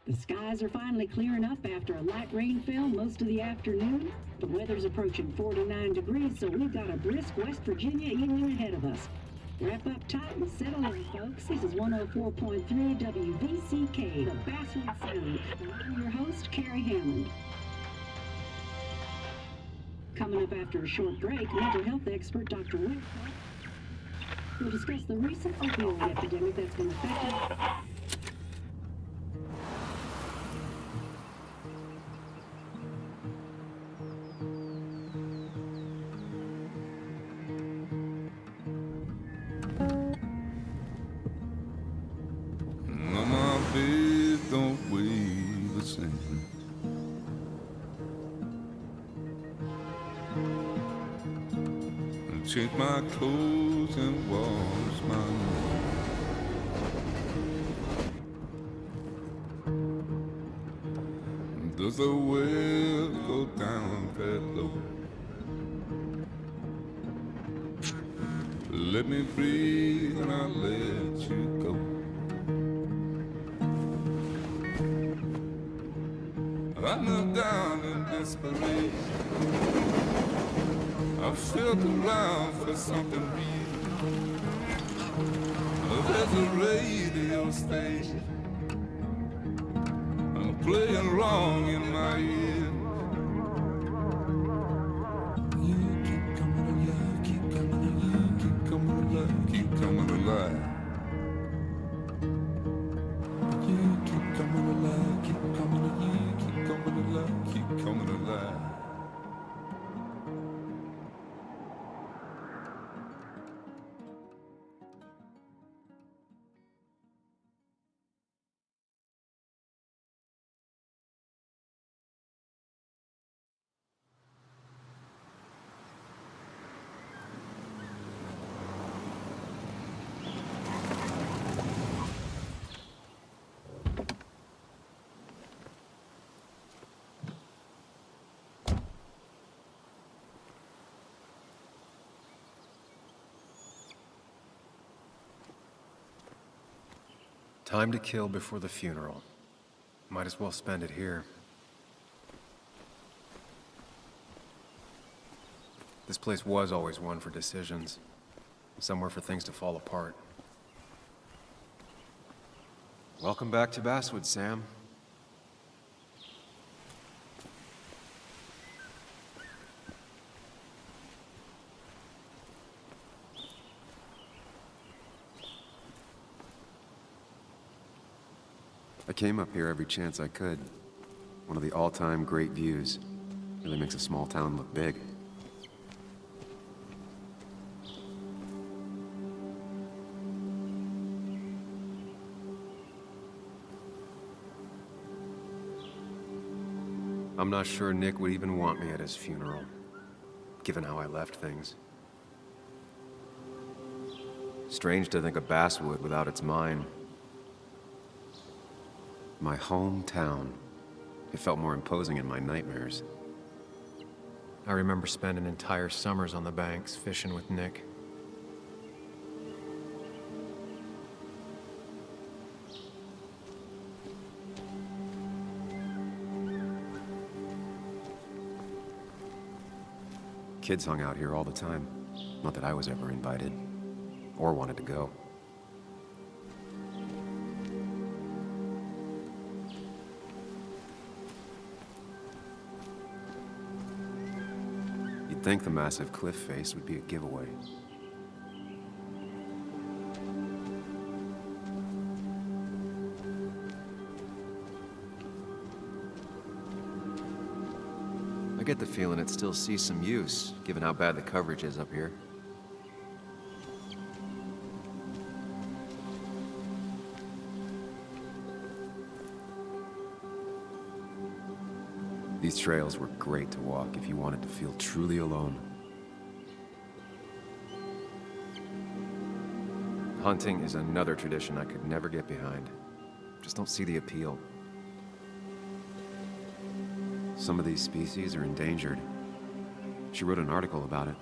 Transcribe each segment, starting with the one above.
The skies are finally clearing up after a light rain fell most of the afternoon. The weather's approaching 49 degrees, so we've got a brisk West Virginia evening ahead of us. Wrap up tight and settle in, folks. This is 104.3 WVCK, the Basswood Sound. And I'm your host, Carrie Hammond. Coming up after a short break, mental health expert Dr. Wick will discuss the recent opioid epidemic that's been affecting Change my clothes and wash my nose. Does the well go down that low? Let me breathe and I'll let you go. I knelt down in desperation. I felt around for something real. There's a radio station playing wrong in my ear. You keep coming alive, keep coming alive, keep coming alive, keep coming alive. You keep coming alive, keep coming alive, keep coming alive, keep coming alive. Time to kill before the funeral. Might as well spend it here. This place was always one for decisions. Somewhere for things to fall apart. Welcome back to Basswood, Sam. I came up here every chance I could. One of the all-time great views. Really makes a small town look big. I'm not sure Nick would even want me at his funeral, given how I left things. Strange to think of Basswood without its mine. My hometown. It felt more imposing in my nightmares. I remember spending entire summers on the banks fishing with Nick. Kids hung out here all the time. Not that I was ever invited, or wanted to go. You'd think the massive cliff face would be a giveaway. I get the feeling it still sees some use, given how bad the coverage is up here. These trails were great to walk if you wanted to feel truly alone. Hunting is another tradition I could never get behind. Just don't see the appeal. Some of these species are endangered. She wrote an article about it.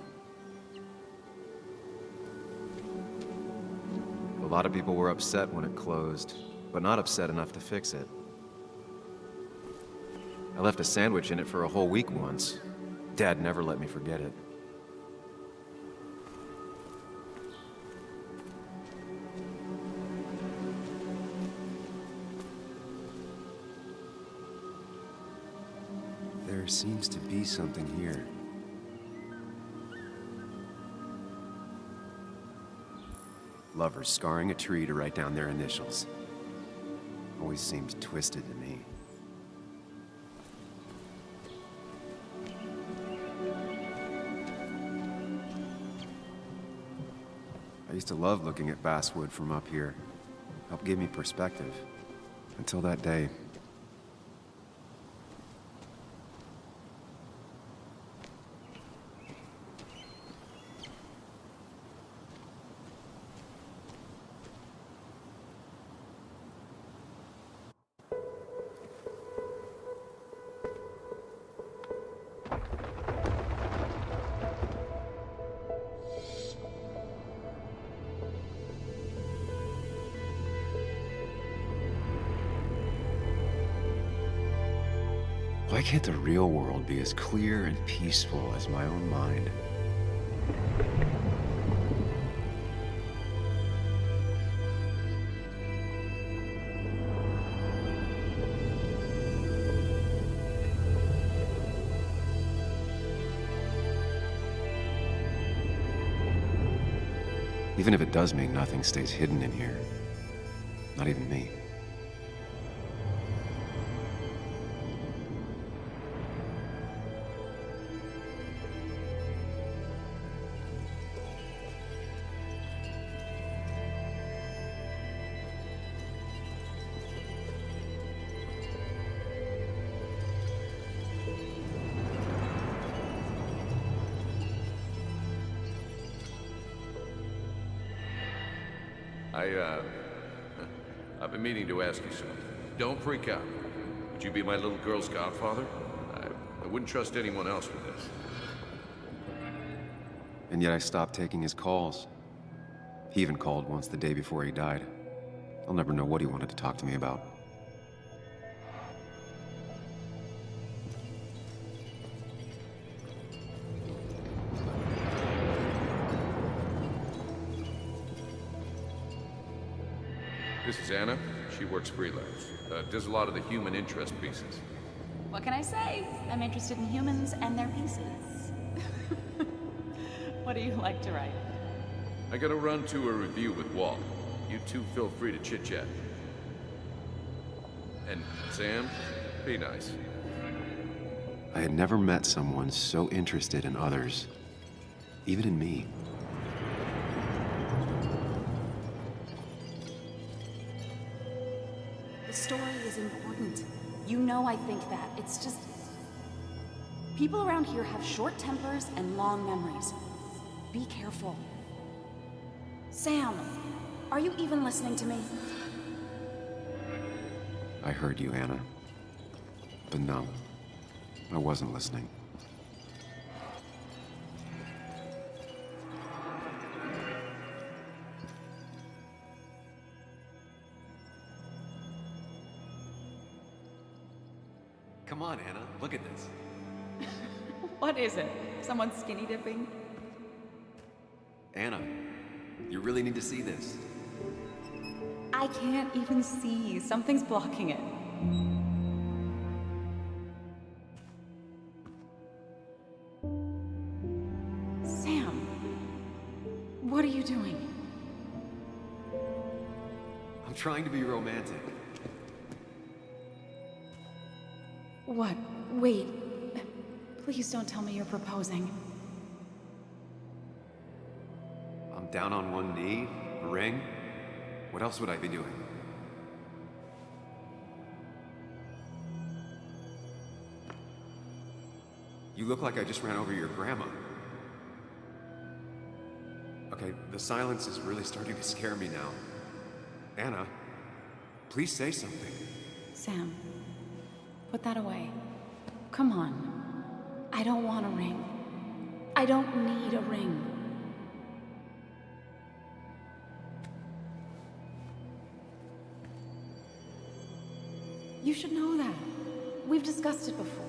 A lot of people were upset when it closed, but not upset enough to fix it. I left a sandwich in it for a whole week once. Dad never let me forget it. There seems to be something here. Lovers scarring a tree to write down their initials. Always seems twisted to me. I used to love looking at Basswood from up here. Helped give me perspective. Until that day. Why can't the real world be as clear and peaceful as my own mind? Even if it does mean nothing stays hidden in here. Not even me. I've been meaning to ask you something. Don't freak out. Would you be my little girl's godfather? I wouldn't trust anyone else with this. And yet I stopped taking his calls. He even called once the day before he died. I'll never know what he wanted to talk to me about. This is Anna. She works freelance. Does a lot of the human interest pieces. What can I say? I'm interested in humans and their pieces. What do you like to write? I gotta run to a review with Walt. You two feel free to chit-chat. And Sam, be nice. I had never met someone so interested in others, even in me. The story is important. You know I think that. It's just... people around here have short tempers and long memories. Be careful. Sam, are you even listening to me? I heard you, Anna. But no, I wasn't listening. Come on, Anna, look at this. What is it? Someone skinny dipping? Anna, you really need to see this. I can't even see. Something's blocking it. Sam, what are you doing? I'm trying to be romantic. What? Wait. Please don't tell me you're proposing. I'm down on one knee, a ring. What else would I be doing? You look like I just ran over your grandma. Okay, the silence is really starting to scare me now. Anna, please say something. Sam, put that away. Come on. I don't want a ring. I don't need a ring. You should know that. We've discussed it before.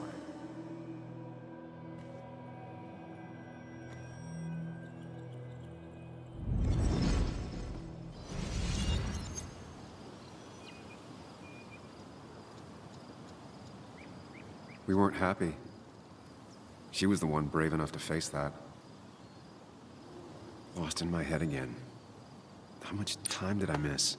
We weren't happy. She was the one brave enough to face that. Lost in my head again. How much time did I miss?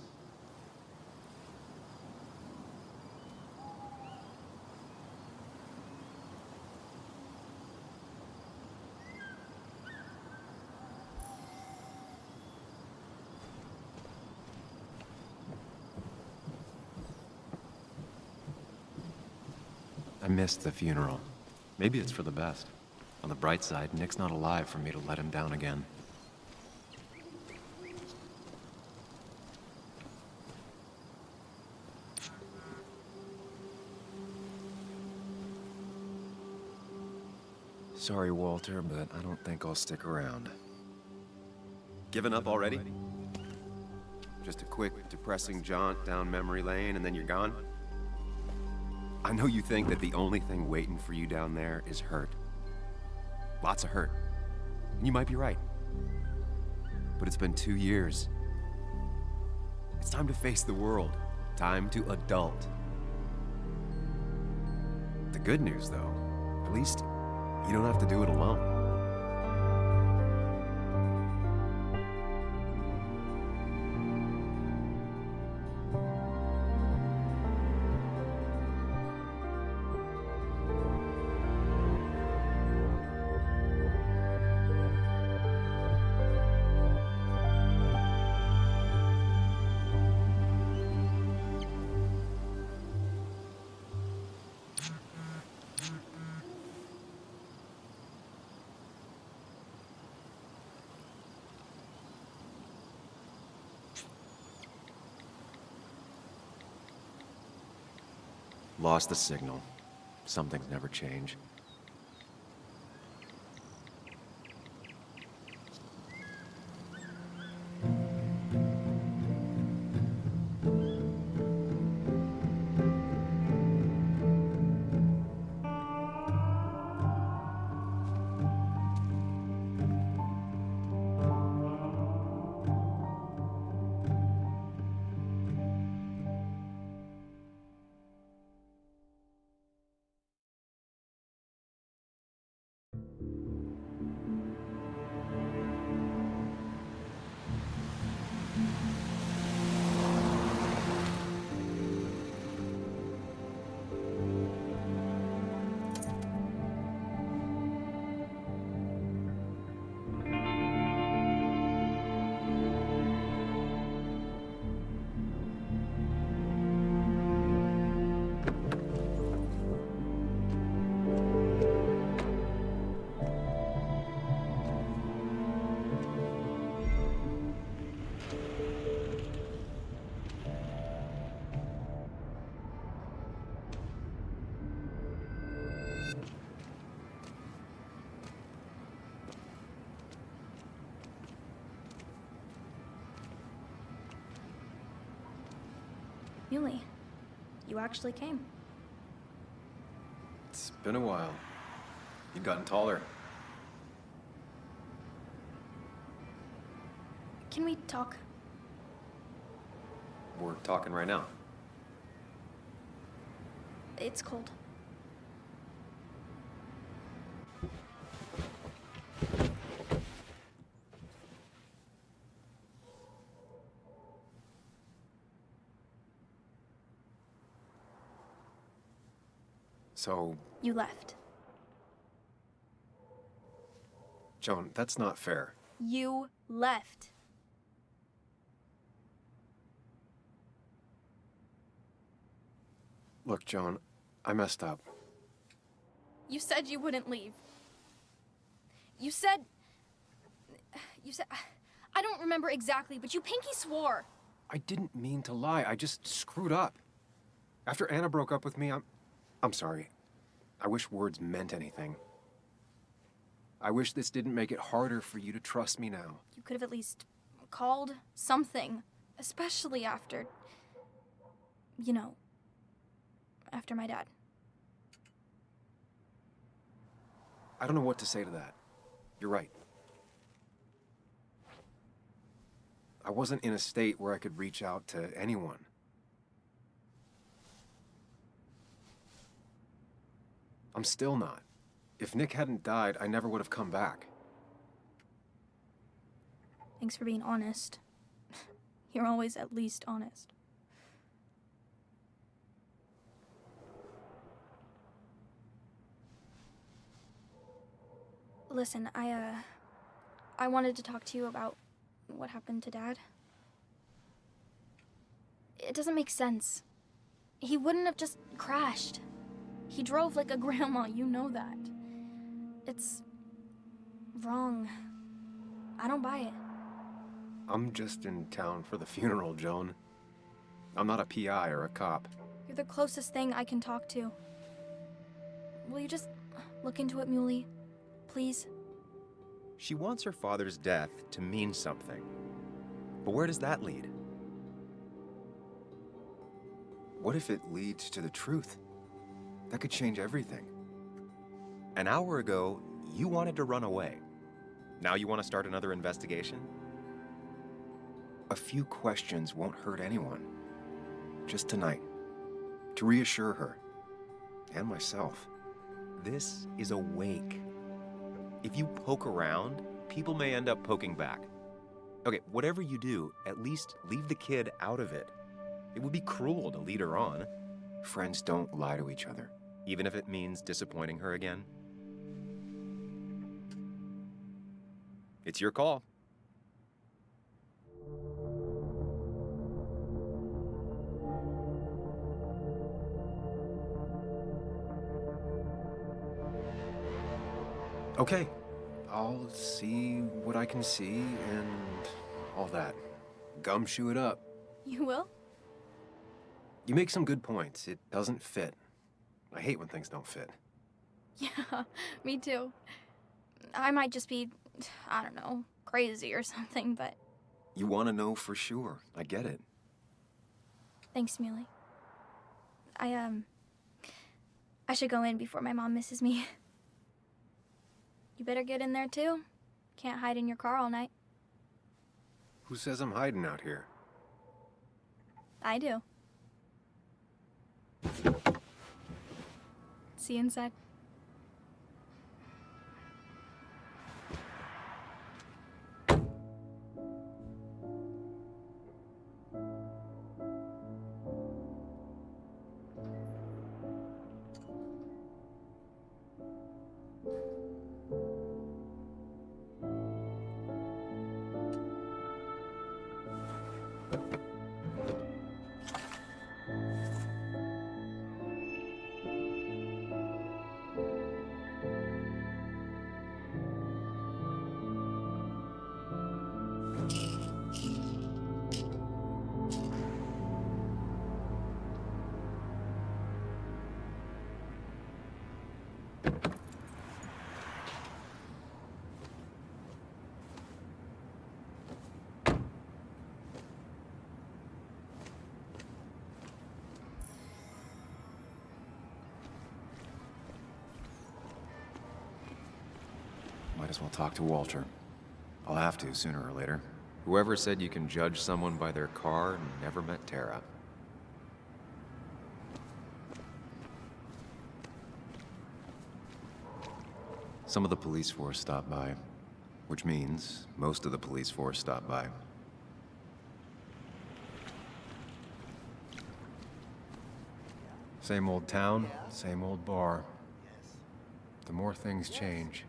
I missed the funeral. Maybe it's for the best. On the bright side, Nick's not alive for me to let him down again. Sorry, Walter, but I don't think I'll stick around. Given up already? Just a quick, depressing jaunt down memory lane and then you're gone? I know you think that the only thing waiting for you down there is hurt. Lots of hurt. And you might be right. But it's been 2 years. It's time to face the world. Time to adult. The good news, though, at least you don't have to do it alone. Lost the signal. Some things never change. Yuli, you actually came. It's been a while. You've gotten taller. Can we talk? We're talking right now. It's cold. So, You left. Joan, that's not fair. You left. Look, Joan, I messed up. You said you wouldn't leave. You said... I don't remember exactly, but you pinky swore. I didn't mean to lie. I just screwed up. After Anna broke up with me, I'm sorry. I wish words meant anything. I wish this didn't make it harder for you to trust me now. You could have at least called something, especially after... You know, after my dad. I don't know what to say to that. You're right. I wasn't in a state where I could reach out to anyone. I'm still not. If Nick hadn't died, I never would have come back. Thanks for being honest. You're always at least honest. Listen, I wanted to talk to you about what happened to Dad. It doesn't make sense. He wouldn't have just crashed. He drove like a grandma, you know that. It's wrong. I don't buy it. I'm just in town for the funeral, Joan. I'm not a PI or a cop. You're the closest thing I can talk to. Will you just look into it, Muley? Please? She wants her father's death to mean something. But where does that lead? What if it leads to the truth? That could change everything. An hour ago, you wanted to run away. Now you want to start another investigation? A few questions won't hurt anyone. Just tonight. To reassure her. And myself. This is a wake. If you poke around, people may end up poking back. Okay, whatever you do, at least leave the kid out of it. It would be cruel to lead her on. Friends don't lie to each other. Even if it means disappointing her again. It's your call. Okay, I'll see what I can see and all that. Gumshoe it up. You will? You make some good points. It doesn't fit. I hate when things don't fit. Yeah, me too. I might just be, I don't know, crazy or something, but... You want to know for sure. I get it. Thanks, Muley. I should go in before my mom misses me. You better get in there, too. Can't hide in your car all night. Who says I'm hiding out here? I do. See you inside. Might as well talk to Walter. I'll have to, sooner or later. Whoever said you can judge someone by their car never met Tara. Some of the police force stopped by, which means most of the police force stopped by. Same old town, same old bar. The more things change.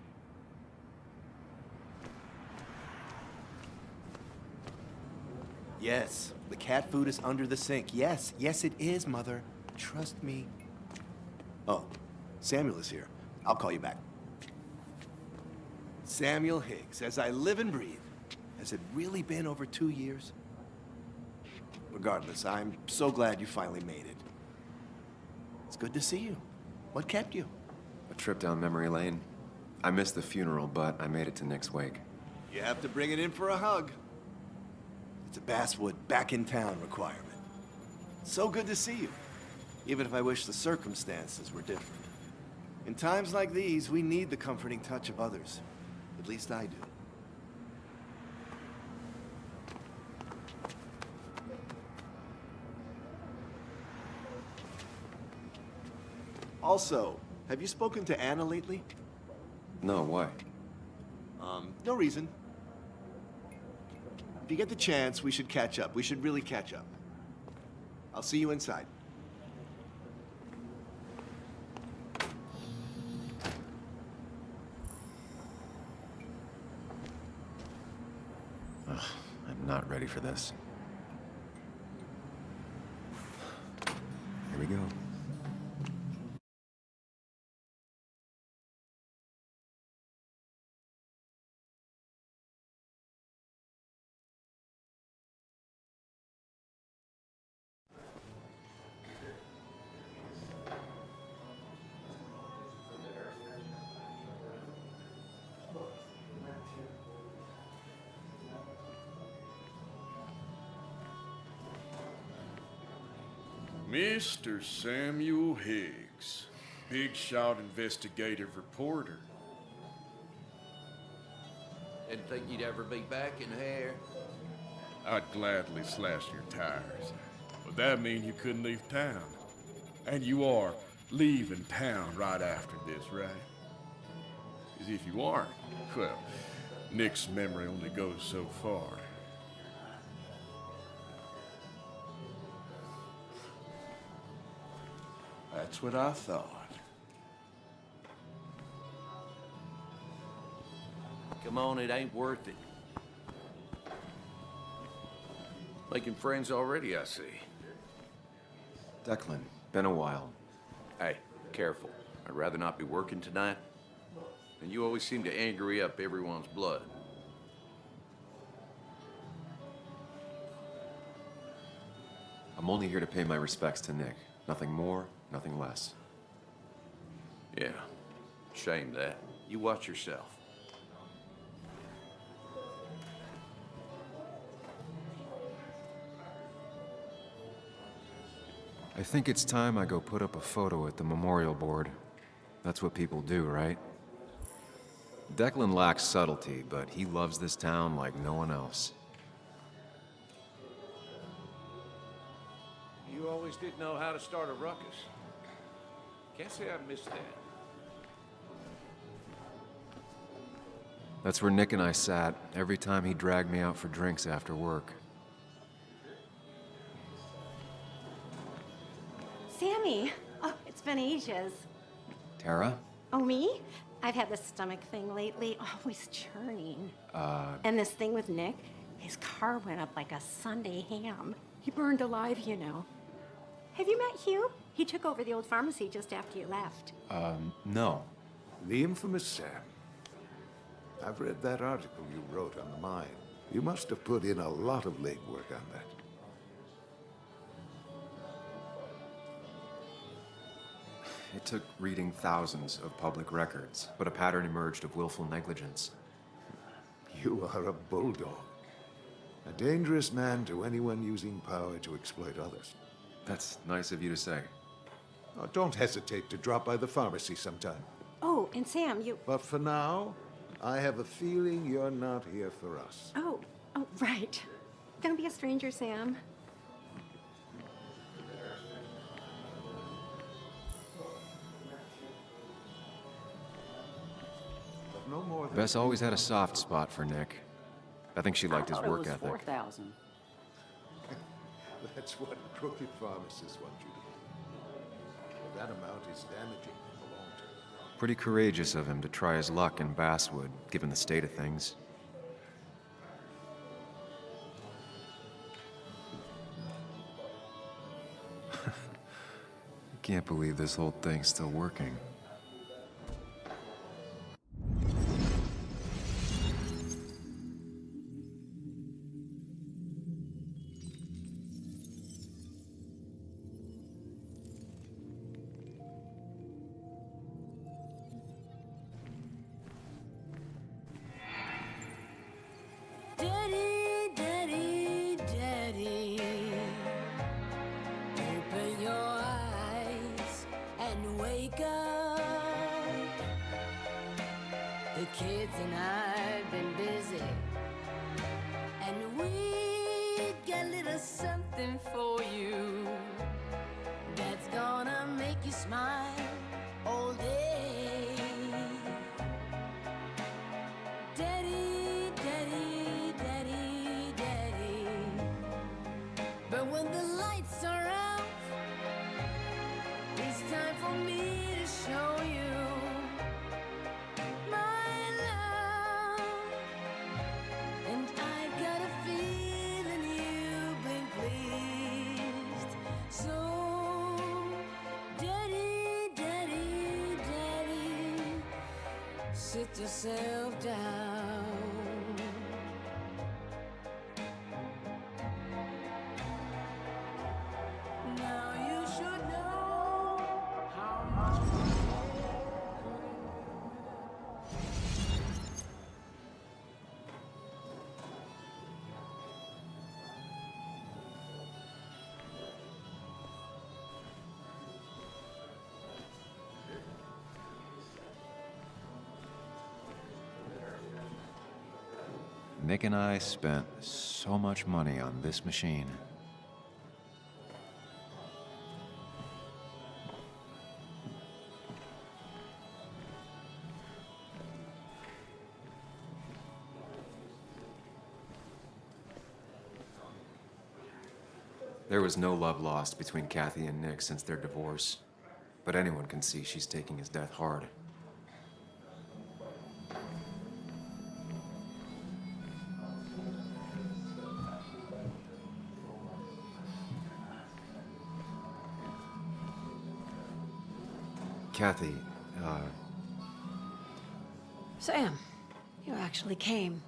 Yes, the cat food is under the sink. Yes, yes it is, Mother. Trust me. Oh, Samuel is here. I'll call you back. Samuel Higgs, as I live and breathe. Has it really been over 2 years? Regardless, I'm so glad you finally made it. It's good to see you. What kept you? A trip down memory lane. I missed the funeral, but I made it to Nick's wake. You have to bring it in for a hug. It's a Basswood back in town requirement. So good to see you. Even if I wish the circumstances were different. In times like these, we need the comforting touch of others. At least I do. Also, have you spoken to Anna lately? No, why? No reason. If you get the chance, we should catch up. We should really catch up. I'll see you inside. Ugh, I'm not ready for this. Here we go. Mr. Samuel Higgs, big shot investigative reporter. Didn't think you'd ever be back in here. I'd gladly slash your tires, but that mean you couldn't leave town. And you are leaving town right after this, right? As if you aren't, well, Nick's memory only goes so far. That's what I thought. Come on, it ain't worth it. Making friends already, I see. Declan, been a while. Hey, careful. I'd rather not be working tonight. And you always seem to angry up everyone's blood. I'm only here to pay my respects to Nick. Nothing more, nothing less. Yeah, shame that. You watch yourself. I think it's time I go put up a photo at the memorial board. That's what people do, right? Declan lacks subtlety, but he loves this town like no one else. You always did know how to start a ruckus. Can't say I missed that. That's where Nick and I sat every time he dragged me out for drinks after work. Sammy! Oh, it's been ages. Tara? Oh, me? I've had this stomach thing lately, always churning. And this thing with Nick, his car went up like a Sunday ham. He burned alive, you know. Have you met Hugh? He took over the old pharmacy just after you left. No. The infamous Sam. I've read that article you wrote on the mine. You must have put in a lot of legwork on that. It took reading thousands of public records, but a pattern emerged of willful negligence. You are a bulldog. A dangerous man to anyone using power to exploit others. That's nice of you to say. Oh, don't hesitate to drop by the pharmacy sometime. Oh, and Sam, you... But for now, I have a feeling you're not here for us. Oh, right. Don't be a stranger, Sam. No more than Bess always had a soft spot for Nick. I think she liked his work ethic. 4,000. That's what crooked pharmacists want you to do. That amount is damaging for the long term. Pretty courageous of him to try his luck in Basswood, given the state of things. I can't believe this whole thing's still working. Daddy, Daddy, Daddy, open your eyes and wake up. The kids and I've been busy. And we got a little something for you that's gonna make you smile all day. Daddy, daddy, daddy, daddy. But when the lights are out, it's time for me to show you my love. And I got a feeling you've been pleased. So, daddy, daddy, daddy, sit yourself down. Now you should know how much Nick and I spent so much money on this machine. There was no love lost between Kathy and Nick since their divorce, but anyone can see she's taking his death hard. Kathy, Sam, you actually came.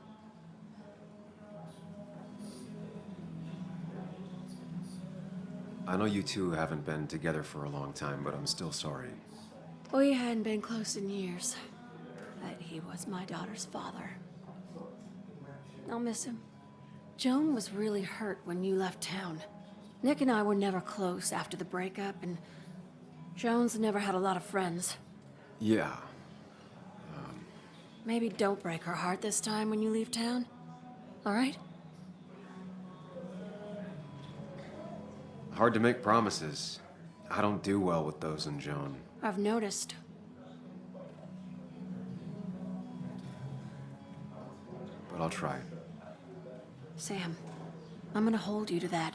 I know you two haven't been together for a long time, but I'm still sorry. We hadn't been close in years, but he was my daughter's father. I'll miss him. Joan was really hurt when you left town. Nick and I were never close after the breakup, and Joan's never had a lot of friends. Yeah. Maybe don't break her heart this time when you leave town, all right? Hard to make promises. I don't do well with those in Joan. I've noticed. But I'll try. Sam, I'm gonna hold you to that.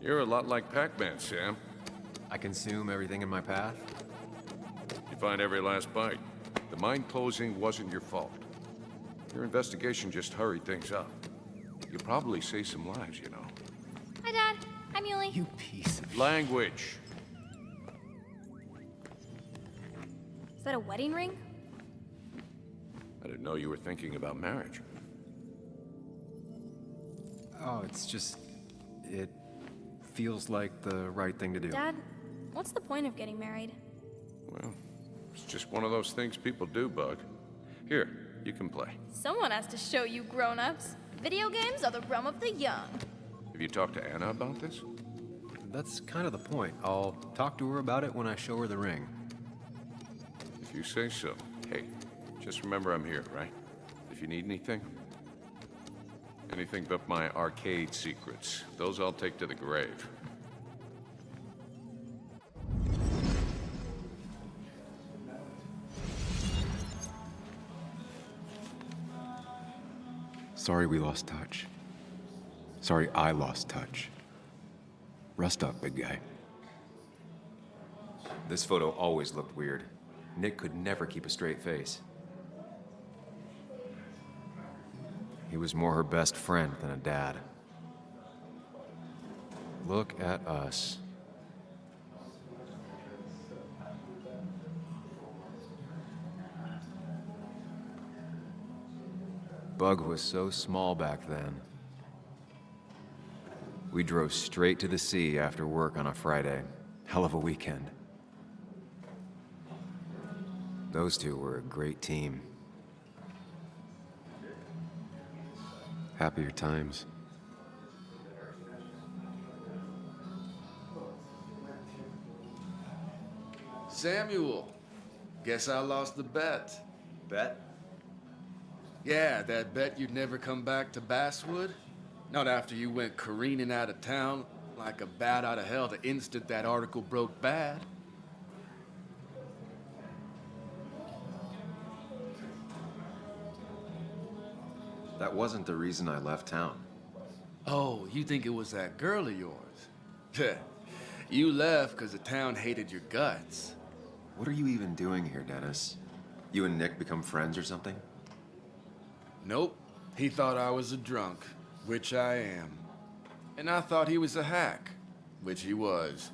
You're a lot like Pac-Man, Sam. I consume everything in my path? You find every last bite. The mine closing wasn't your fault. Your investigation just hurried things up. You probably saved some lives, you know. Hi, Dad. Hi, Muley. You piece of... Language. Is that a wedding ring? I didn't know you were thinking about marriage. Oh, it's just... It feels like the right thing to do. Dad, what's the point of getting married? Well, it's just one of those things people do, Bug. Here, you can play. Someone has to show you grown-ups. Video games are the realm of the young. Have you talked to Anna about this? That's kind of the point. I'll talk to her about it when I show her the ring. If you say so. Hey, just remember I'm here, right? If you need anything. Anything but my arcade secrets. Those I'll take to the grave. Sorry we lost touch. Sorry I lost touch. Rest up, big guy. This photo always looked weird. Nick could never keep a straight face. He was more her best friend than a dad. Look at us. Bug was so small back then. We drove straight to the sea after work on a Friday. Hell of a weekend. Those two were a great team. Happier times. Samuel, guess I lost the bet. Bet? Yeah, that bet you'd never come back to Basswood? Not after you went careening out of town like a bat out of hell the instant that article broke bad. That wasn't the reason I left town. Oh, you think it was that girl of yours? You left because the town hated your guts. What are you even doing here, Dennis? You and Nick become friends or something? Nope. He thought I was a drunk, which I am. And I thought he was a hack, which he was.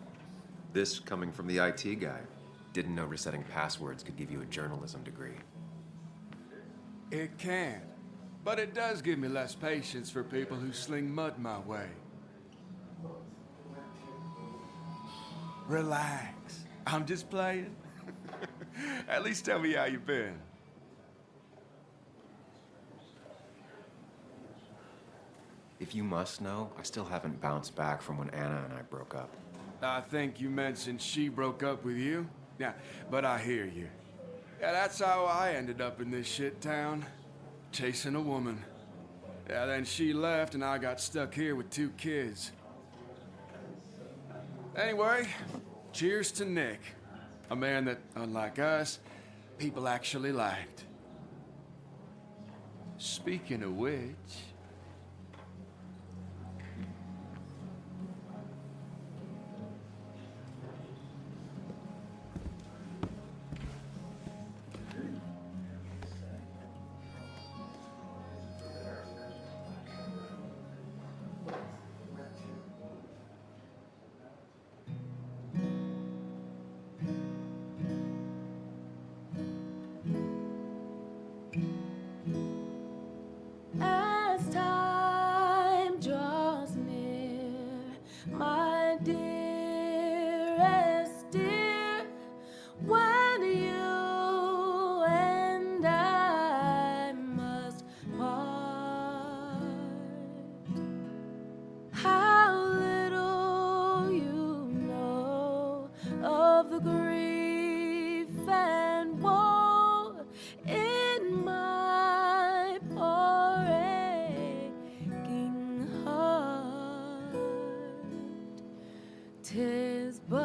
This coming from the IT guy. Didn't know resetting passwords could give you a journalism degree. It can. But it does give me less patience for people who sling mud my way. Relax. I'm just playing. At least tell me how you been. If you must know, I still haven't bounced back from when Anna and I broke up. I think you mentioned she broke up with you. Yeah, but I hear you. Yeah, that's how I ended up in this shit town. Chasing a woman. Yeah, then she left and I got stuck here with 2 kids. Anyway, cheers to Nick. A man that, unlike us, people actually liked. Speaking of which... As time draws near, my dearest dear, when you and I must part, how little you know of the grief and woe in my poor aching heart. 'Tis but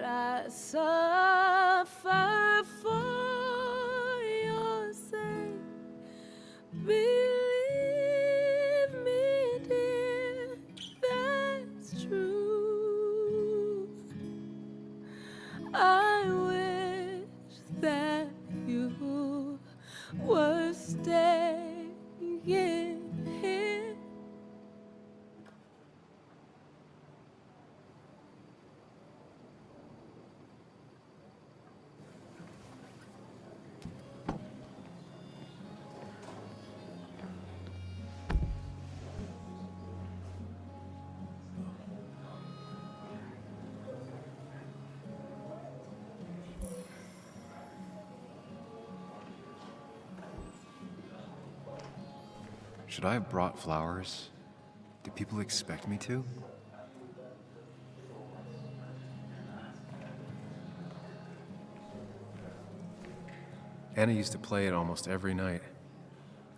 I suffer for your sake. Believe me, dear, that's true. I wish that you were staying here. Should I have brought flowers? Do people expect me to? Anna used to play it almost every night.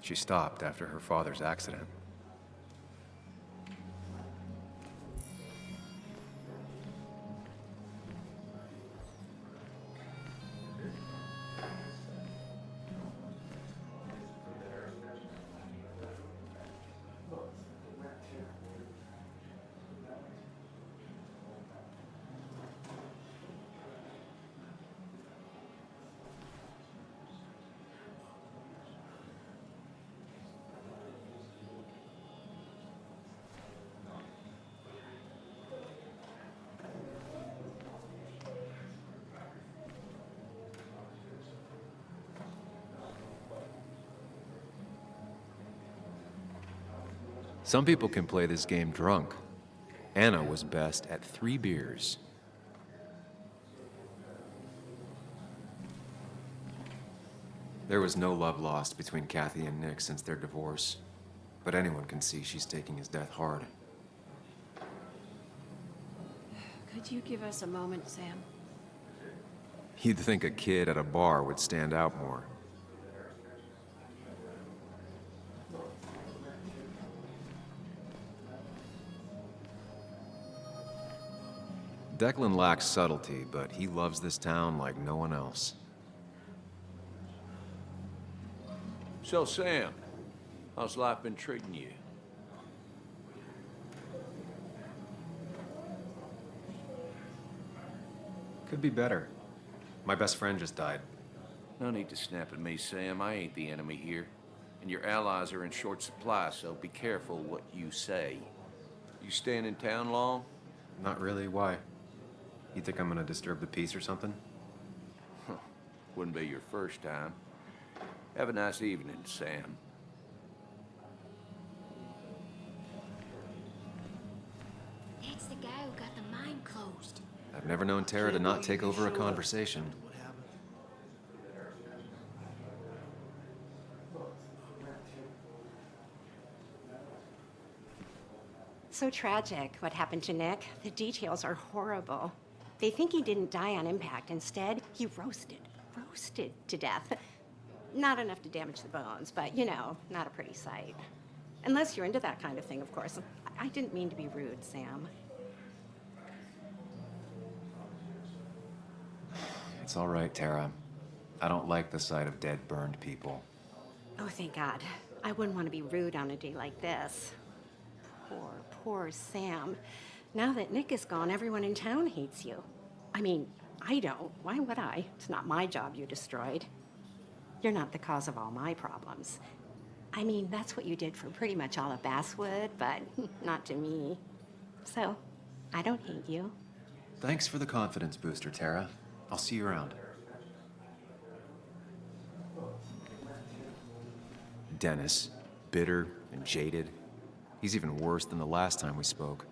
She stopped after her father's accident. Some people can play this game drunk. Anna was best at 3 beers. There was no love lost between Kathy and Nick since their divorce, but anyone can see she's taking his death hard. Could you give us a moment, Sam? You'd think a kid at a bar would stand out more. Declan lacks subtlety, but he loves this town like no one else. So, Sam, how's life been treating you? Could be better. My best friend just died. No need to snap at me, Sam. I ain't the enemy here. And your allies are in short supply, so be careful what you say. You staying in town long? Not really. Why? You think I'm gonna disturb the peace or something? Wouldn't be your first time. Have a nice evening, Sam. That's the guy who got the mine closed. I've never known Tara to not take over a conversation. So tragic, what happened to Nick. The details are horrible. They think he didn't die on impact. Instead, he roasted to death. Not enough to damage the bones, but, you know, not a pretty sight. Unless you're into that kind of thing, of course. I didn't mean to be rude, Sam. It's all right, Tara. I don't like the sight of dead, burned people. Oh, thank God. I wouldn't want to be rude on a day like this. Poor Sam. Now that Nick is gone, everyone in town hates you. I mean, I don't. Why would I? It's not my job you destroyed. You're not the cause of all my problems. I mean, that's what you did for pretty much all of Basswood, but not to me. So, I don't hate you. Thanks for the confidence booster, Tara. I'll see you around. Dennis, bitter and jaded. He's even worse than the last time we spoke.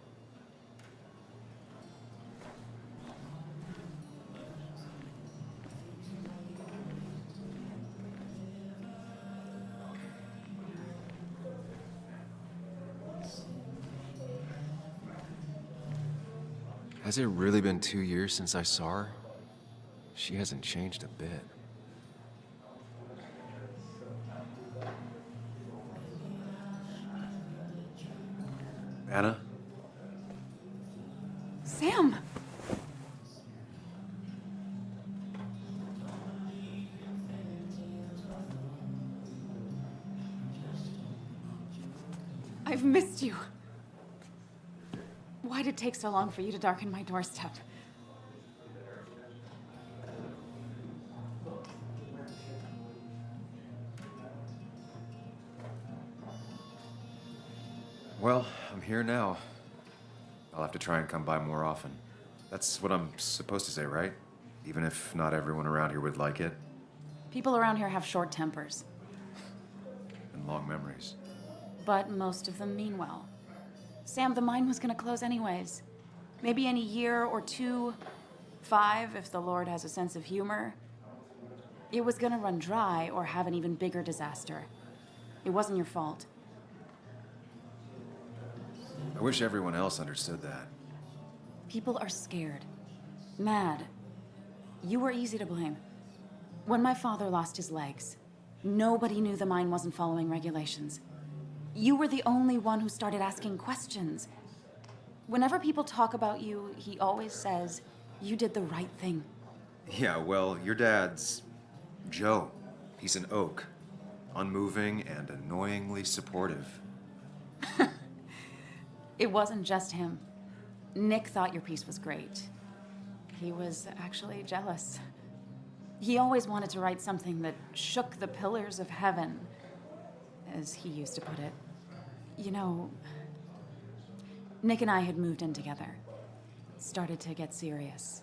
Has it really been 2 years since I saw her? She hasn't changed a bit. Anna? Sam! I've missed you. Why'd it take so long for you to darken my doorstep? Well, I'm here now. I'll have to try and come by more often. That's what I'm supposed to say, right? Even if not everyone around here would like it. People around here have short tempers, And long memories. but most of them mean well. Sam, the mine was gonna close anyways. Maybe in a year or 2, 5, if the Lord has a sense of humor. It was gonna run dry or have an even bigger disaster. It wasn't your fault. I wish everyone else understood that. People are scared. Mad. You were easy to blame. When my father lost his legs, nobody knew the mine wasn't following regulations. You were the only one who started asking questions. Whenever people talk about you, he always says, you did the right thing. Yeah, well, your dad's Joe. He's an oak. Unmoving and annoyingly supportive. It wasn't just him. Nick thought your piece was great. He was actually jealous. He always wanted to write something that shook the pillars of heaven, as he used to put it. You know, Nick and I had moved in together. Started to get serious.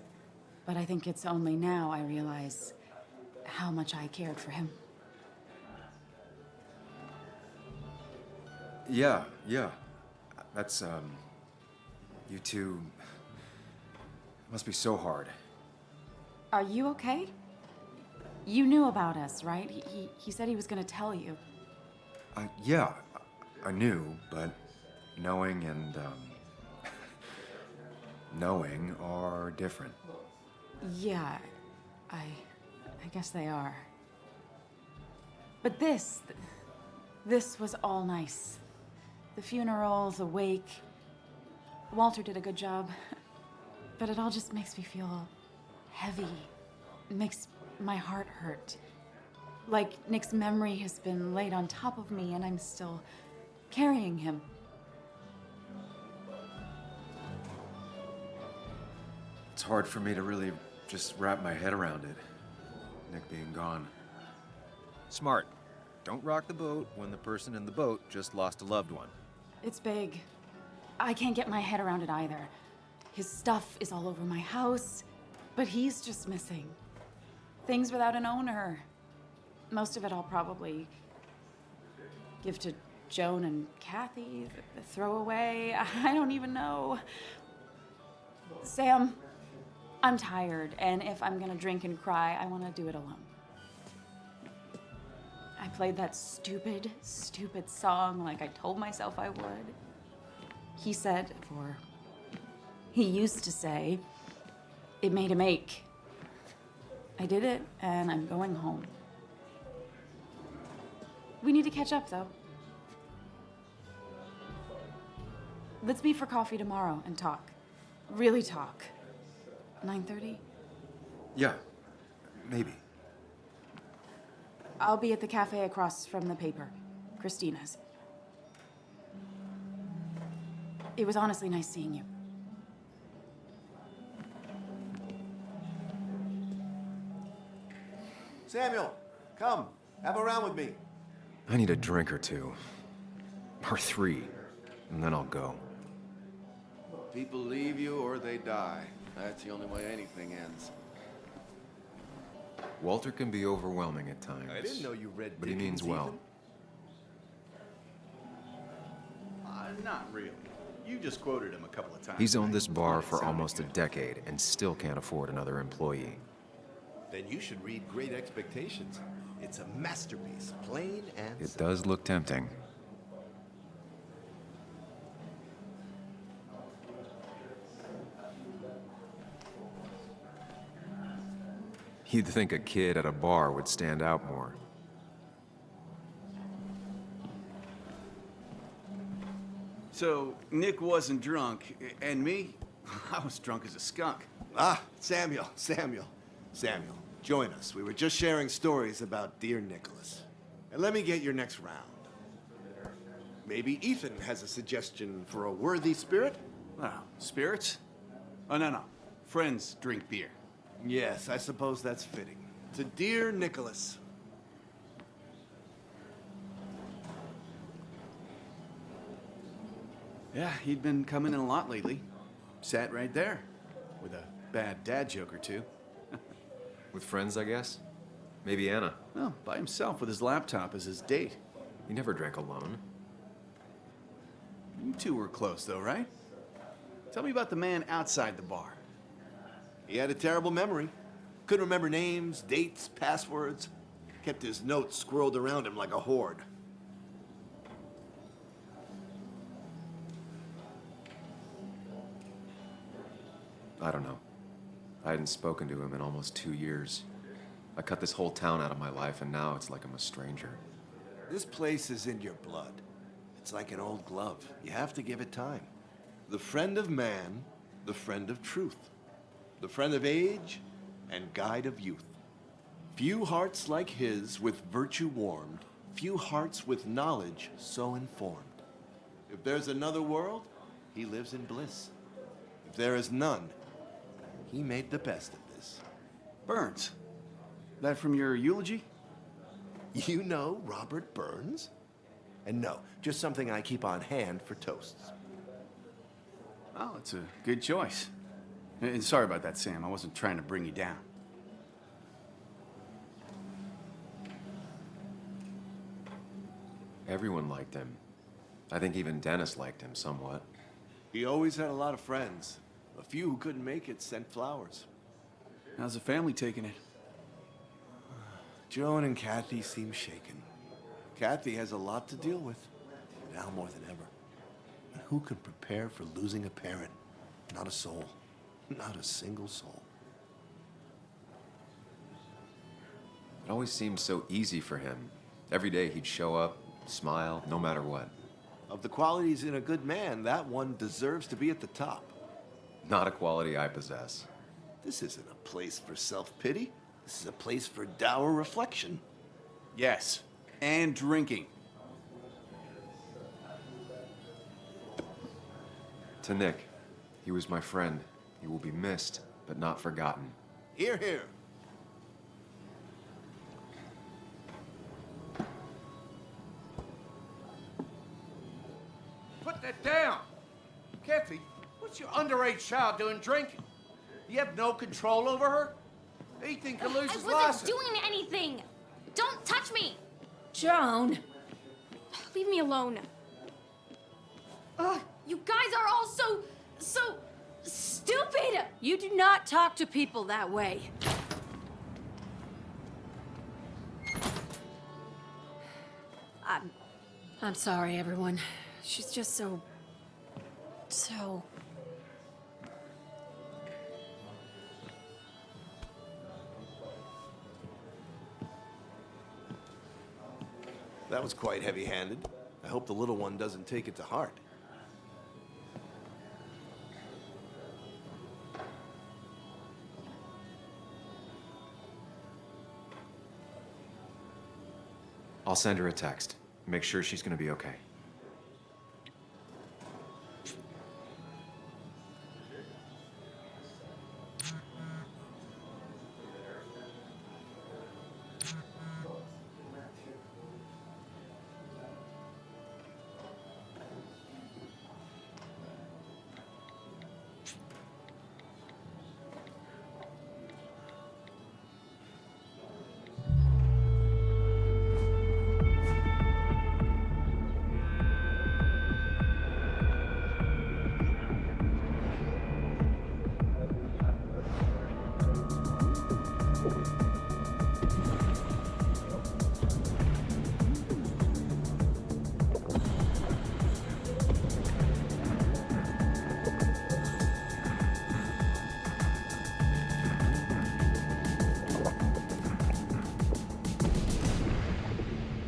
But I think it's only now I realize how much I cared for him. Yeah. That's, you two... must be so hard. Are you okay? You knew about us, right? He said he was gonna tell you. Yeah, I knew, but knowing and, knowing are different. Yeah, I guess they are. But this was all nice. The funeral, the wake. Walter did a good job. But it all just makes me feel heavy. It makes my heart hurt. Like Nick's memory has been laid on top of me and I'm still carrying him. It's hard for me to really just wrap my head around it. Nick being gone. Smart. Don't rock the boat when the person in the boat just lost a loved one. It's big. I can't get my head around it either. His stuff is all over my house, but he's just missing. Things without an owner. Most of it I'll probably give to Joan and Kathy, throw away. I don't even know. Sam, I'm tired, and if I'm gonna drink and cry, I wanna do it alone. I played that stupid song like I told myself I would. He said, or he used to say, it made him ache. I did it, and I'm going home. We need to catch up, though. Let's meet for coffee tomorrow and talk. Really talk. 9:30? Yeah, maybe. I'll be at the cafe across from the paper, Christina's. It was honestly nice seeing you. Samuel, come. Have a round with me. I need a drink or two. Or 3. And then I'll go. People leave you or they die. That's the only way anything ends. Walter can be overwhelming at times. I didn't know you read but he means Dickens well. Not really. You just quoted him a couple of times. He's owned this bar for almost a decade and still can't afford another employee. Then you should read Great Expectations. It's a masterpiece, plain and It simple. does look tempting. You'd think a kid at a bar would stand out more. So, Nick wasn't drunk, and me? I was drunk as a skunk. Ah, Samuel. Samuel, join us. We were just sharing stories about dear Nicholas. And let me get your next round. Maybe Ethan has a suggestion for a worthy spirit? Oh, spirits? Oh, no. Friends drink beer. Yes, I suppose that's fitting. To dear Nicholas. Yeah, he'd been coming in a lot lately. Sat right there, with a bad dad joke or two. With friends, I guess? Maybe Anna. Well, by himself with his laptop as his date. He never drank alone. You two were close, though, right? Tell me about the man outside the bar. He had a terrible memory. Couldn't remember names, dates, passwords. Kept his notes squirreled around him like a hoard. I don't know. I hadn't spoken to him in almost 2 years. I cut this whole town out of my life, and now it's like I'm a stranger. This place is in your blood. It's like an old glove. You have to give it time. The friend of man, the friend of truth. The friend of age, and guide of youth. Few hearts like his with virtue warmed, few hearts with knowledge so informed. If there's another world, he lives in bliss. If there is none, he made the best of this. Burns. That from your eulogy? You know Robert Burns? And no, just something I keep on hand for toasts. Oh, it's a good choice. And sorry about that, Sam. I wasn't trying to bring you down. Everyone liked him. I think even Dennis liked him somewhat. He always had a lot of friends. A few who couldn't make it sent flowers. How's the family taking it? Joan and Kathy seem shaken. Kathy has a lot to deal with, now more than ever. And who can prepare for losing a parent? Not a soul. Not a single soul. It always seemed so easy for him. Every day he'd show up, smile, no matter what. Of the qualities in a good man, that one deserves to be at the top. Not a quality I possess. This isn't a place for self-pity. This is a place for dour reflection. Yes, and drinking. To Nick, he was my friend. He will be missed, but not forgotten. Hear, hear. Put that down. Kathy, what's your underage child doing drinking? You have no control over her? Ethan could lose his I wasn't license. doing anything. Don't touch me. Joan. Leave me alone. Ugh, you guys are all so stupid. You do not talk to people that way. I'm sorry, everyone. She's just so... That was quite heavy-handed. I hope the little one doesn't take it to heart. I'll send her a text. Make sure she's gonna be okay.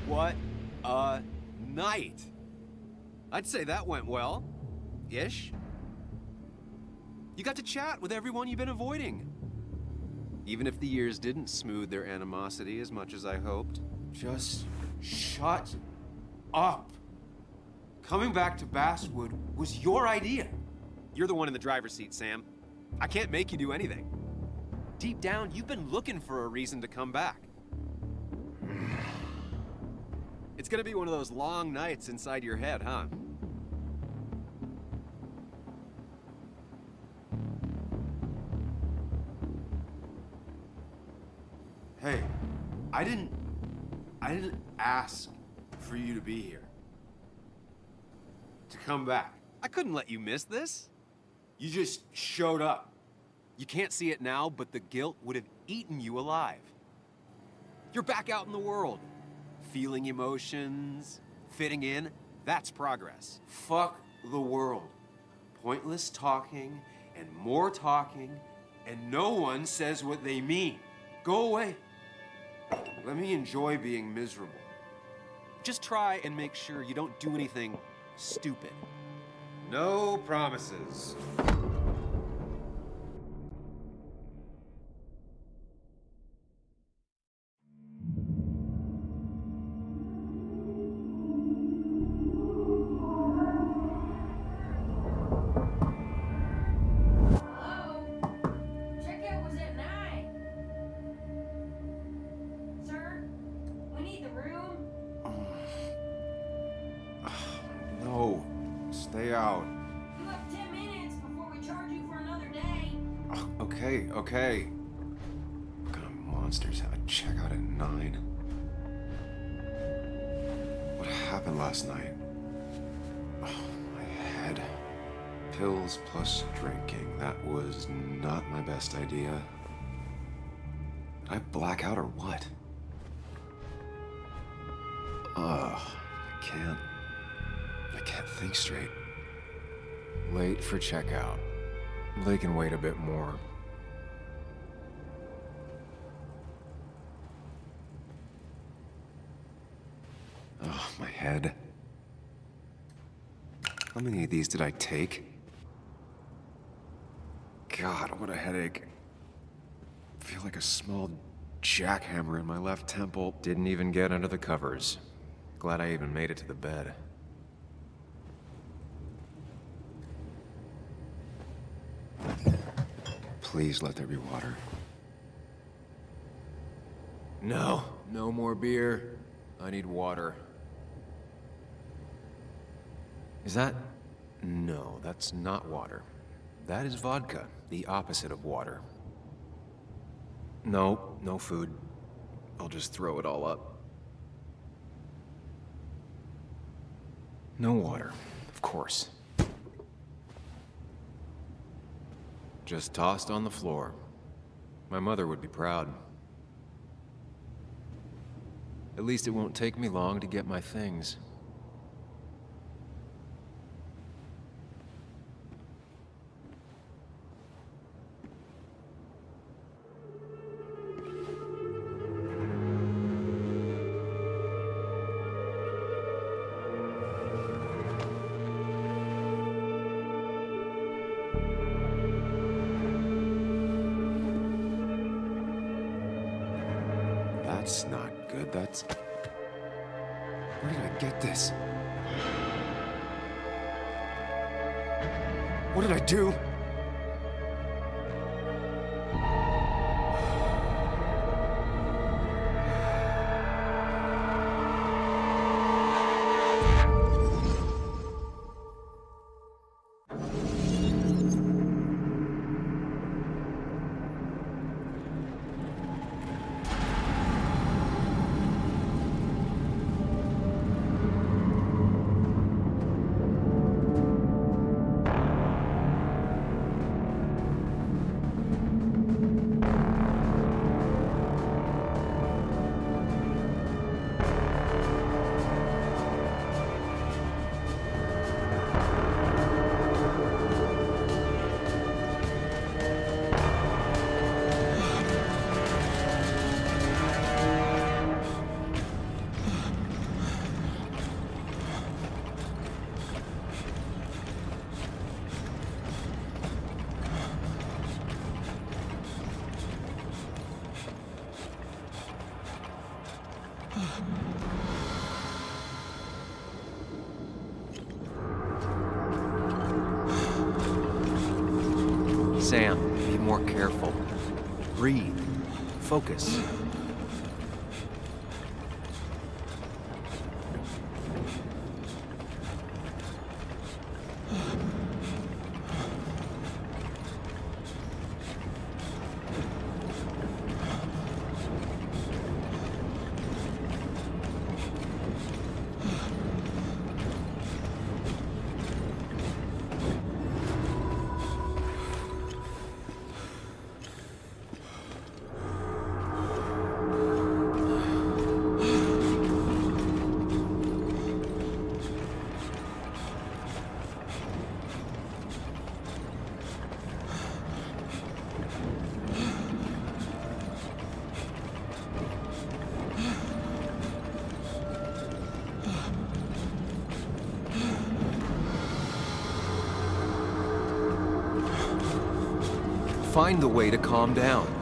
What a night! I'd say that went well. Ish. You got to chat with everyone you've been avoiding. Even if the years didn't smooth their animosity as much as I hoped. Just shut up. Coming back to Basswood was your idea. You're the one in the driver's seat, Sam. I can't make you do anything. Deep down, you've been looking for a reason to come back. It's gonna be one of those long nights inside your head, huh? Hey, I didn't ask for you to be here. To come back. I couldn't let you miss this. You just showed up. You can't see it now, but the guilt would have eaten you alive. You're back out in the world. Feeling emotions, fitting in, that's progress. Fuck the world. Pointless talking and more talking, and no one says what they mean. Go away. Let me enjoy being miserable. Just try and make sure you don't do anything stupid. No promises. No, stay out. You have 10 minutes before we charge you for another day. Okay. What kind of monsters have a checkout at 9? What happened last night? My head. Pills plus drinking. That was not my best idea. Did I black out or what? Ugh, I can't think straight. Late for checkout. They can wait a bit more. Oh, my head. How many of these did I take? God, what a headache. I feel like a small jackhammer in my left temple. Didn't even get under the covers. Glad I even made it to the bed. Please let there be water. No, no more beer. I need water. Is that? No, that's not water. That is vodka, the opposite of water. No, no food. I'll just throw it all up. No water, of course. Just tossed on the floor. My mother would be proud. At least it won't take me long to get my things. That's not good. That's... Where did I get this? What did I do? Sam, be more careful. Breathe. Focus. Find the way to calm down.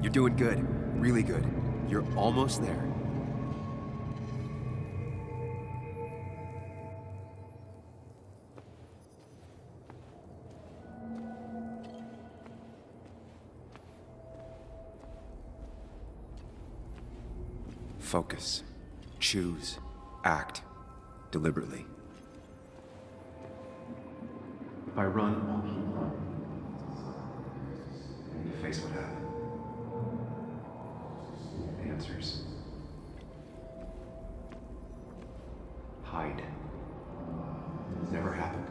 You're doing good. Really good. You're almost there. Focus. Choose. Act. Deliberately. If I run, I'll keep running. I need to face what happened. Answers. Hide. It's never happened.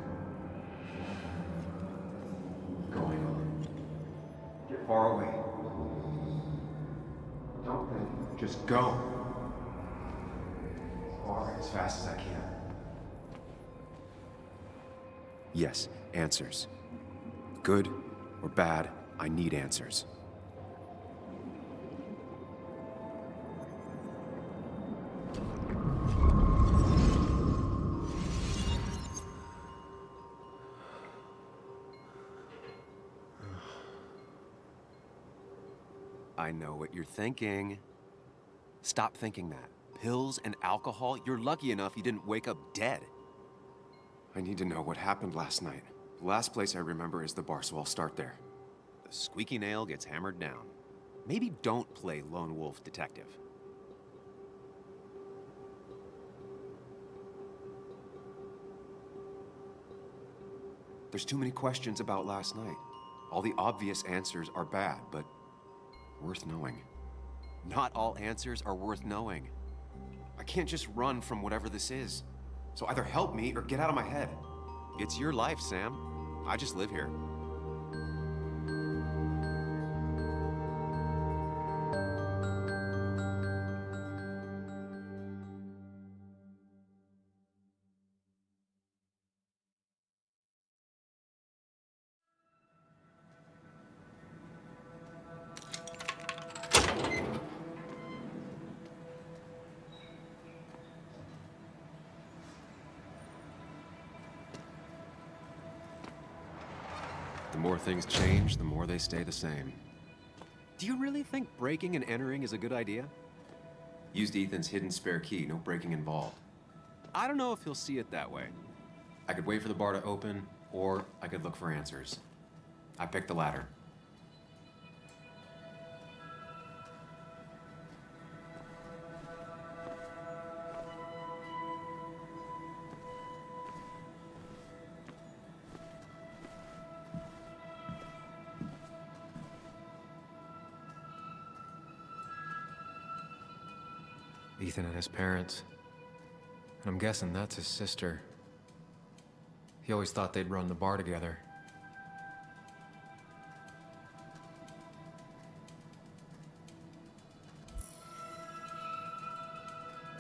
Going on. Get far away. Don't think. Just go. As far, as fast as I can. Yes, answers. Good or bad, I need answers. I know what you're thinking. Stop thinking that. Pills and alcohol, you're lucky enough you didn't wake up dead. I need to know what happened last night. The last place I remember is the bar, so I'll start there. The squeaky nail gets hammered down. Maybe don't play lone wolf detective. There's too many questions about last night. All the obvious answers are bad, but worth knowing. Not all answers are worth knowing. I can't just run from whatever this is. So either help me or get out of my head. It's your life, Sam. I just live here. The more things change, the more they stay the same. Do you really think breaking and entering is a good idea? Used Ethan's hidden spare key, no breaking involved. I don't know if he'll see it that way. I could wait for the bar to open, or I could look for answers. I picked the latter. Ethan and his parents. And I'm guessing that's his sister. He always thought they'd run the bar together.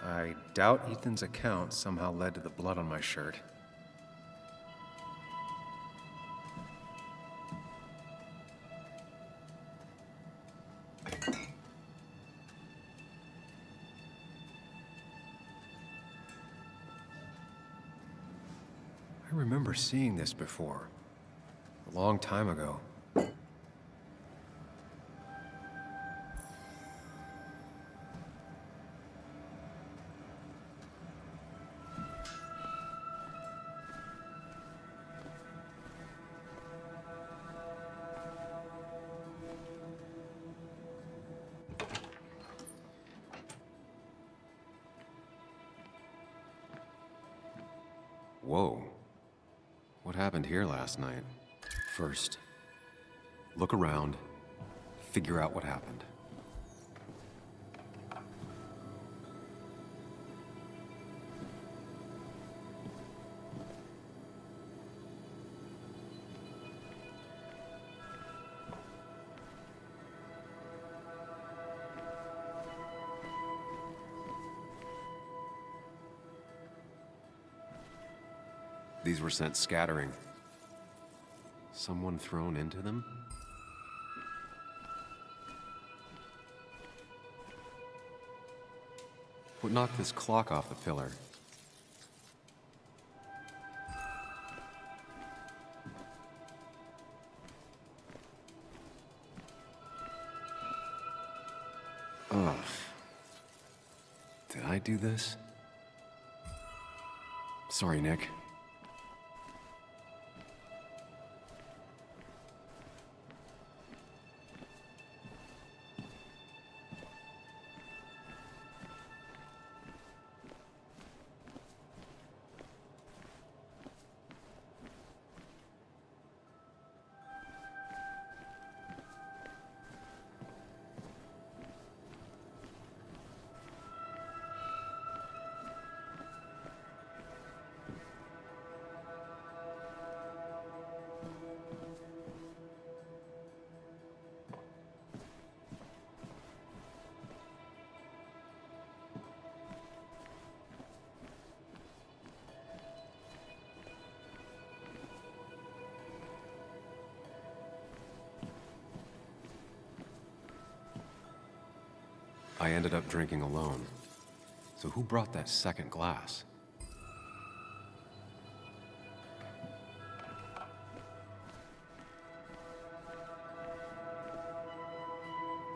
I doubt Ethan's account somehow led to the blood on my shirt. I remember seeing this before, a long time ago. Whoa. What happened here last night? First, look around, figure out what happened. These were sent scattering. Someone thrown into them? What knocked this clock off the pillar? Did I do this? Sorry, Nick. I ended up drinking alone. So who brought that second glass?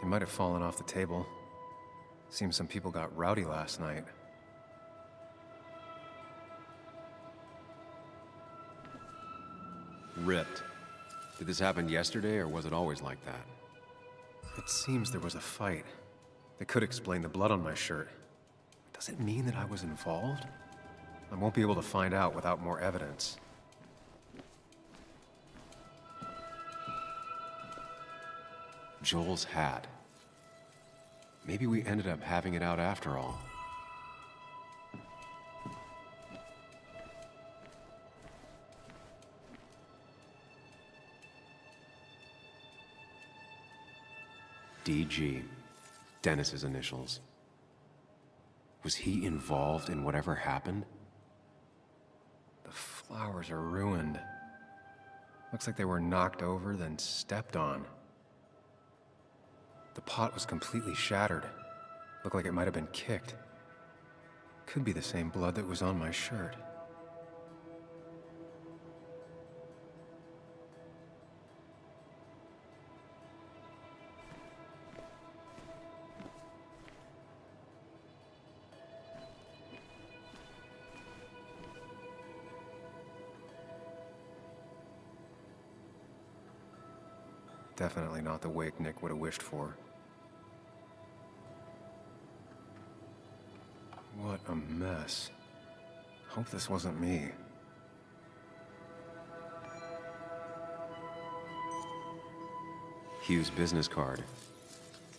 It might have fallen off the table. Seems some people got rowdy last night. Ripped. Did this happen yesterday, or was it always like that? It seems there was a fight. That could explain the blood on my shirt. Does it mean that I was involved? I won't be able to find out without more evidence. Joel's hat. Maybe we ended up having it out after all. DG. Dennis's initials. Was he involved in whatever happened? The flowers are ruined. Looks like they were knocked over, then stepped on. The pot was completely shattered. Looked like it might have been kicked. Could be the same blood that was on my shirt. Definitely not the wake Nick would have wished for. What a mess. Hope this wasn't me. Hugh's business card.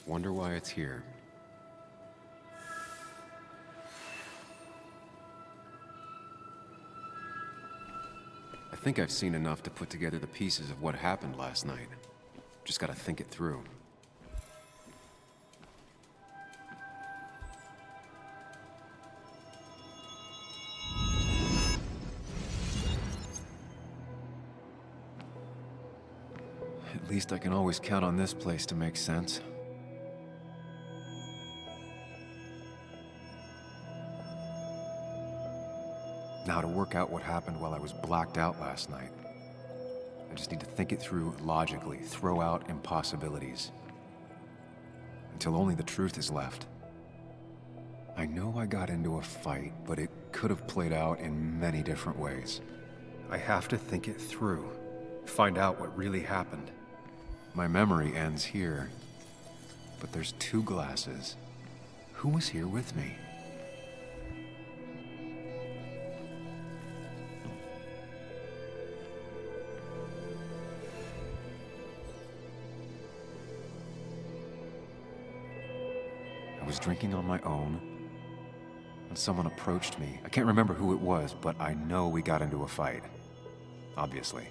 Wonder why it's here. I think I've seen enough to put together the pieces of what happened last night. Just gotta think it through. At least I can always count on this place to make sense. Now to work out what happened while I was blacked out last night. I just need to think it through logically, throw out impossibilities. Until only the truth is left. I know I got into a fight, but it could have played out in many different ways. I have to think it through, find out what really happened. My memory ends here, but there's 2 glasses. Who was here with me? I was drinking on my own, and someone approached me. I can't remember who it was, but I know we got into a fight. Obviously.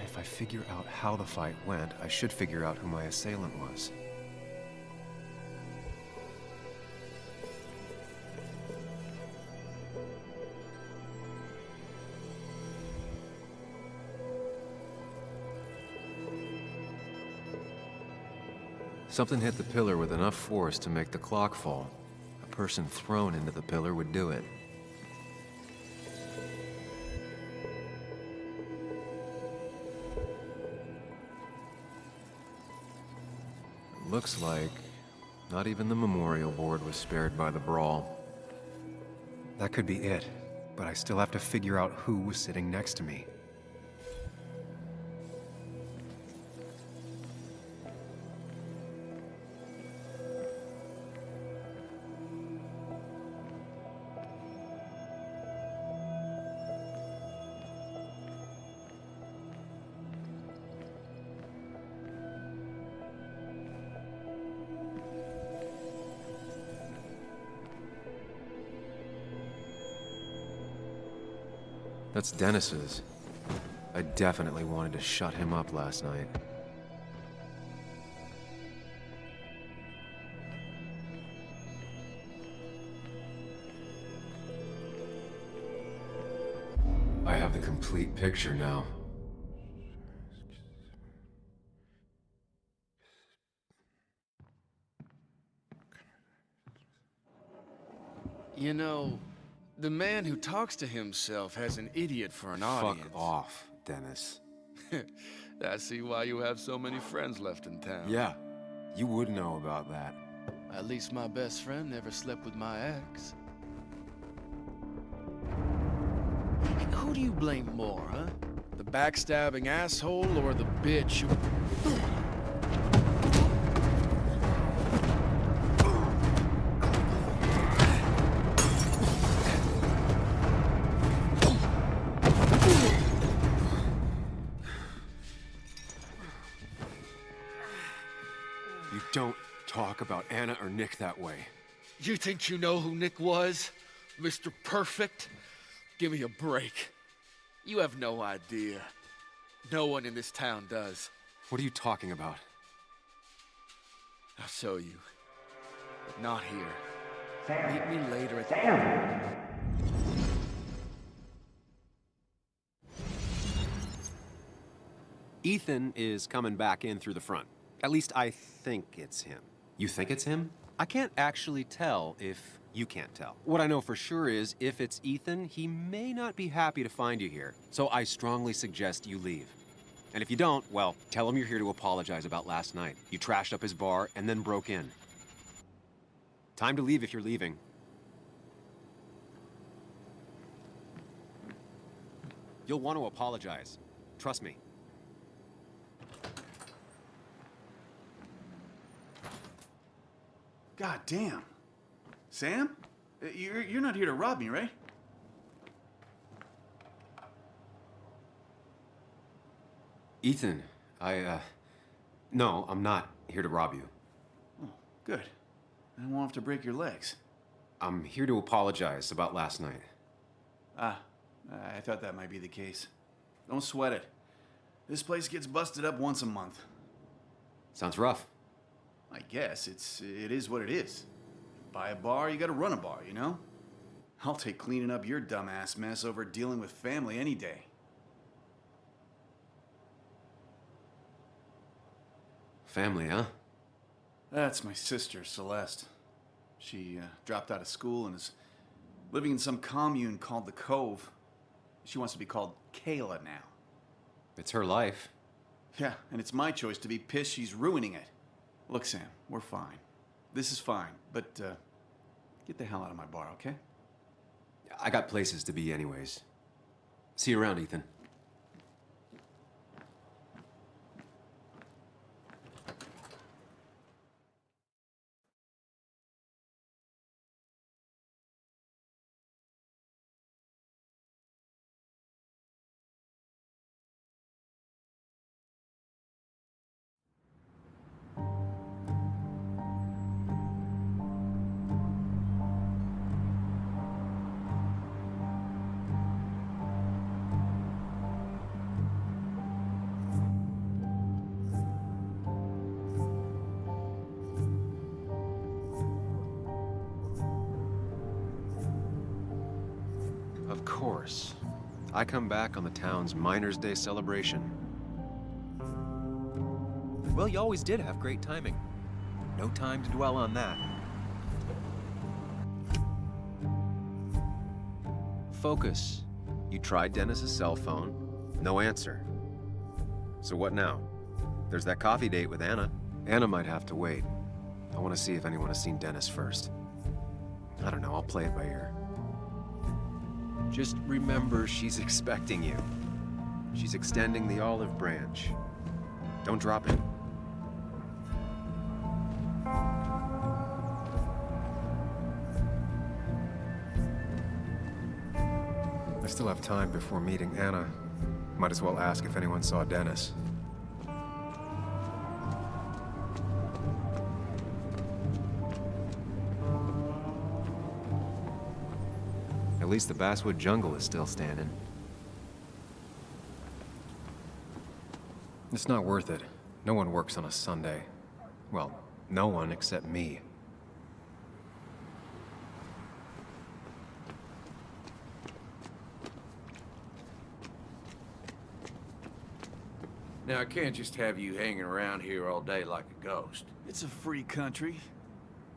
If I figure out how the fight went, I should figure out who my assailant was. Something hit the pillar with enough force to make the clock fall. A person thrown into the pillar would do it. Looks like not even the memorial board was spared by the brawl. That could be it, but I still have to figure out who was sitting next to me. That's Dennis's. I definitely wanted to shut him up last night. I have the complete picture now. You know, the man who talks to himself has an idiot for an audience. Fuck off, Dennis. I see why you have so many friends left in town. Yeah, you would know about that. At least my best friend never slept with my ex. Who do you blame more, huh? The backstabbing asshole or the bitch who... Don't talk about Anna or Nick that way. You think you know who Nick was? Mr. Perfect? Give me a break. You have no idea. No one in this town does. What are you talking about? I'll show you. But not here. Sam. Meet me later at the... Sam. Ethan is coming back in through the front. At least I think it's him. You think it's him? I can't actually tell if you can't tell. What I know for sure is if it's Ethan, he may not be happy to find you here. So I strongly suggest you leave. And if you don't, well, tell him you're here to apologize about last night. You trashed up his bar and then broke in. Time to leave if you're leaving. You'll want to apologize. Trust me. God damn. Sam? You're not here to rob me, right? Ethan, no, I'm not here to rob you. Oh, good. I won't have to break your legs. I'm here to apologize about last night. Ah, I thought that might be the case. Don't sweat it. This place gets busted up once a month. Sounds rough. I guess it is what it is. Buy a bar, you gotta run a bar, you know? I'll take cleaning up your dumbass mess over dealing with family any day. Family, huh? That's my sister, Celeste. She dropped out of school and is living in some commune called the Cove. She wants to be called Kayla now. It's her life. Yeah, and it's my choice to be pissed she's ruining it. Look, Sam, we're fine. This is fine, but get the hell out of my bar, okay? I got places to be anyways. See you around, Ethan. Of course. I come back on the town's Miners' Day celebration. Well, you always did have great timing. No time to dwell on that. Focus. You tried Dennis's cell phone. No answer. So what now? There's that coffee date with Anna. Anna might have to wait. I want to see if anyone has seen Dennis first. I don't know, I'll play it by ear. Just remember she's expecting you. She's extending the olive branch. Don't drop it. I still have time before meeting Anna. Might as well ask if anyone saw Dennis. At least the Basswood jungle is still standing. It's not worth it. No one works on a Sunday. Well, no one except me. Now, I can't just have you hanging around here all day like a ghost. It's a free country.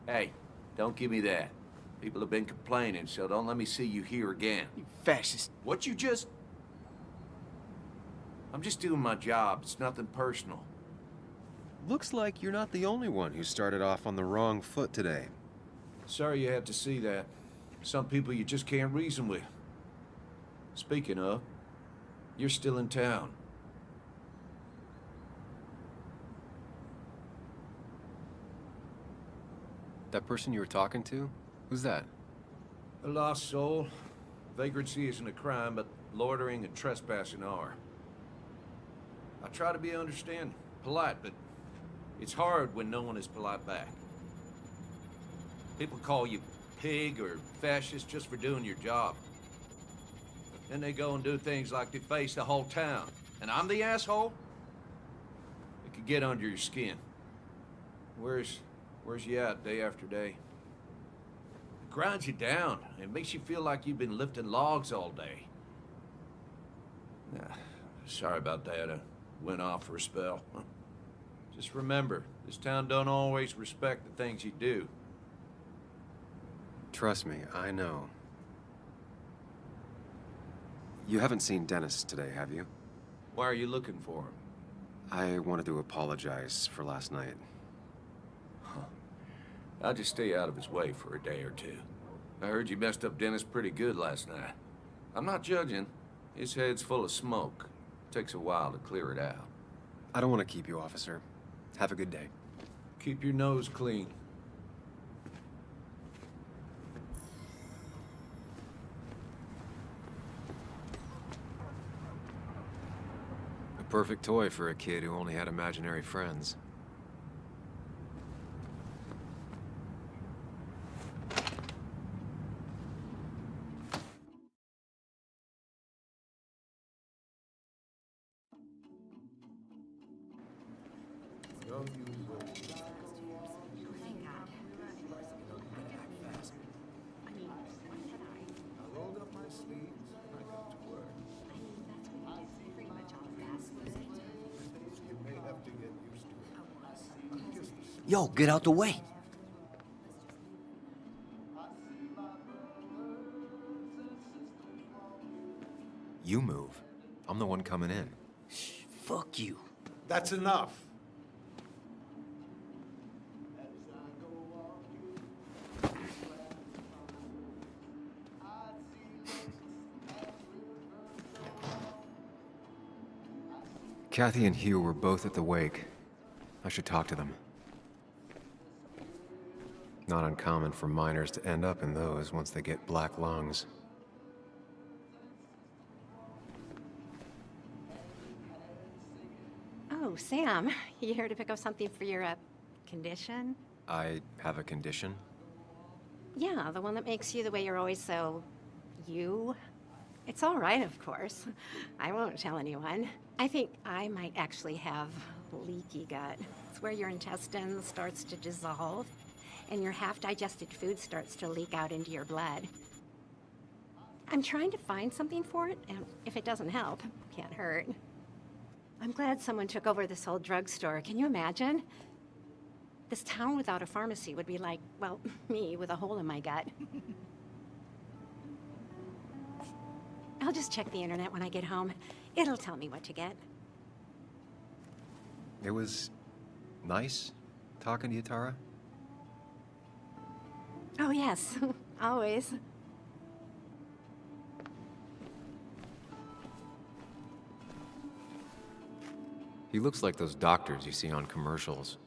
Hey, don't give me that. People have been complaining, so don't let me see you here again. You fascist. What you just... I'm just doing my job. It's nothing personal. Looks like you're not the only one who started off on the wrong foot today. Sorry you had to see that. Some people you just can't reason with. Speaking of, you're still in town. That person you were talking to? Who's that? A lost soul. Vagrancy isn't a crime, but loitering and trespassing are. I try to be understanding, polite, but it's hard when no one is polite back. People call you pig or fascist just for doing your job. Then they go and do things like deface the whole town. And I'm the asshole? It could get under your skin. Where's you at day after day? It grinds you down. It makes you feel like you've been lifting logs all day. Sorry about that. I went off for a spell. Just remember, this town don't always respect the things you do. Trust me, I know. You haven't seen Dennis today, have you? Why are you looking for him? I wanted to apologize for last night. I'll just stay out of his way for a day or two. I heard you messed up Dennis pretty good last night. I'm not judging. His head's full of smoke. Takes a while to clear it out. I don't want to keep you, officer. Have a good day. Keep your nose clean. A perfect toy for a kid who only had imaginary friends. Yo, get out the way. You move. I'm the one coming in. Fuck you. That's enough. Kathy and Hugh were both at the wake. I should talk to them. Not uncommon for miners to end up in those once they get black lungs. Oh, Sam, you here to pick up something for your, condition? I have a condition? Yeah, the one that makes you the way you're always so... you? It's all right, of course. I won't tell anyone. I think I might actually have leaky gut. It's where your intestine starts to dissolve, and your half-digested food starts to leak out into your blood. I'm trying to find something for it, and if it doesn't help, can't hurt. I'm glad someone took over this old drugstore. Can you imagine? This town without a pharmacy would be like, well, me with a hole in my gut. I'll just check the internet when I get home. It'll tell me what to get. It was nice talking to you, Tara? Oh, yes. Always. He looks like those doctors you see on commercials.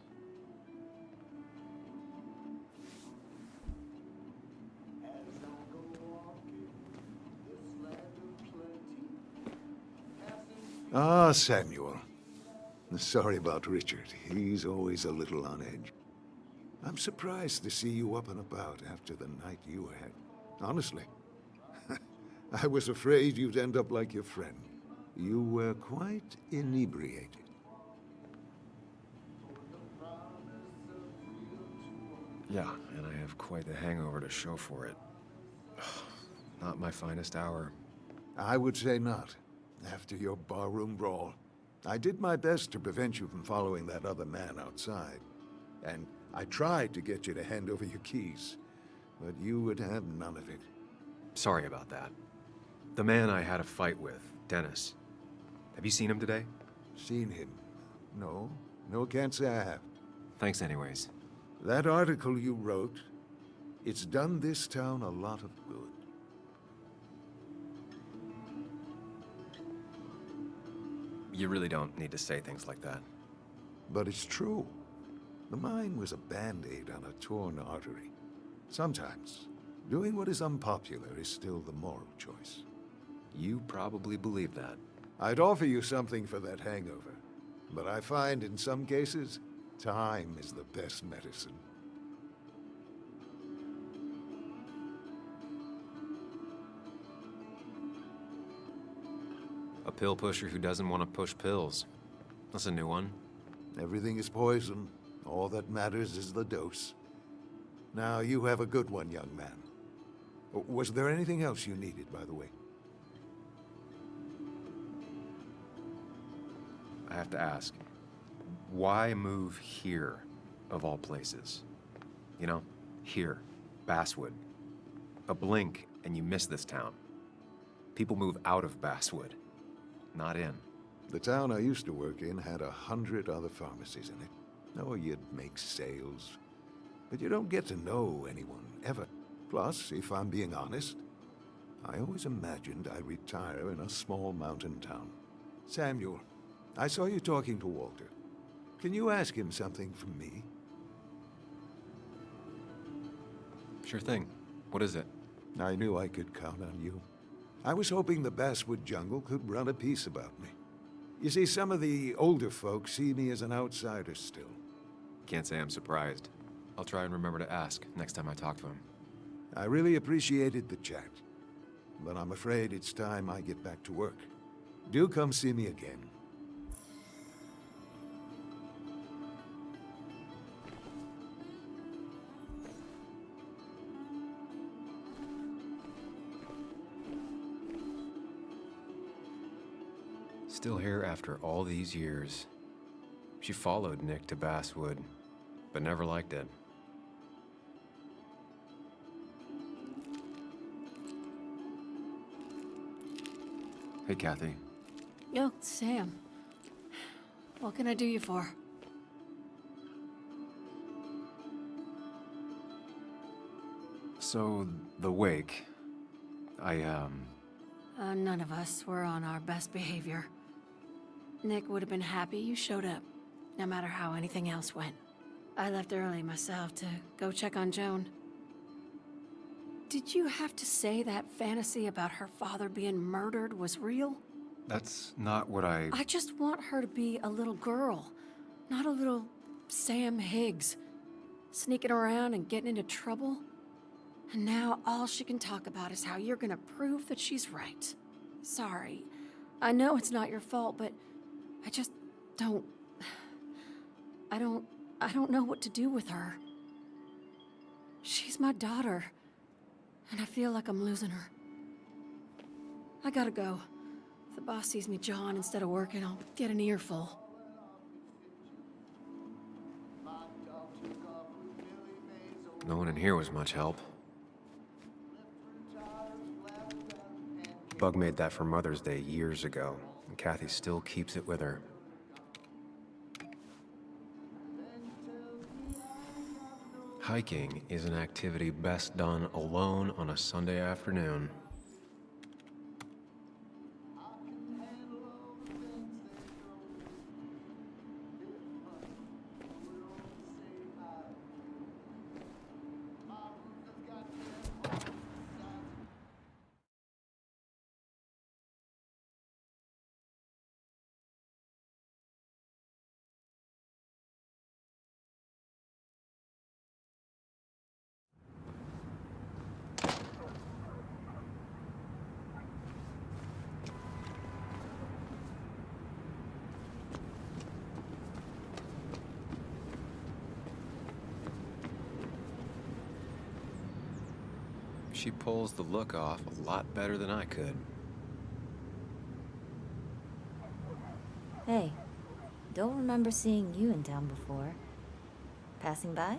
Ah, Samuel. Sorry about Richard. He's always a little on edge. I'm surprised to see you up and about after the night you had. Honestly. I was afraid you'd end up like your friend. You were quite inebriated. Yeah, and I have quite the hangover to show for it. Not my finest hour. I would say not. After your barroom brawl, I did my best to prevent you from following that other man outside. And I tried to get you to hand over your keys, but you would have none of it. Sorry about that. The man I had a fight with, Dennis. Have you seen him today? Seen him? No. No, can't say I have. Thanks anyways. That article you wrote, it's done this town a lot of good. You really don't need to say things like that. But it's true. The mine was a band-aid on a torn artery. Sometimes, doing what is unpopular is still the moral choice. You probably believe that. I'd offer you something for that hangover, but I find in some cases, time is the best medicine. A pill pusher who doesn't want to push pills. That's a new one. Everything is poison. All that matters is the dose. Now, you have a good one, young man. Was there anything else you needed, by the way? I have to ask, why move here, of all places? You know, here, Basswood. A blink and you miss this town. People move out of Basswood, not in. The town I used to work in had 100 other pharmacies in it. Oh, you'd make sales. But you don't get to know anyone, ever. Plus, if I'm being honest, I always imagined I'd retire in a small mountain town. Samuel, I saw you talking to Walter. Can you ask him something from me? Sure thing. What is it? I knew I could count on you. I was hoping the Basswood jungle could run a piece about me. You see, some of the older folks see me as an outsider still. Can't say I'm surprised. I'll try and remember to ask next time I talk to him. I really appreciated the chat, but I'm afraid it's time I get back to work. Do come see me again. Still here after all these years. She followed Nick to Basswood, but never liked it. Hey, Kathy. Yo, Sam. What can I do you for? So, the wake. None of us were on our best behavior. Nick would have been happy you showed up, no matter how anything else went. I left early myself to go check on Joan. Did you have to say that fantasy about her father being murdered was real? That's not what I just want her to be a little girl, not a little Sam Higgs, sneaking around and getting into trouble. And now all she can talk about is how you're gonna prove that she's right. Sorry. I know it's not your fault, but I just don't... I don't know what to do with her. She's my daughter, and I feel like I'm losing her. I gotta go. If the boss sees me jawing instead of working, I'll get an earful. No one in here was much help. Bug made that for Mother's Day years ago, and Kathy still keeps it with her. Hiking is an activity best done alone on a Sunday afternoon. She pulls the look off a lot better than I could. Hey, don't remember seeing you in town before. Passing by?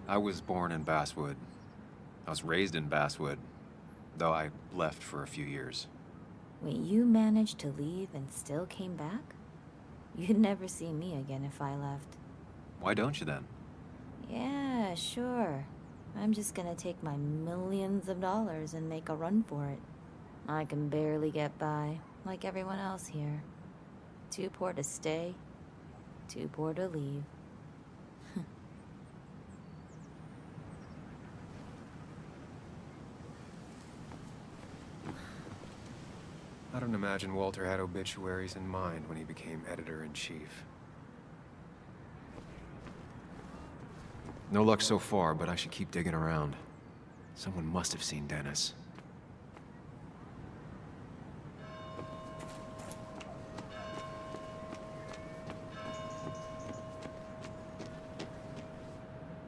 I was born in Basswood. I was raised in Basswood, though I left for a few years. Wait, you managed to leave and still came back? You'd never see me again if I left. Why don't you then? Yeah, sure. I'm just gonna take my millions of dollars and make a run for it. I can barely get by, like everyone else here. Too poor to stay, too poor to leave. I don't imagine Walter had obituaries in mind when he became editor-in-chief. No luck so far, but I should keep digging around. Someone must have seen Dennis.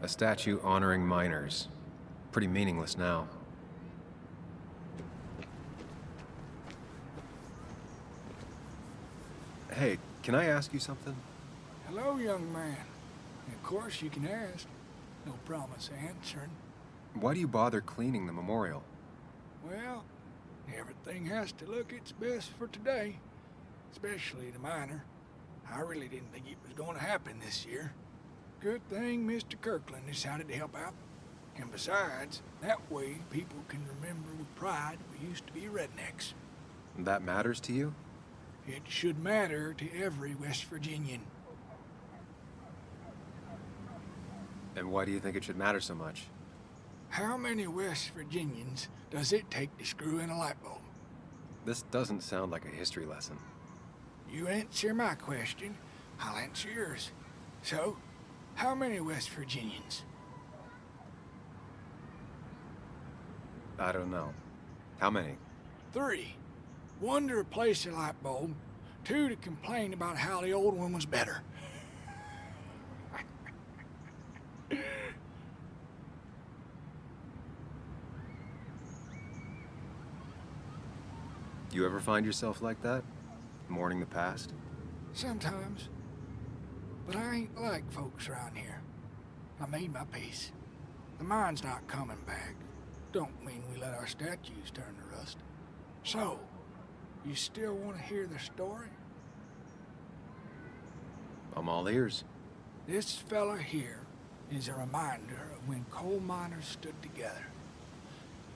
A statue honoring miners. Pretty meaningless now. Hey, can I ask you something? Hello, young man. Of course you can ask. No promise answering. Why do you bother cleaning the memorial? Well, everything has to look its best for today. Especially the miner. I really didn't think it was going to happen this year. Good thing Mr. Kirkland decided to help out. And besides, that way people can remember with pride we used to be rednecks. That matters to you? It should matter to every West Virginian. And why do you think it should matter so much? How many West Virginians does it take to screw in a light bulb? This doesn't sound like a history lesson. You answer my question, I'll answer yours. So, how many West Virginians? I don't know. How many? 3. 1 to replace the light bulb, 2 to complain about how the old one was better. You ever find yourself like that? Mourning the past? Sometimes. But I ain't like folks around here. I made my peace. The mine's not coming back. Don't mean we let our statues turn to rust. So, you still want to hear the story? I'm all ears. This fella here is a reminder of when coal miners stood together.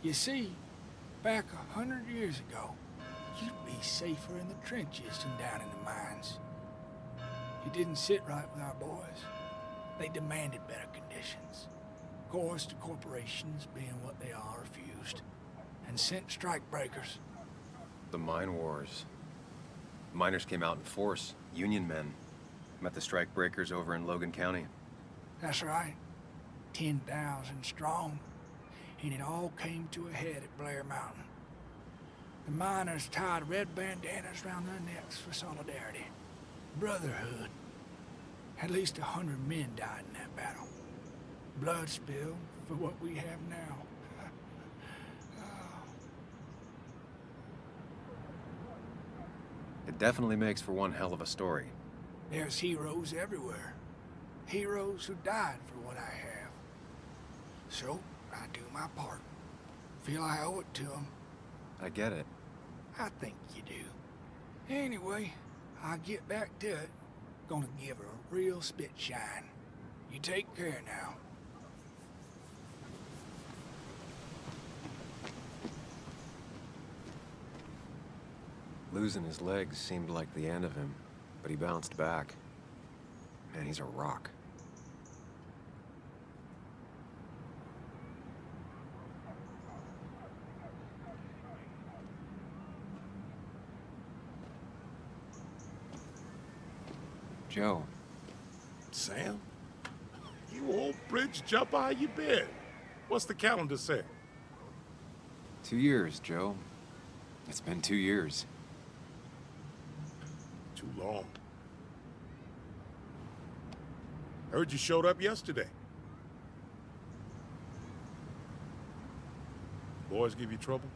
You see, back 100 years ago, you'd be safer in the trenches than down in the mines. It didn't sit right with our boys. They demanded better conditions. Of course, the corporations, being what they are, refused and sent strike breakers. The mine wars. Miners came out in force. Union men. Met the strike breakers over in Logan County. That's right. 10,000 strong. And it all came to a head at Blair Mountain. The miners tied red bandanas around their necks for solidarity. Brotherhood. At least 100 men died in that battle. Blood spilled for what we have now. It definitely makes for one hell of a story. There's heroes everywhere. Heroes who died for what I have. So, I do my part. Feel I owe it to them. I get it. I think you do. Anyway, I'll get back to it. Gonna give her a real spit shine. You take care now. Losing his legs seemed like the end of him, but he bounced back. Man, he's a rock. Joe. Sam? You old bridge jumper, how you been? What's the calendar say? 2 years, Joe. It's been 2 years. Too long. Heard you showed up yesterday. Boys give you trouble?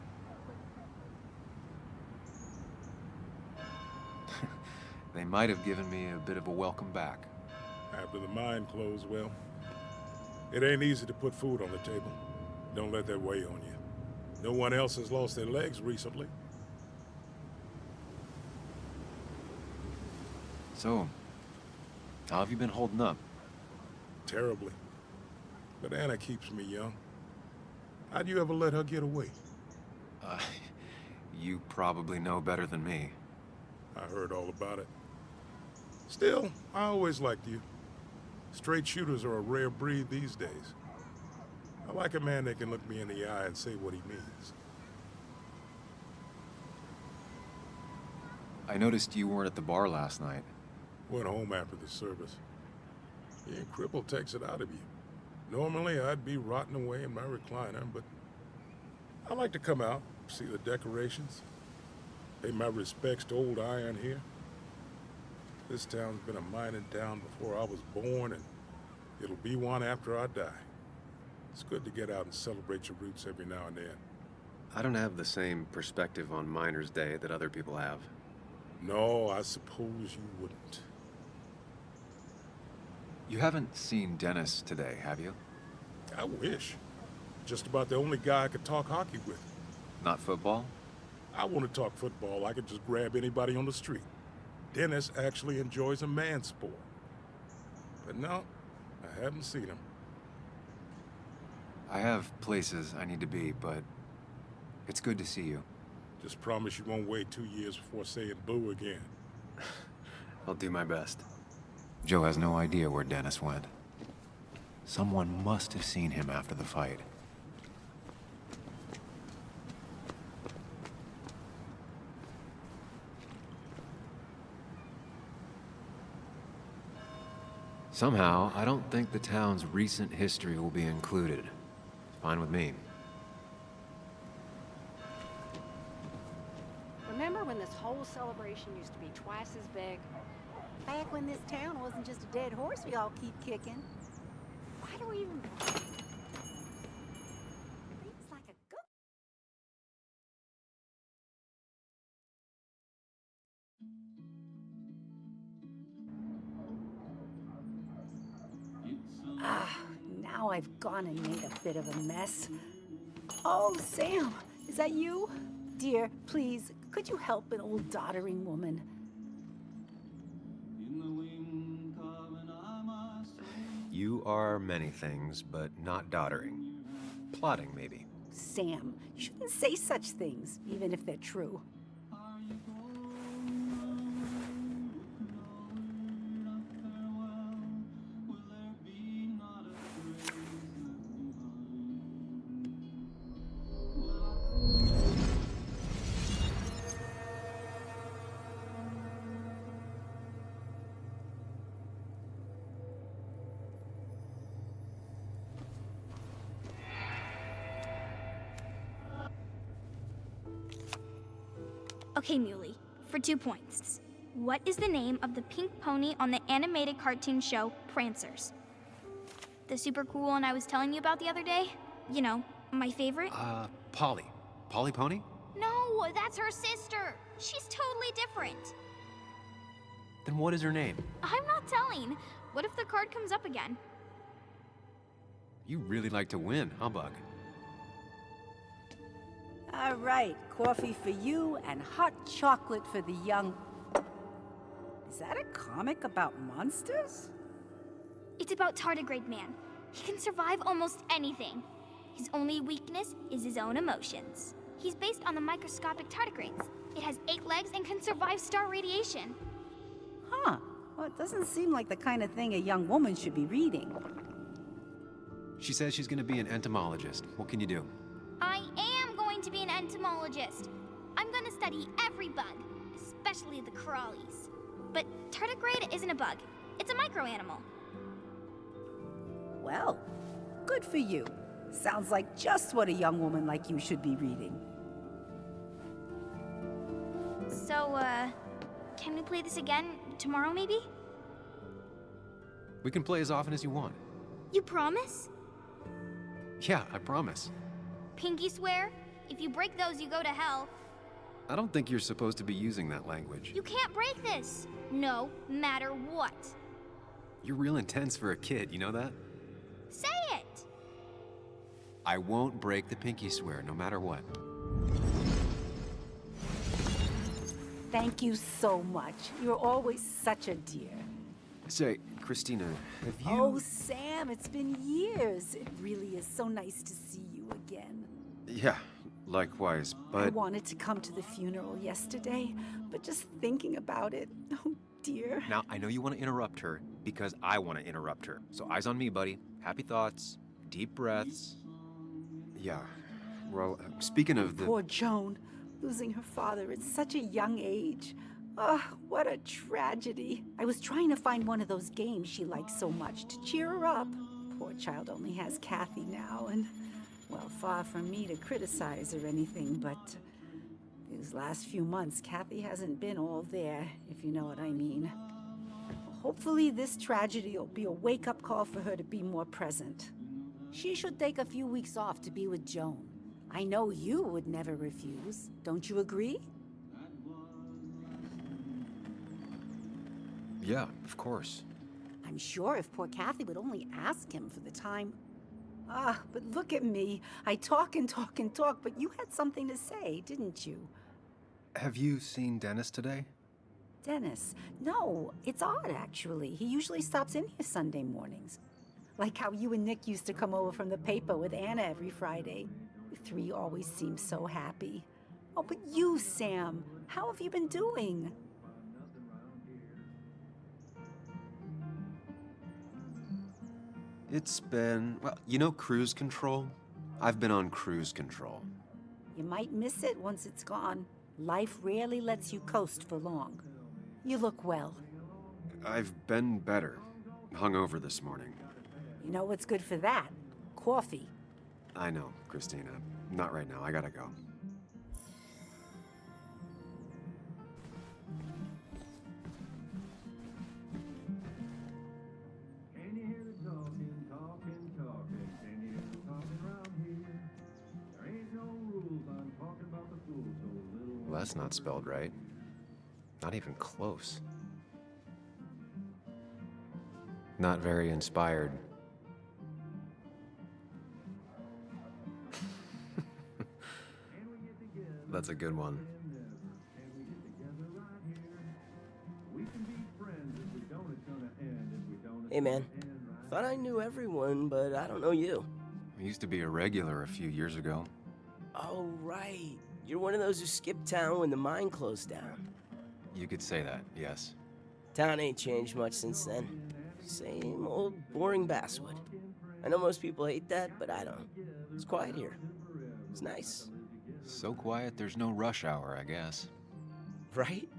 They might have given me a bit of a welcome back. After the mine closed, well, it ain't easy to put food on the table. Don't let that weigh on you. No one else has lost their legs recently. So, how have you been holding up? Terribly. But Anna keeps me young. How'd you ever let her get away? You probably know better than me. I heard all about it. Still, I always liked you. Straight shooters are a rare breed these days. I like a man that can look me in the eye and say what he means. I noticed you weren't at the bar last night. Went home after the service. Being crippled takes it out of you. Normally, I'd be rotting away in my recliner, but I like to come out, see the decorations, pay my respects to old iron here. This town's been a mining town before I was born, and it'll be one after I die. It's good to get out and celebrate your roots every now and then. I don't have the same perspective on Miners' Day that other people have. No, I suppose you wouldn't. You haven't seen Dennis today, have you? I wish. Just about the only guy I could talk hockey with. Not football? I want to talk football. I could just grab anybody on the street. Dennis actually enjoys a man's sport. But no, I haven't seen him. I have places I need to be, but it's good to see you. Just promise you won't wait 2 years before saying boo again. I'll do my best. Joe has no idea where Dennis went. Someone must have seen him after the fight. Somehow, I don't think the town's recent history will be included. Fine with me. Remember when this whole celebration used to be twice as big? Back when this town wasn't just a dead horse we all keep kicking. Why do we even... It's like a goat. Now I've gone and made a bit of a mess. Oh, Sam, is that you? Dear, please, could you help an old doddering woman? You are many things, but not doddering. Plotting, maybe. Sam, you shouldn't say such things, even if they're true. Okay, Muley, for 2 points. What is the name of the pink pony on the animated cartoon show Prancers? The super cool one I was telling you about the other day? You know, my favorite? Polly. Polly Pony? No, that's her sister. She's totally different. Then what is her name? I'm not telling. What if the card comes up again? You really like to win, huh, Bug? All right, coffee for you and hot chocolate for the young... Is that a comic about monsters? It's about tardigrade man. He can survive almost anything. His only weakness is his own emotions. He's based on the microscopic tardigrades. It has 8 legs and can survive star radiation. Huh. Well, it doesn't seem like the kind of thing a young woman should be reading. She says she's gonna be an entomologist. What can you do? I am going to be an entomologist. I'm gonna study every bug, especially the crawlies. But tardigrade isn't a bug. It's a microanimal. Well, good for you. Sounds like just what a young woman like you should be reading. So, can we play this again tomorrow, maybe? We can play as often as you want. You promise? Yeah, I promise. Pinky swear? If you break those, you go to hell. I don't think you're supposed to be using that language. You can't break this. No matter what. You're real intense for a kid, you know that? Say it! I won't break the pinky swear, no matter what. Thank you so much. You're always such a dear. Say, Christina, have you... Oh, Sam, it's been years. It really is so nice to see you again. Yeah, likewise, but... I wanted to come to the funeral yesterday, but just thinking about it, oh dear. Now, I know you want to interrupt her, because I want to interrupt her. So eyes on me, buddy. Happy thoughts, deep breaths. Yeah, well, speaking of the... Poor Joan, losing her father at such a young age. Oh, what a tragedy. I was trying to find one of those games she likes so much to cheer her up. Poor child only has Kathy now, and, well, far from me to criticize or anything, but these last few months, Kathy hasn't been all there, if you know what I mean. Hopefully this tragedy will be a wake-up call for her to be more present. She should take a few weeks off to be with Joan. I know you would never refuse. Don't you agree? Yeah, of course. I'm sure if poor Kathy would only ask him for the time. Ah, but look at me. I talk and talk and talk, but you had something to say, didn't you? Have you seen Dennis today? Dennis? No, it's odd, actually. He usually stops in here Sunday mornings. Like how you and Nick used to come over from the paper with Anna every Friday. You 3 always seem so happy. Oh, but you, Sam, how have you been doing? It's been, well, you know cruise control? I've been on cruise control. You might miss it once it's gone. Life rarely lets you coast for long. You look well. I've been better. Hungover this morning. You know what's good for that? Coffee. I know, Christina. Not right now. I gotta go. Well, that's not spelled right. Not even close. Not very inspired. That's a good one. Hey man, thought I knew everyone, but I don't know you. I used to be a regular a few years ago. Oh right, you're one of those who skipped town when the mine closed down. You could say that, yes. Town ain't changed much since then. Same old boring Basswood. I know most people hate that, but I don't. It's quiet here. It's nice. So quiet, there's no rush hour, I guess. Right?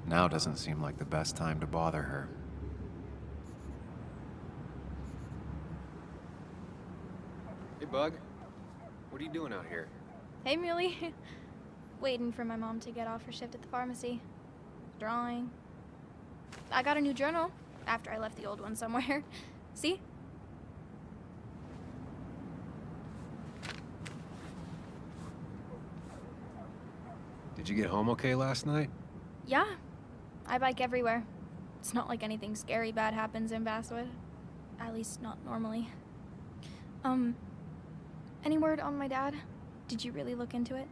Now doesn't seem like the best time to bother her. Hey, Bug. What are you doing out here? Hey, Muley. Waiting for my mom to get off her shift at the pharmacy. Drawing. I got a new journal after I left the old one somewhere. See? Did you get home okay last night? Yeah. I bike everywhere. It's not like anything scary bad happens in Basswood. At least not normally. Any word on my dad? Did you really look into it?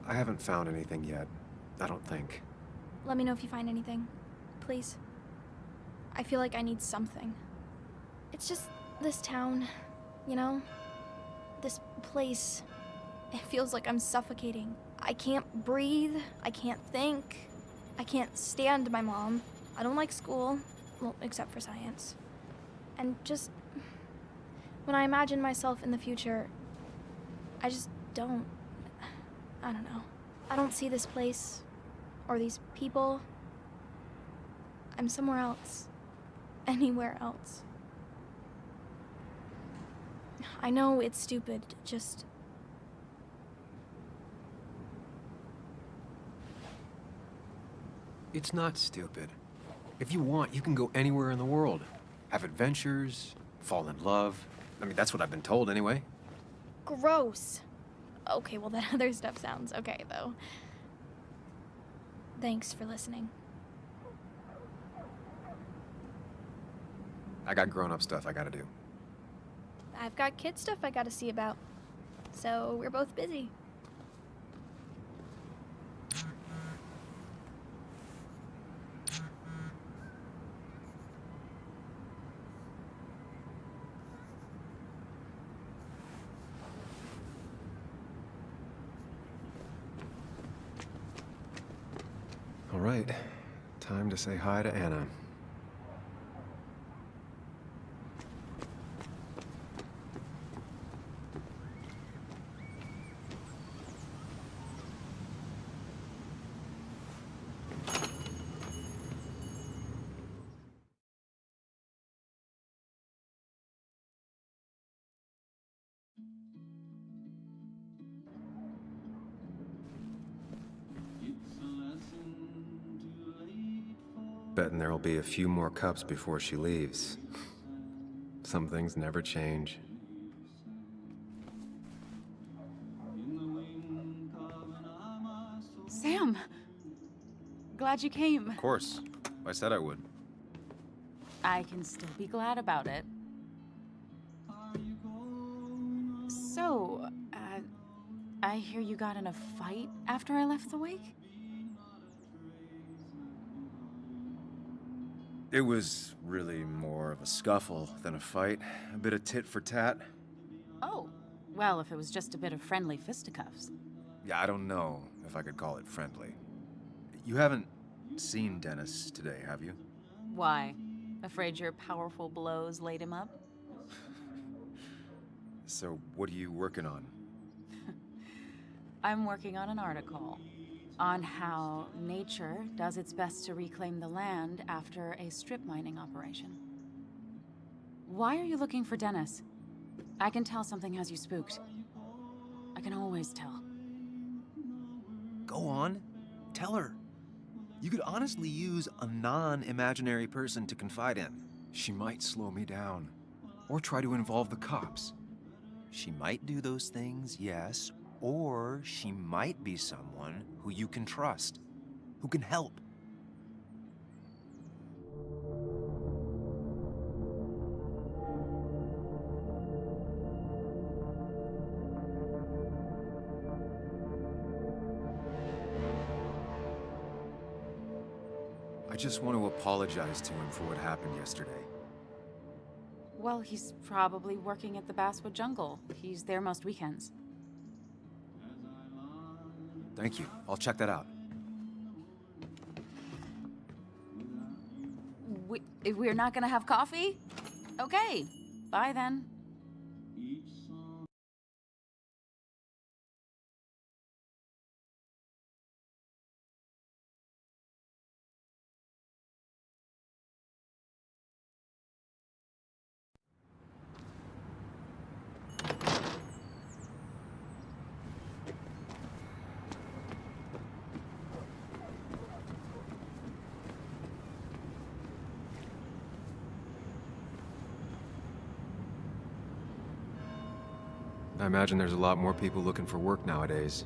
I haven't found anything yet. I don't think. Let me know if you find anything. Please. I feel like I need something. It's just this town, you know? This place. It feels like I'm suffocating. I can't breathe. I can't think. I can't stand my mom. I don't like school. Well, except for science. And just... when I imagine myself in the future, I just don't... I don't know. I don't see this place, or these people. I'm somewhere else. Anywhere else. I know it's stupid, just... It's not stupid. If you want, you can go anywhere in the world. Have adventures, fall in love. I mean, that's what I've been told anyway. Gross. Okay, well, that other stuff sounds okay, though. Thanks for listening. I got grown-up stuff I gotta do. I've got kid stuff I gotta see about. So we're both busy. All right, time to say hi to Anna. Betting there'll be a few more cups before she leaves. Some things never change. Sam! Glad you came. Of course. I said I would. I can still be glad about it. So, I hear you got in a fight after I left the wake? It was really more of a scuffle than a fight. A bit of tit for tat. Oh, well, if it was just a bit of friendly fisticuffs. Yeah, I don't know if I could call it friendly. You haven't seen Dennis today, have you? Why? Afraid your powerful blows laid him up? So, what are you working on? I'm working on an article on how nature does its best to reclaim the land after a strip mining operation. Why are you looking for Dennis? I can tell something has you spooked. I can always tell. Go on. Tell her. You could honestly use a non-imaginary person to confide in. She might slow me down. Or try to involve the cops. She might do those things, yes, or she might be someone who you can trust, who can help. I just want to apologize to him for what happened yesterday. Well, he's probably working at the Basswood jungle. He's there most weekends. Thank you. I'll check that out. We're not gonna have coffee? Okay, bye then. I imagine there's a lot more people looking for work nowadays.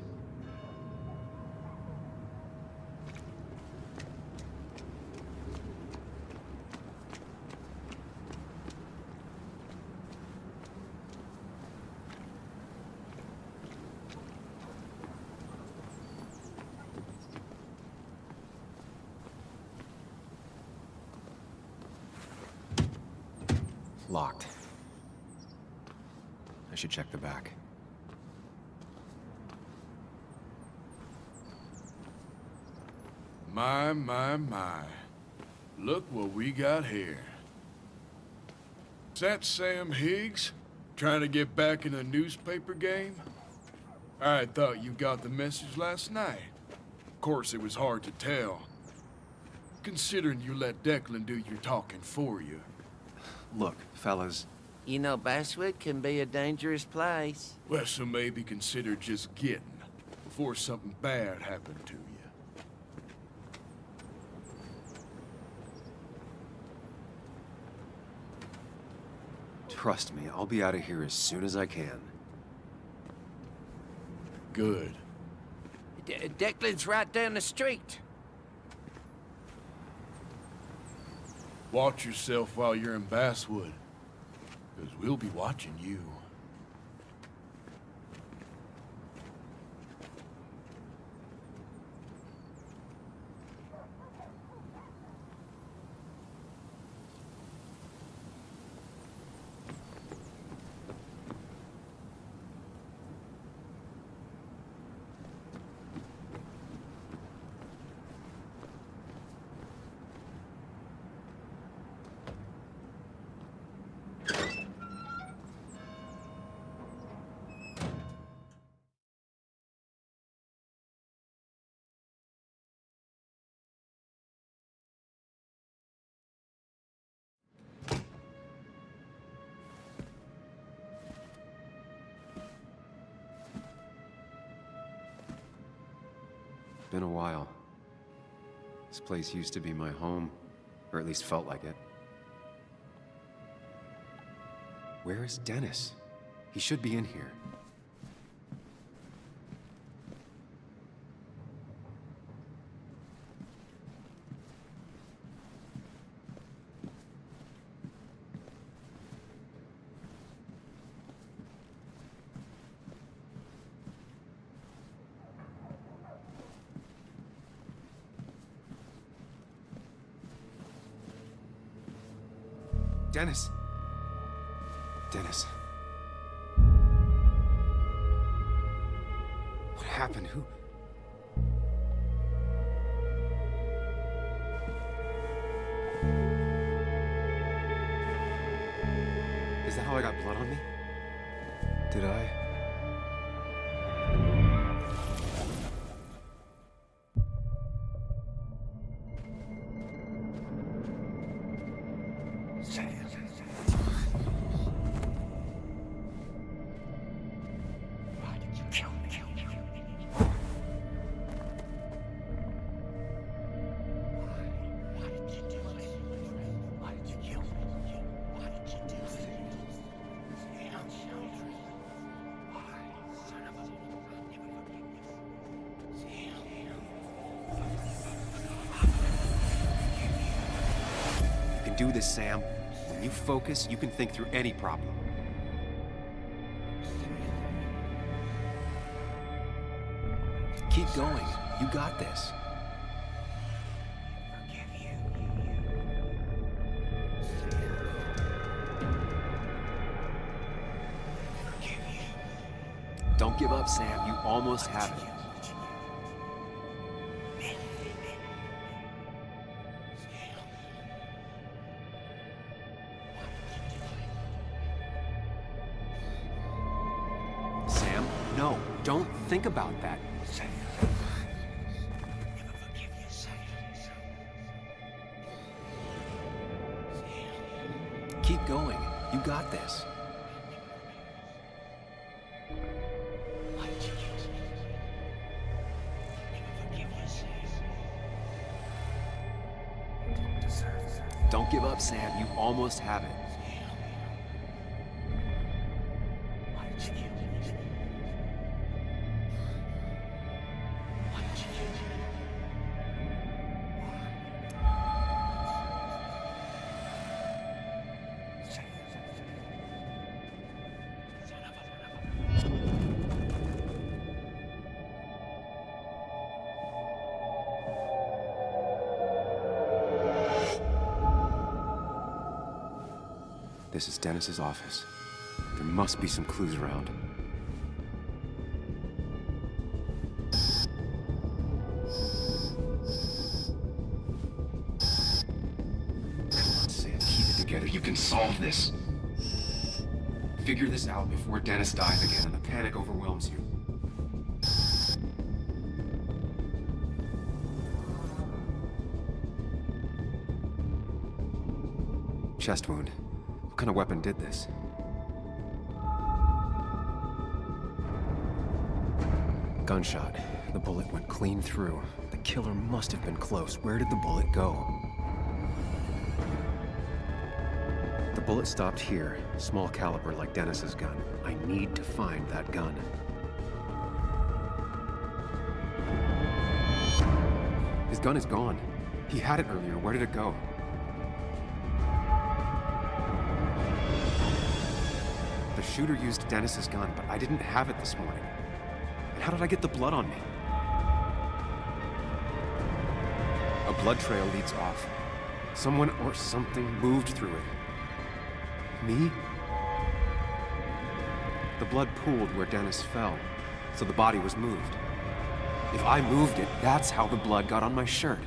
Locked. I should check the back. My. Look what we got here. Is that Sam Higgs? Trying to get back in the newspaper game? I thought you got the message last night. Of course, it was hard to tell, considering you let Declan do your talking for you. Look, fellas. You know, Basswood can be a dangerous place. Well, so maybe consider just getting before something bad happened to you. Trust me, I'll be out of here as soon as I can. Good. Declan's right down the street. Watch yourself while you're in Basswood, because we'll be watching you. Been a while. This place used to be my home, or at least felt like it. Where is Dennis? He should be in here. Dennis! Dennis. What happened? Who? Is that how I got blood on me? Did I? Do this, Sam. When you focus, you can think through any problem. Keep going. You got this. Don't give up, Sam. You almost have it. No, don't think about that. Keep going. You got this. Don't give up, Sam. You almost have it. This is Dennis's office. There must be some clues around. Come on, Sam, keep it together. You can solve this. Figure this out before Dennis dies again and the panic overwhelms you. Chest wound. What kind of weapon did this? Gunshot. The bullet went clean through. The killer must have been close. Where did the bullet go? The bullet stopped here. Small caliber like Dennis's gun. I need to find that gun. His gun is gone. He had it earlier. Where did it go? The shooter used Dennis's gun, but I didn't have it this morning. And how did I get the blood on me? A blood trail leads off. Someone or something moved through it. Me? The blood pooled where Dennis fell, so the body was moved. If I moved it, that's how the blood got on my shirt.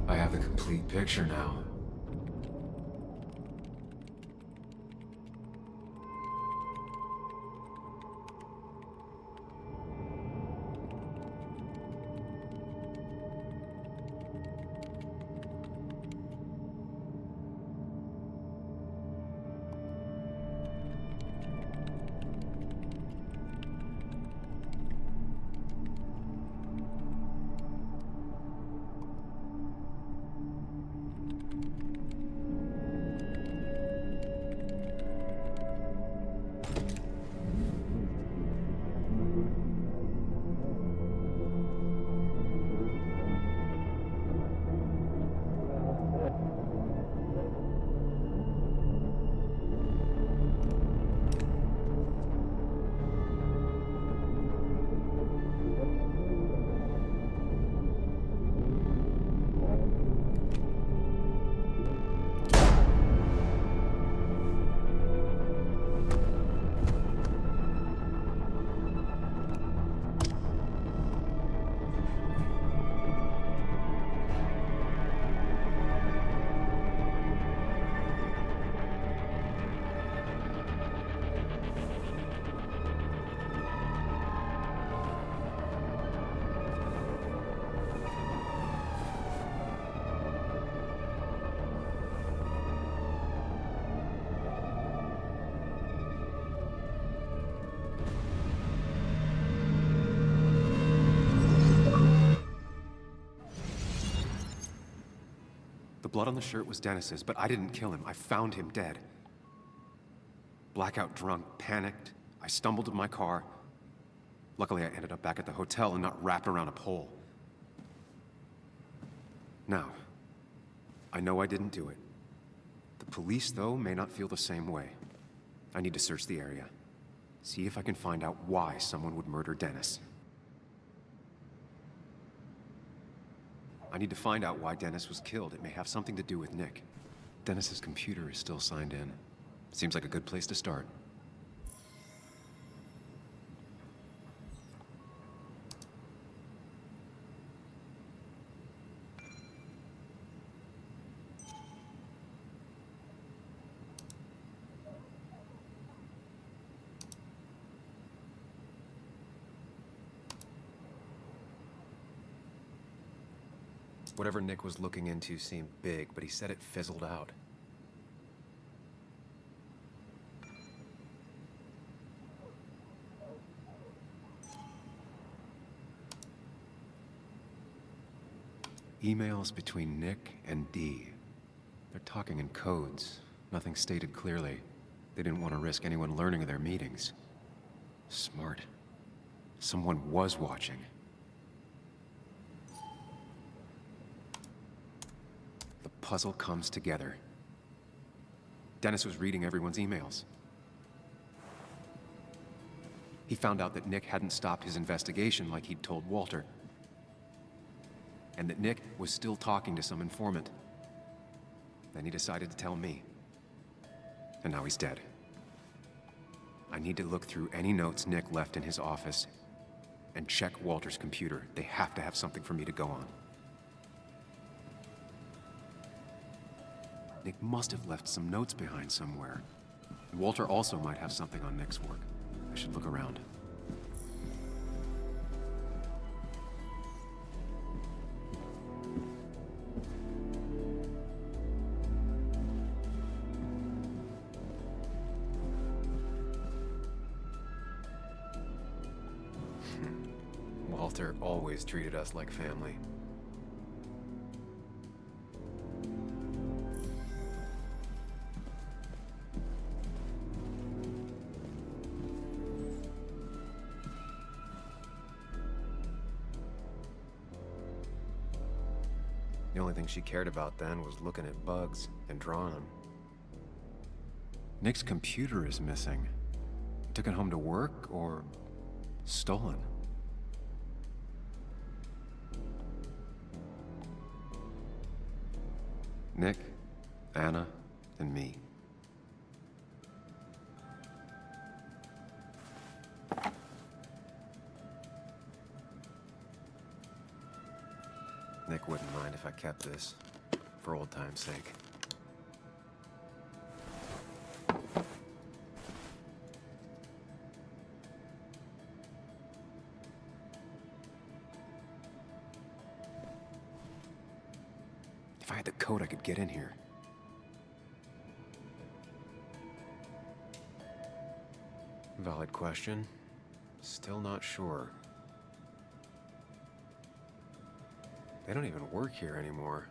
I have the complete picture now. The blood on the shirt was Dennis's, but I didn't kill him. I found him dead. Blackout drunk, panicked. I stumbled to my car. Luckily, I ended up back at the hotel and not wrapped around a pole. Now, I know I didn't do it. The police, though, may not feel the same way. I need to search the area. See if I can find out why someone would murder Dennis. I need to find out why Dennis was killed. It may have something to do with Nick. Dennis's computer is still signed in. Seems like a good place to start. Whatever Nick was looking into seemed big, but he said it fizzled out. Emails between Nick and Dee. They're talking in codes. Nothing stated clearly. They didn't want to risk anyone learning of their meetings. Smart. Someone was watching. The puzzle comes together. Dennis was reading everyone's emails. He found out that Nick hadn't stopped his investigation like he'd told Walter. And that Nick was still talking to some informant. Then he decided to tell me. And now he's dead. I need to look through any notes Nick left in his office and check Walter's computer. They have to have something for me to go on. Nick must have left some notes behind somewhere. Walter also might have something on Nick's work. I should look around. Walter always treated us like family. The only thing she cared about then was looking at bugs and drawing them. Nick's computer is missing. He took it home to work or stolen. Nick, Anna, and me. Nick wouldn't mind if I kept this, for old time's sake. If I had the code, I could get in here. Valid question. Still not sure. They don't even work here anymore.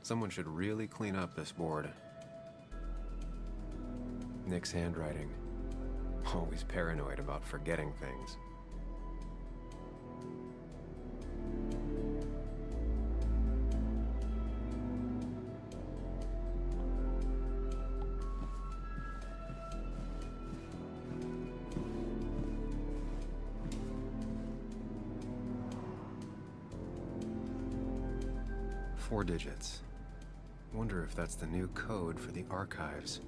Someone should really clean up this board. Nick's handwriting. Always paranoid about forgetting things. Four digits. Wonder if that's the new code for the archives.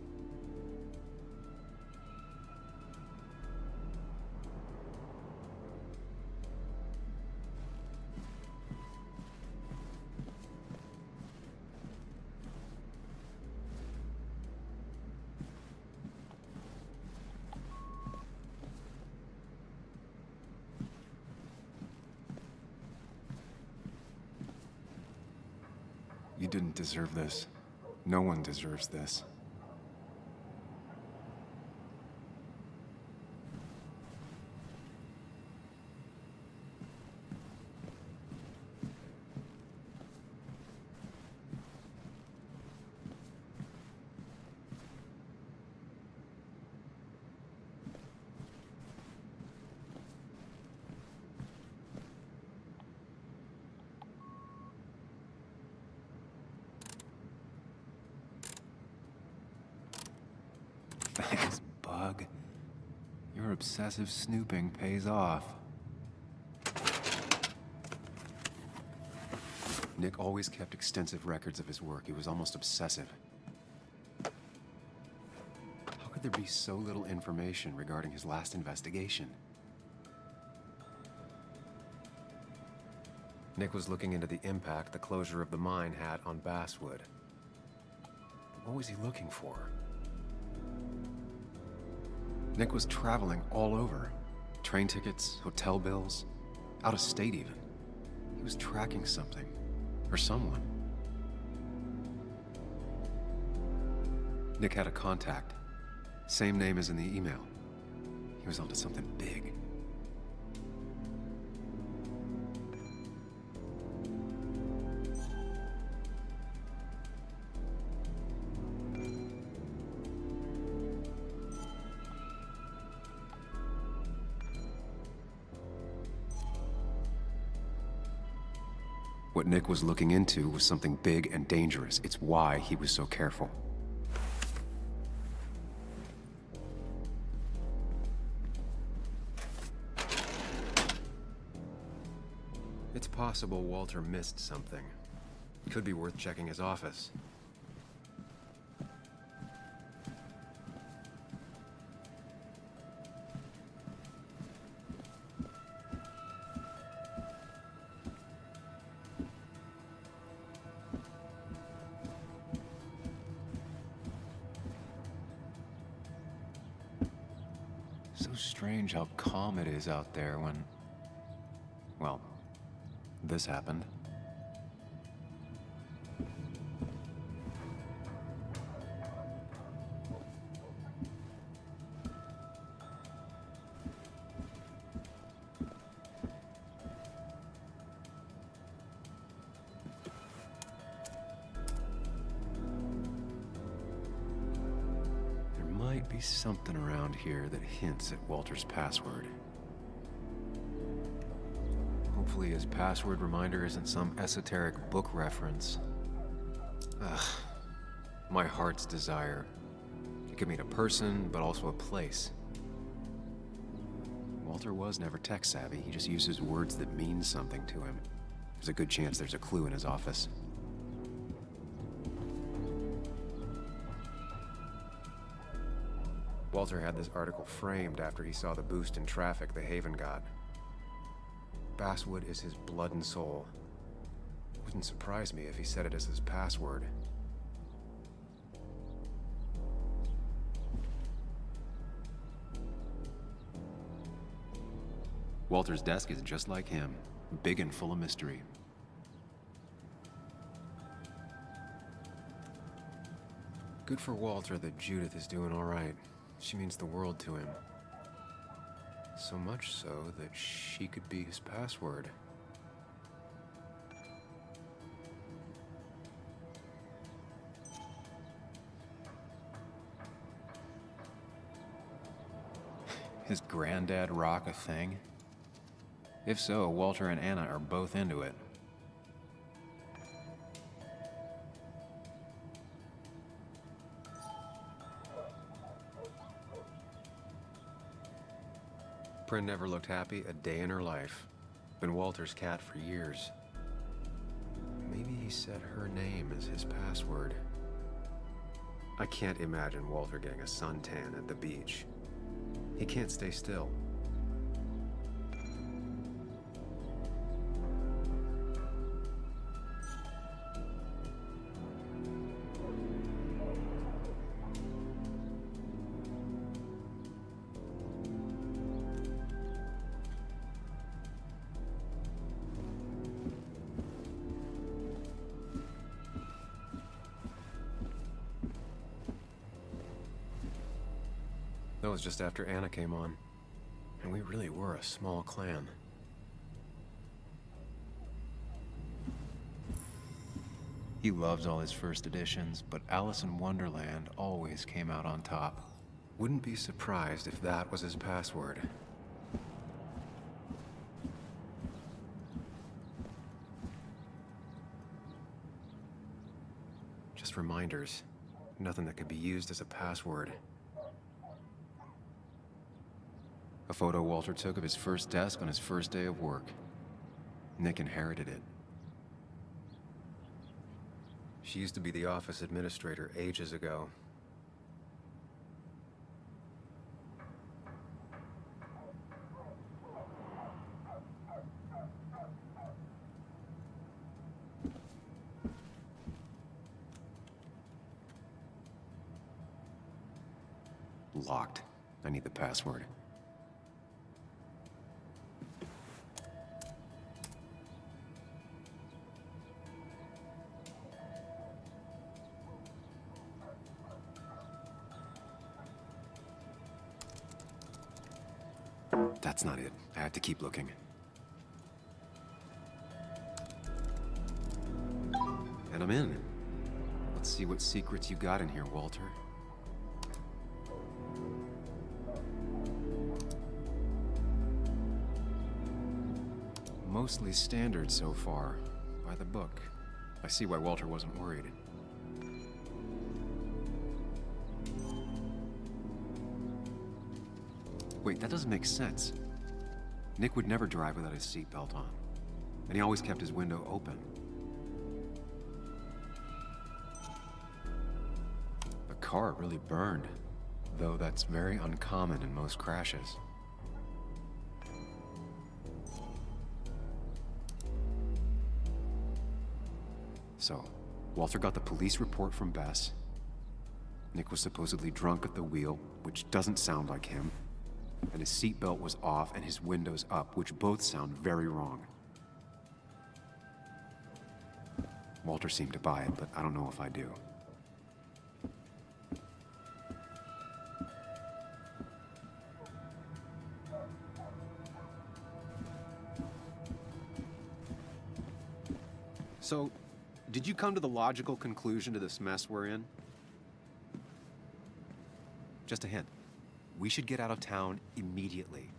You didn't deserve this. No one deserves this. Thanks, Bug. Your obsessive snooping pays off. Nick always kept extensive records of his work. He was almost obsessive. How could there be so little information regarding his last investigation? Nick was looking into the impact the closure of the mine had on Basswood. What was he looking for? Nick was traveling all over. Train tickets, hotel bills, out of state even. He was tracking something, or someone. Nick had a contact. Same name as in the email. He was onto something big. What Nick was looking into was something big and dangerous. It's why he was so careful. It's possible Walter missed something. Could be worth checking his office. strange how calm it is out there when... well, this happened. Might be something around here that hints at Walter's password. Hopefully his password reminder isn't some esoteric book reference. Ugh. My heart's desire. It could mean a person, but also a place. Walter was never tech savvy. He just uses words that mean something to him. There's a good chance there's a clue in his office. Walter had this article framed after he saw the boost in traffic the Haven got. Basswood is his blood and soul. It wouldn't surprise me if he said it as his password. Walter's desk is just like him, big and full of mystery. Good for Walter that Judith is doing all right. She means the world to him. So much so that she could be his password. His granddad rock a thing? If so, Walter and Anna are both into it. Prin never looked happy a day in her life. Been Walter's cat for years. Maybe he set her name as his password. I can't imagine Walter getting a suntan at the beach. He can't stay still. That was just after Anna came on, and we really were a small clan. He loves all his first editions, but Alice in Wonderland always came out on top. Wouldn't be surprised if that was his password. Just reminders. Nothing that could be used as a password. A photo Walter took of his first desk on his first day of work. Nick inherited it. She used to be the office administrator ages ago. Locked. I need the password. That's not it. I have to keep looking. And I'm in. Let's see what secrets you got in here, Walter. Mostly standard so far, by the book. I see why Walter wasn't worried. Wait, that doesn't make sense. Nick would never drive without his seatbelt on, and he always kept his window open. The car really burned, though that's very uncommon in most crashes. So, Walter got the police report from Bess. Nick was supposedly drunk at the wheel, which doesn't sound like him. and his seatbelt was off and his windows up, which both sound very wrong. Walter seemed to buy it, but I don't know if I do. So, did you come to the logical conclusion to this mess we're in? Just a hint. We should get out of town immediately.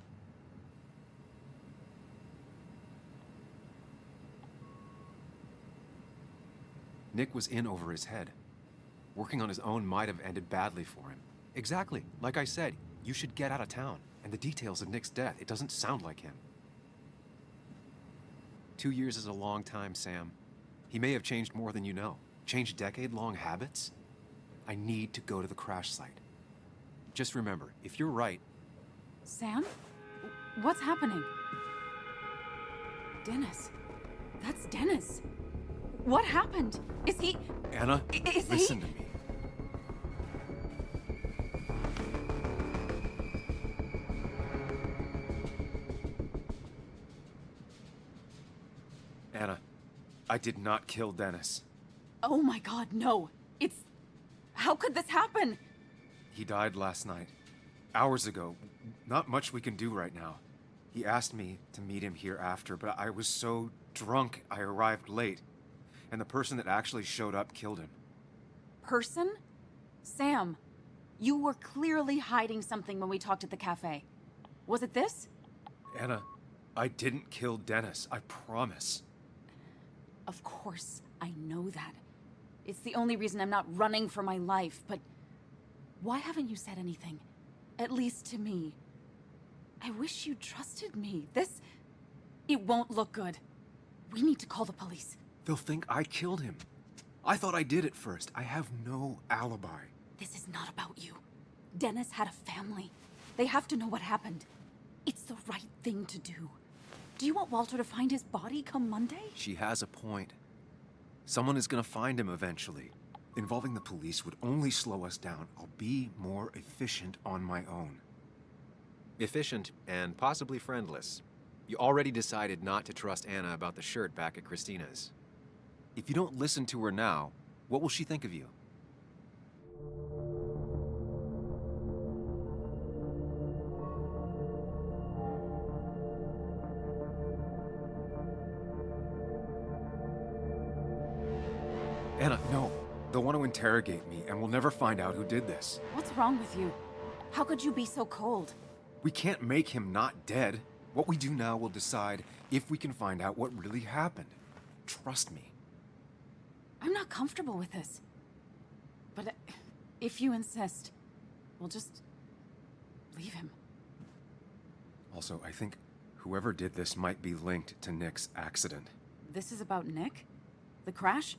Nick was in over his head. Working on his own might have ended badly for him. Exactly. Like I said, you should get out of town. And the details of Nick's death, it doesn't sound like him. 2 years is a long time, Sam. He may have changed more than you know. Changed decade-long habits? I need to go to the crash site. Just remember, if you're right... Sam? What's happening? Dennis. That's Dennis. What happened? Is he... Anna, listen to me. Anna, I did not kill Dennis. Oh my God, no. It's... How could this happen? He died last night. Hours ago. Not much we can do right now. He asked me to meet him here after, but I was so drunk I arrived late. And the person that actually showed up killed him. Person? Sam, you were clearly hiding something when we talked at the cafe. Was it this? Anna, I didn't kill Dennis, I promise. Of course, I know that. It's the only reason I'm not running for my life, but why haven't you said anything? At least to me. I wish you trusted me. It won't look good. We need to call the police. They'll think I killed him. I thought I did at first. I have no alibi. This is not about you. Dennis had a family. They have to know what happened. It's the right thing to do. Do you want Walter to find his body come Monday? She has a point. Someone is gonna find him eventually. Involving the police would only slow us down. I'll be more efficient on my own. Efficient and possibly friendless. You already decided not to trust Anna about the shirt back at Christina's. If you don't listen to her now, what will she think of you? Anna, no. They'll want to interrogate me, and we'll never find out who did this. What's wrong with you? How could you be so cold? We can't make him not dead. What we do now will decide if we can find out what really happened. Trust me. I'm not comfortable with this. But if you insist, we'll just leave him. Also, I think whoever did this might be linked to Nick's accident. This is about Nick? The crash?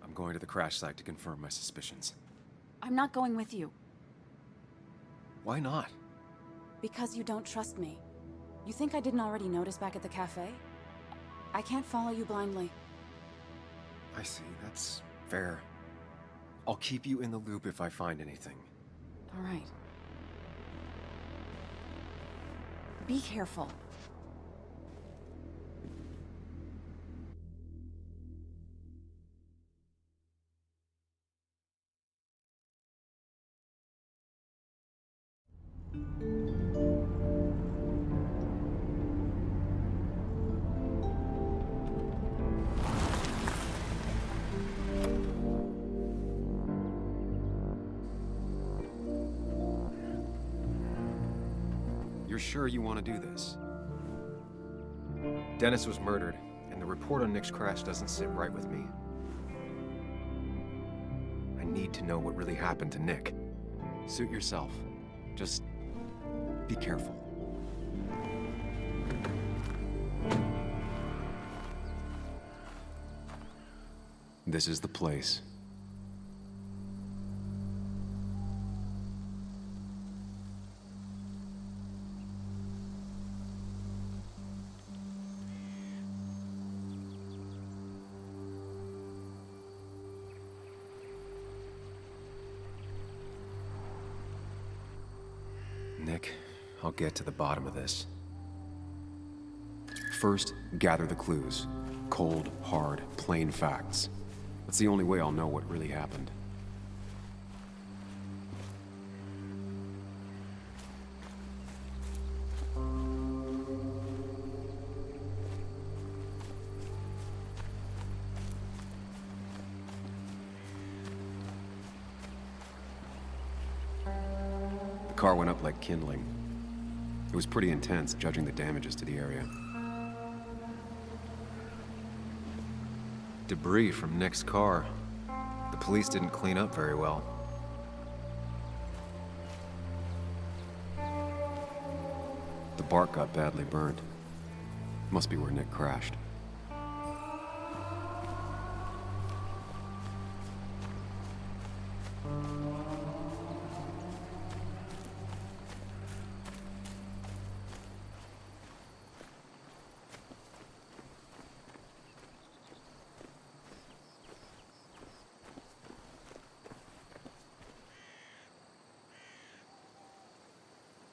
I'm going to the crash site to confirm my suspicions. I'm not going with you. Why not? Because you don't trust me. You think I didn't already notice back at the cafe? I can't follow you blindly. I see, that's fair. I'll keep you in the loop if I find anything. All right. Be careful. You're sure you want to do this? Dennis was murdered, and the report on Nick's crash doesn't sit right with me. I need to know what really happened to Nick. Suit yourself. Just be careful. This is the place. I'll get to the bottom of this. First, gather the clues. Cold, hard, plain facts. That's the only way I'll know what really happened. The car went up like kindling. It was pretty intense, judging the damages to the area. Debris from Nick's car. The police didn't clean up very well. The bark got badly burnt. Must be where Nick crashed.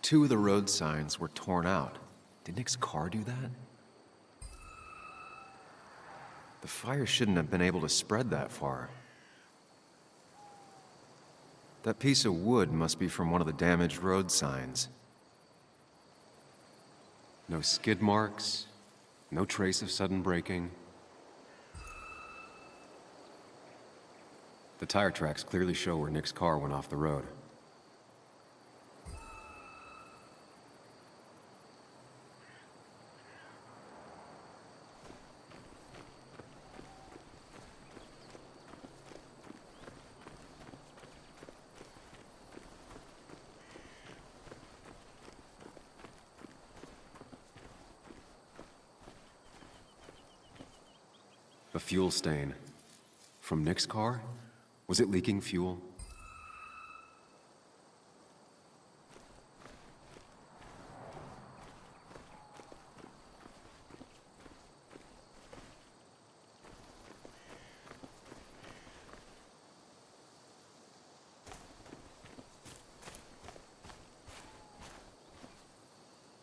Two of the road signs were torn out. Did Nick's car do that? The fire shouldn't have been able to spread that far. That piece of wood must be from one of the damaged road signs. No skid marks, no trace of sudden braking. The tire tracks clearly show where Nick's car went off the road. A fuel stain. From Nick's car? Was it leaking fuel?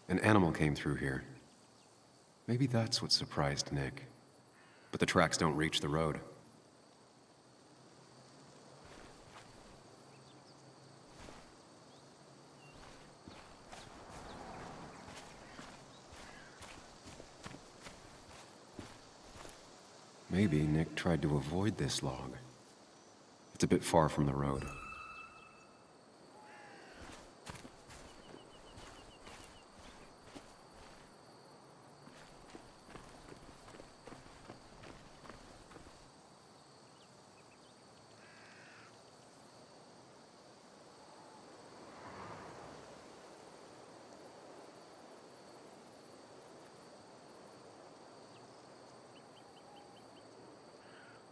An animal came through here. Maybe that's what surprised Nick. But the tracks don't reach the road. Maybe Nick tried to avoid this log. It's a bit far from the road.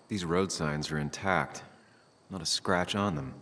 These road signs are intact. Not a scratch on them.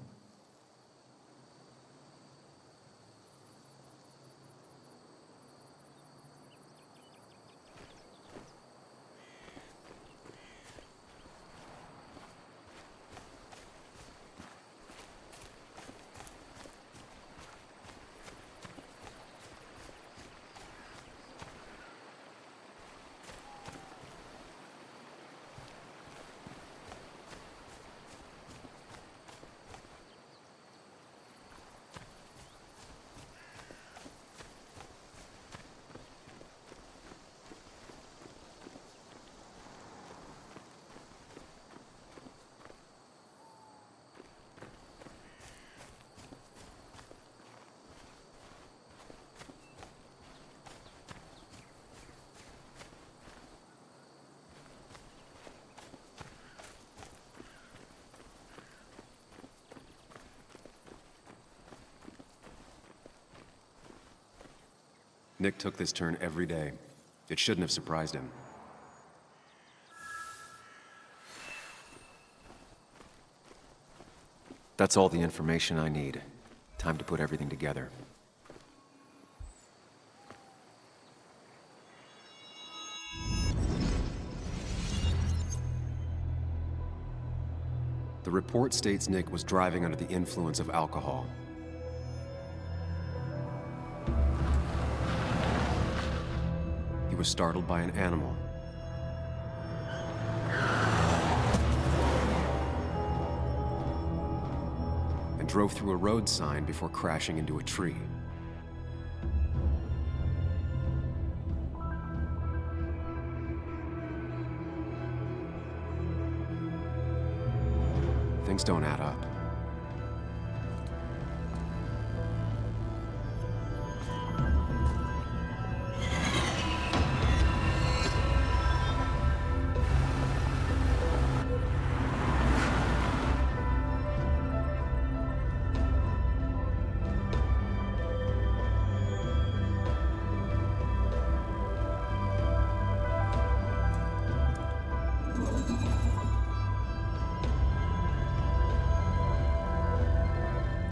Nick took this turn every day. It shouldn't have surprised him. That's all the information I need. Time to put everything together. The report states Nick was driving under the influence of alcohol. was startled by an animal. And drove through a road sign before crashing into a tree. Things don't add up.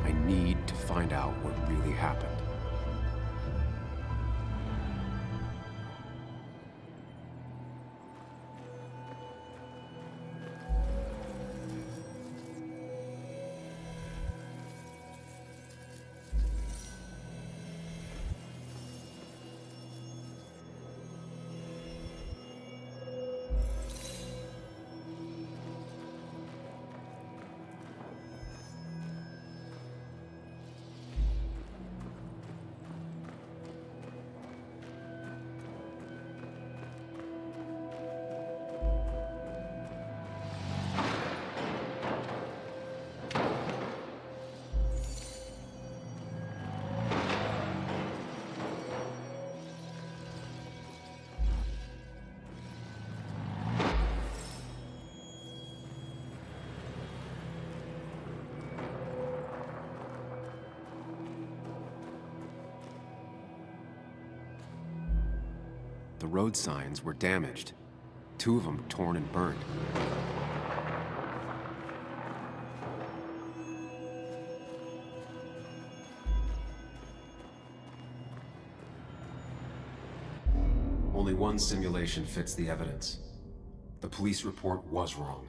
I need to find out what really happened. The road signs were damaged, 2 of them torn and burned. Only one simulation fits the evidence. The police report was wrong.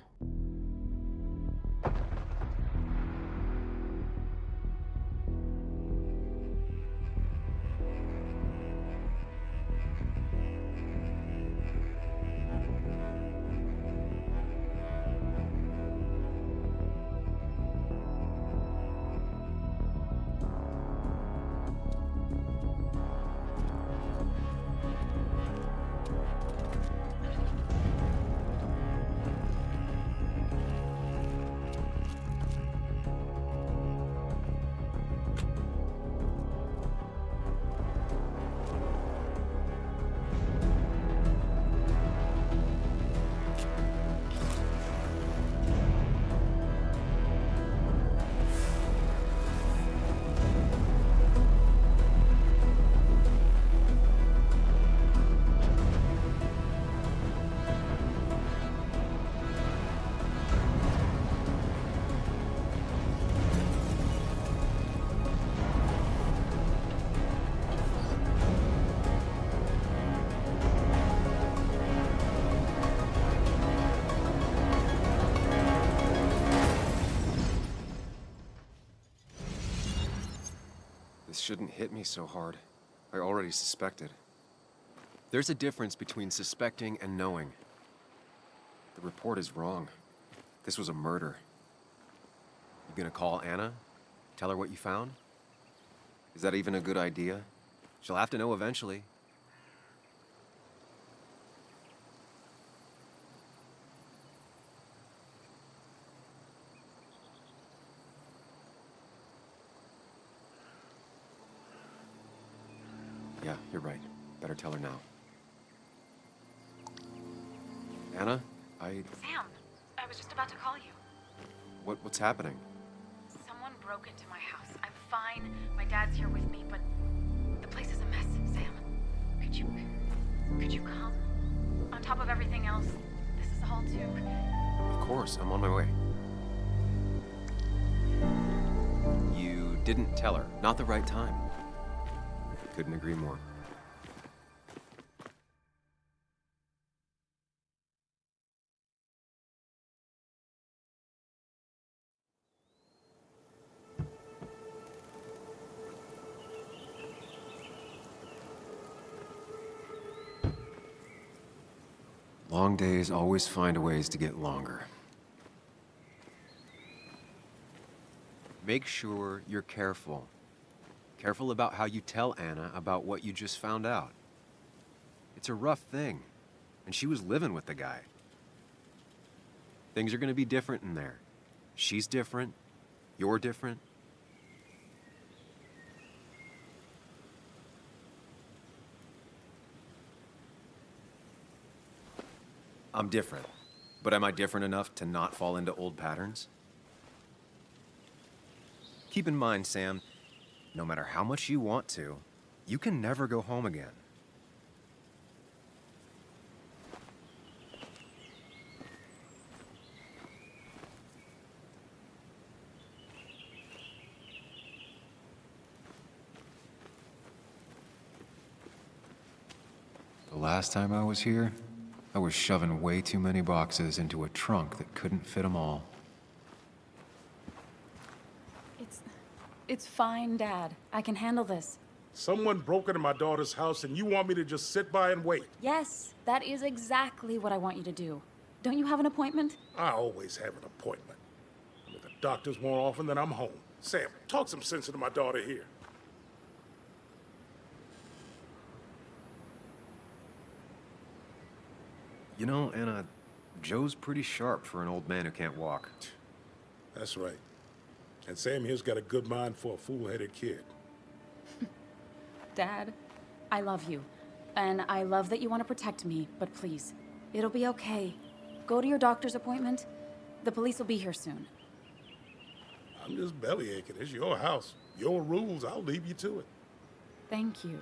This shouldn't hit me so hard. I already suspected. There's a difference between suspecting and knowing. The report is wrong. This was a murder. You gonna call Anna? Tell her what you found? Is that even a good idea? She'll have to know eventually. Yeah, you're right. Better tell her now. Anna, Sam, I was just about to call you. What's happening? Someone broke into my house. I'm fine. My dad's here with me, but the place is a mess, Sam. Could you come? On top of everything else, this is all too... Of course, I'm on my way. You didn't tell her. Not the right time. Couldn't agree more. Long days always find ways to get longer. Make sure you're careful. Careful about how you tell Anna about what you just found out. It's a rough thing, and she was living with the guy. Things are gonna be different in there. She's different, you're different. I'm different, but am I different enough to not fall into old patterns? Keep in mind, Sam, no matter how much you want to, you can never go home again. The last time I was here, I was shoving way too many boxes into a trunk that couldn't fit them all. It's fine, Dad. I can handle this. Someone broke into my daughter's house and you want me to just sit by and wait? Yes, that is exactly what I want you to do. Don't you have an appointment? I always have an appointment. I'm at the doctor's more often than I'm home. Sam, talk some sense into my daughter here. You know, Anna, Joe's pretty sharp for an old man who can't walk. That's right. And Sam here's got a good mind for a fool-headed kid. Dad, I love you. And I love that you want to protect me, but please, it'll be okay. Go to your doctor's appointment. The police will be here soon. I'm just bellyaching. It's your house. Your rules. I'll leave you to it. Thank you.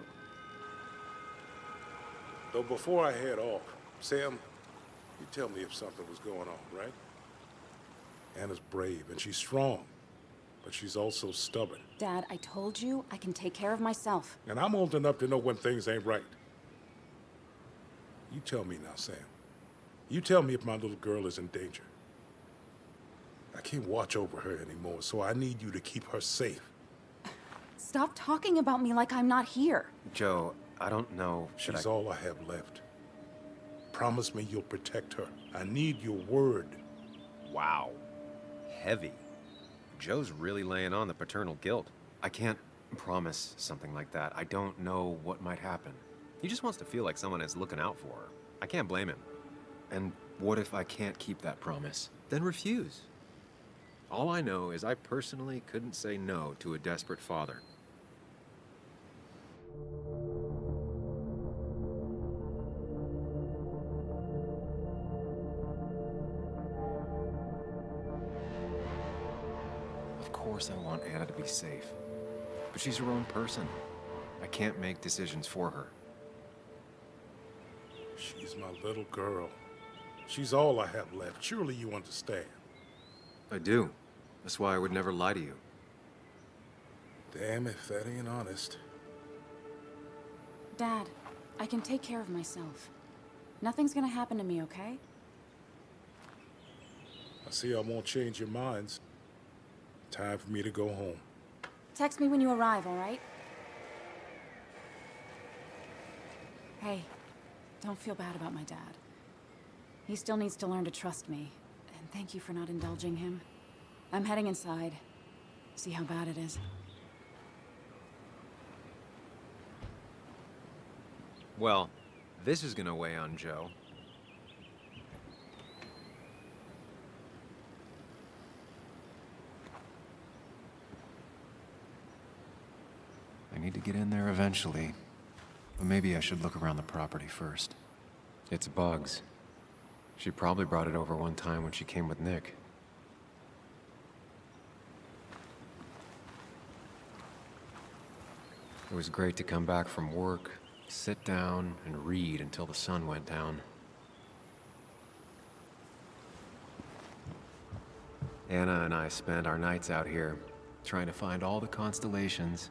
Though before I head off, Sam, you tell me if something was going on, right? Anna's brave and she's strong, but she's also stubborn. Dad, I told you I can take care of myself. And I'm old enough to know when things ain't right. You tell me now, Sam. You tell me if my little girl is in danger. I can't watch over her anymore, so I need you to keep her safe. Stop talking about me like I'm not here. Joe, I don't know. She's all I have left. Promise me you'll protect her. I need your word. Wow. Heavy. Joe's really laying on the paternal guilt. I can't promise something like that. I don't know what might happen. He just wants to feel like someone is looking out for her. I can't blame him. And what if I can't keep that promise? Then refuse. All I know is I personally couldn't say no to a desperate father. Of course I want Anna to be safe, but she's her own person. I can't make decisions for her. She's my little girl. She's all I have left. Surely you understand. I do. That's why I would never lie to you. Damn if that ain't honest. Dad, I can take care of myself. Nothing's gonna happen to me, okay? I see I won't change your minds. Time for me to go home. Text me when you arrive, all right? Hey, don't feel bad about my dad. He still needs to learn to trust me. And thank you for not indulging him. I'm heading inside. See how bad it is. Well, this is gonna weigh on Joe. I need to get in there eventually. But maybe I should look around the property first. It's Bugs. She probably brought it over one time when she came with Nick. It was great to come back from work, sit down, and read until the sun went down. Anna and I spent our nights out here, trying to find all the constellations.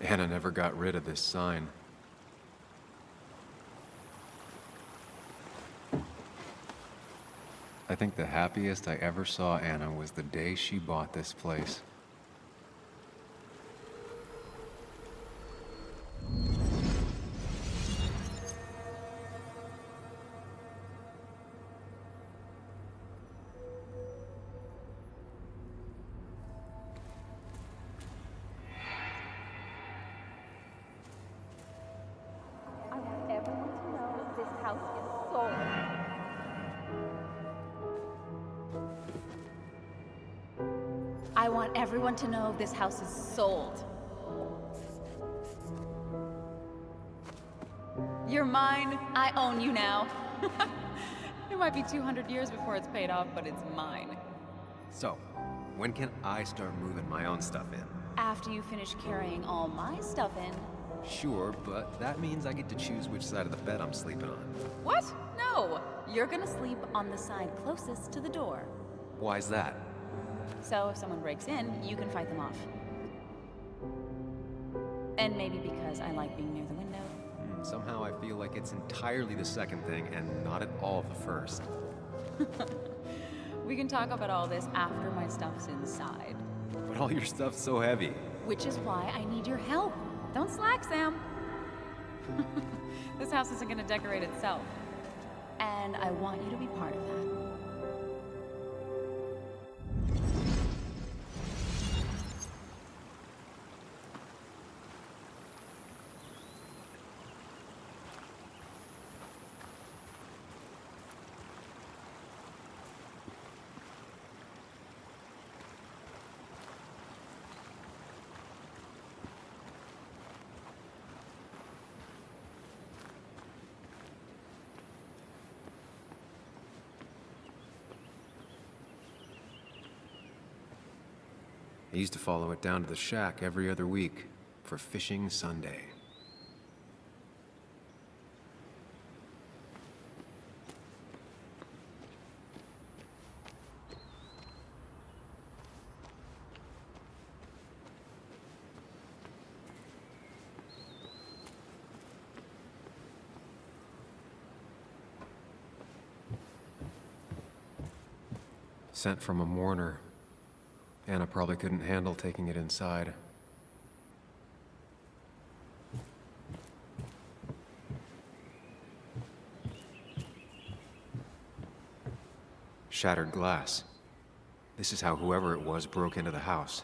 Anna never got rid of this sign. I think the happiest I ever saw Anna was the day she bought this place. I want everyone to know this house is sold. I want everyone to know this house is sold. You're mine. I own you now. It might be 200 years before it's paid off, but it's mine. So, when can I start moving my own stuff in? After you finish carrying all my stuff in. Sure, but that means I get to choose which side of the bed I'm sleeping on. What? No! You're gonna sleep on the side closest to the door. Why's that? So if someone breaks in, you can fight them off. And maybe because I like being near the window. Somehow I feel like it's entirely the second thing and not at all the first. We can talk about all this after my stuff's inside. But all your stuff's so heavy. Which is why I need your help. Don't slack, Sam. This house isn't gonna decorate itself. And I want you to be part of that. I used to follow it down to the shack every other week for fishing Sunday. Sent from a mourner. Anna probably couldn't handle taking it inside. Shattered glass. This is how whoever it was broke into the house.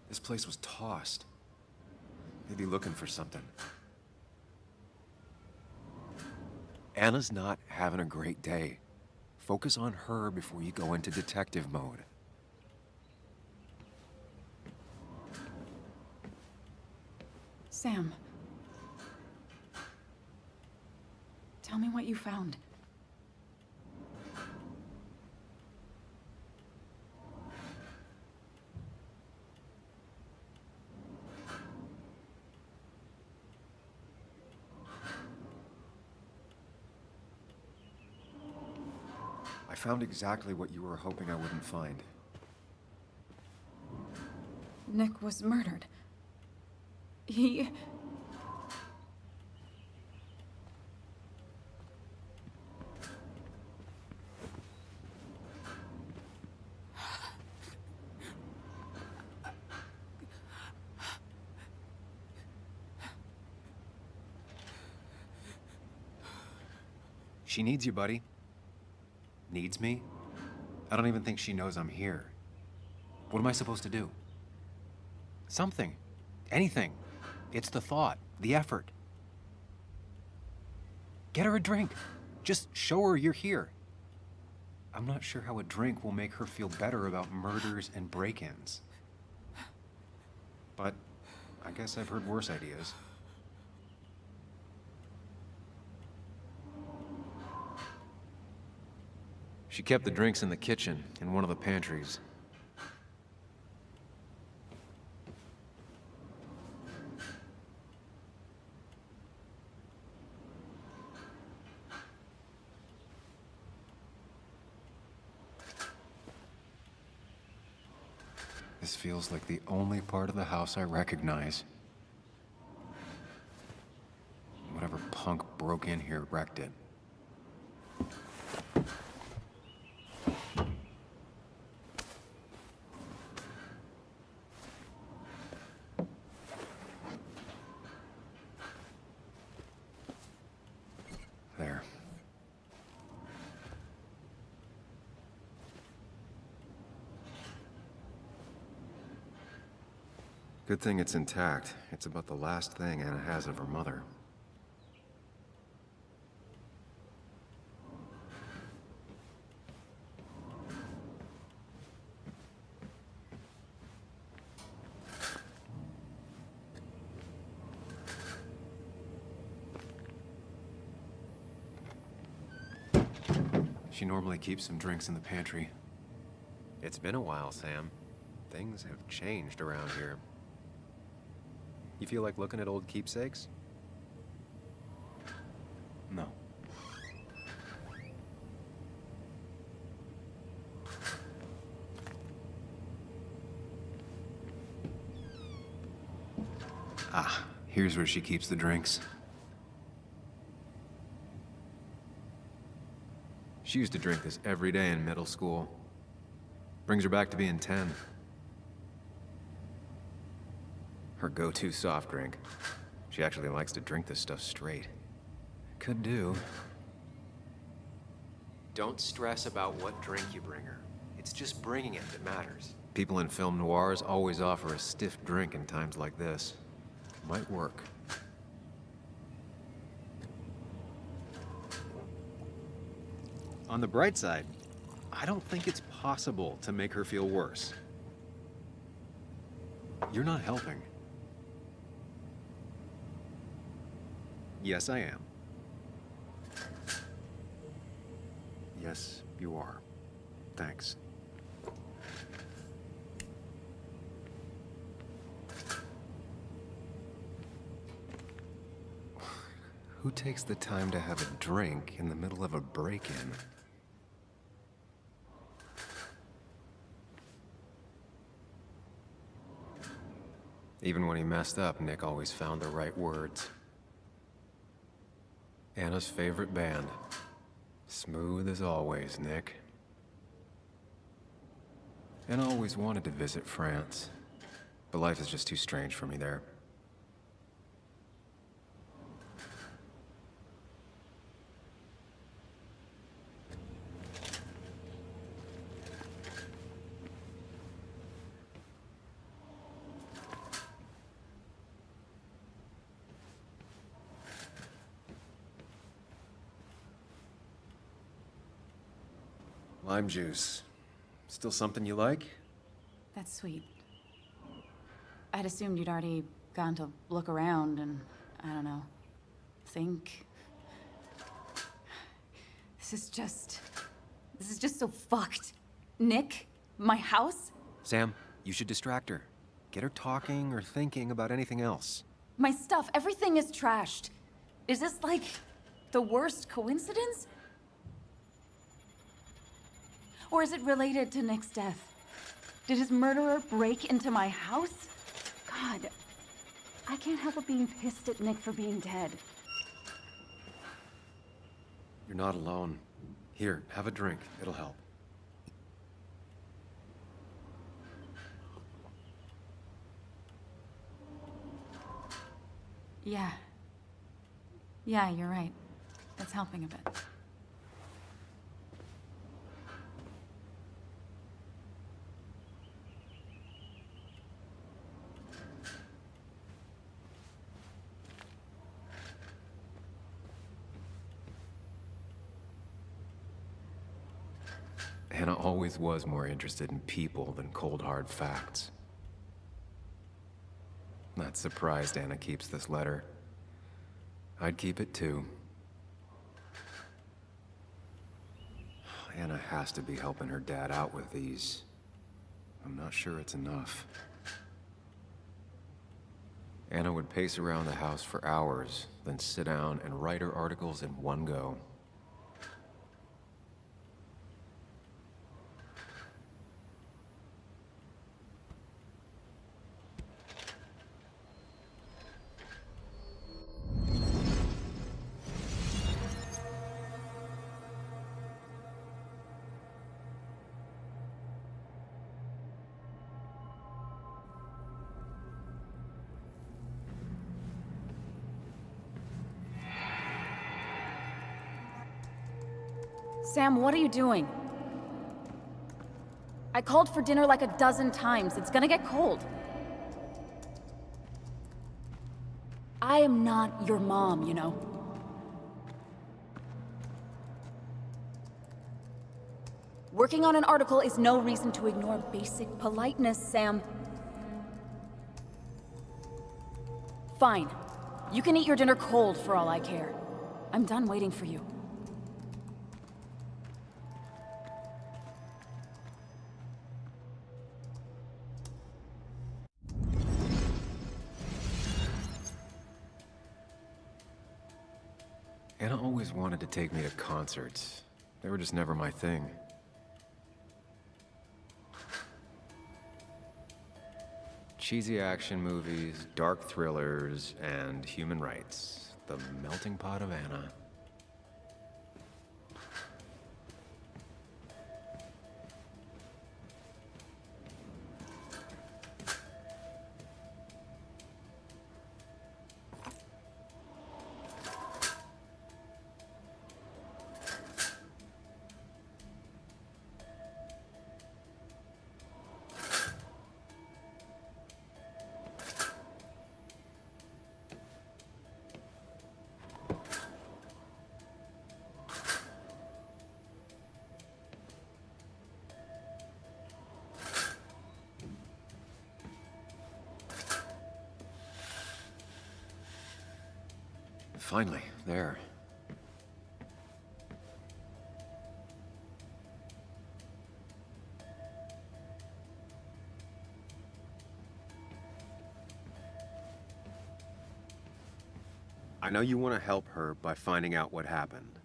This place was tossed. They'd be looking for something. Anna's not having a great day. Focus on her before you go into detective mode. Sam. Tell me what you found. I found exactly what you were hoping I wouldn't find. Nick was murdered. He... She needs you, buddy. Needs me? I don't even think she knows I'm here. What am I supposed to do? Something. Anything. It's the thought, the effort. Get her a drink. Just show her you're here. I'm not sure how a drink will make her feel better about murders and break-ins. But I guess I've heard worse ideas. She kept the drinks in the kitchen, in one of the pantries. This feels like the only part of the house I recognize. Whatever punk broke in here wrecked it. There. Good thing it's intact. It's about the last thing Anna has of her mother. She normally keeps some drinks in the pantry. It's been a while, Sam. Things have changed around here. You feel like looking at old keepsakes? No. Ah, here's where she keeps the drinks. She used to drink this every day in middle school. Brings her back to being 10. Her go-to soft drink. She actually likes to drink this stuff straight. Could do. Don't stress about what drink you bring her. It's just bringing it that matters. People in film noirs always offer a stiff drink in times like this. Might work. On the bright side, I don't think it's possible to make her feel worse. You're not helping. Yes, I am. Yes, you are. Thanks. Who takes the time to have a drink in the middle of a break-in? Even when he messed up, Nick always found the right words. Anna's favorite band. Smooth as always, Nick. Anna always wanted to visit France, but life is just too strange for me there. Lime juice. Still something you like? That's sweet. I'd assumed you'd already gone to look around and, I don't know, think. This is just so fucked. Nick? My house? Sam, you should distract her. Get her talking or thinking about anything else. My stuff, everything is trashed. Is this like the worst coincidence? Or is it related to Nick's death? Did his murderer break into my house? God, I can't help but being pissed at Nick for being dead. You're not alone. Here, have a drink. It'll help. Yeah. Yeah, you're right. It's helping a bit. Anna always was more interested in people than cold, hard facts. Not surprised Anna keeps this letter. I'd keep it too. Anna has to be helping her dad out with these. I'm not sure it's enough. Anna would pace around the house for hours, then sit down and write her articles in one go. Sam, what are you doing? I called for dinner like a dozen times. It's gonna get cold. I am not your mom, you know. Working on an article is no reason to ignore basic politeness, Sam. Fine. You can eat your dinner cold for all I care. I'm done waiting for you. Anna always wanted to take me to concerts. They were just never my thing. Cheesy action movies, dark thrillers, and human rights. The melting pot of Anna. Finally, there. I know you want to help her by finding out what happened.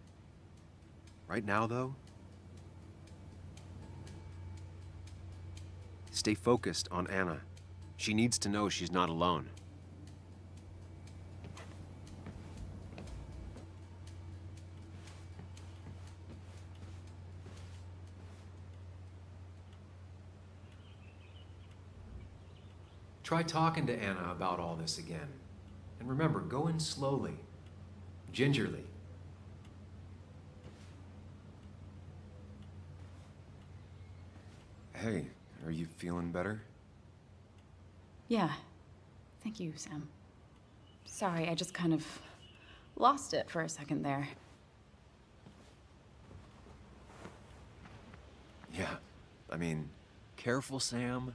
Right now, though, stay focused on Anna. She needs to know she's not alone. Try talking to Anna about all this again. And remember, go in slowly, gingerly. Hey, are you feeling better? Yeah. Thank you, Sam. Sorry, I just kind of lost it for a second there. Yeah, I mean, careful, Sam.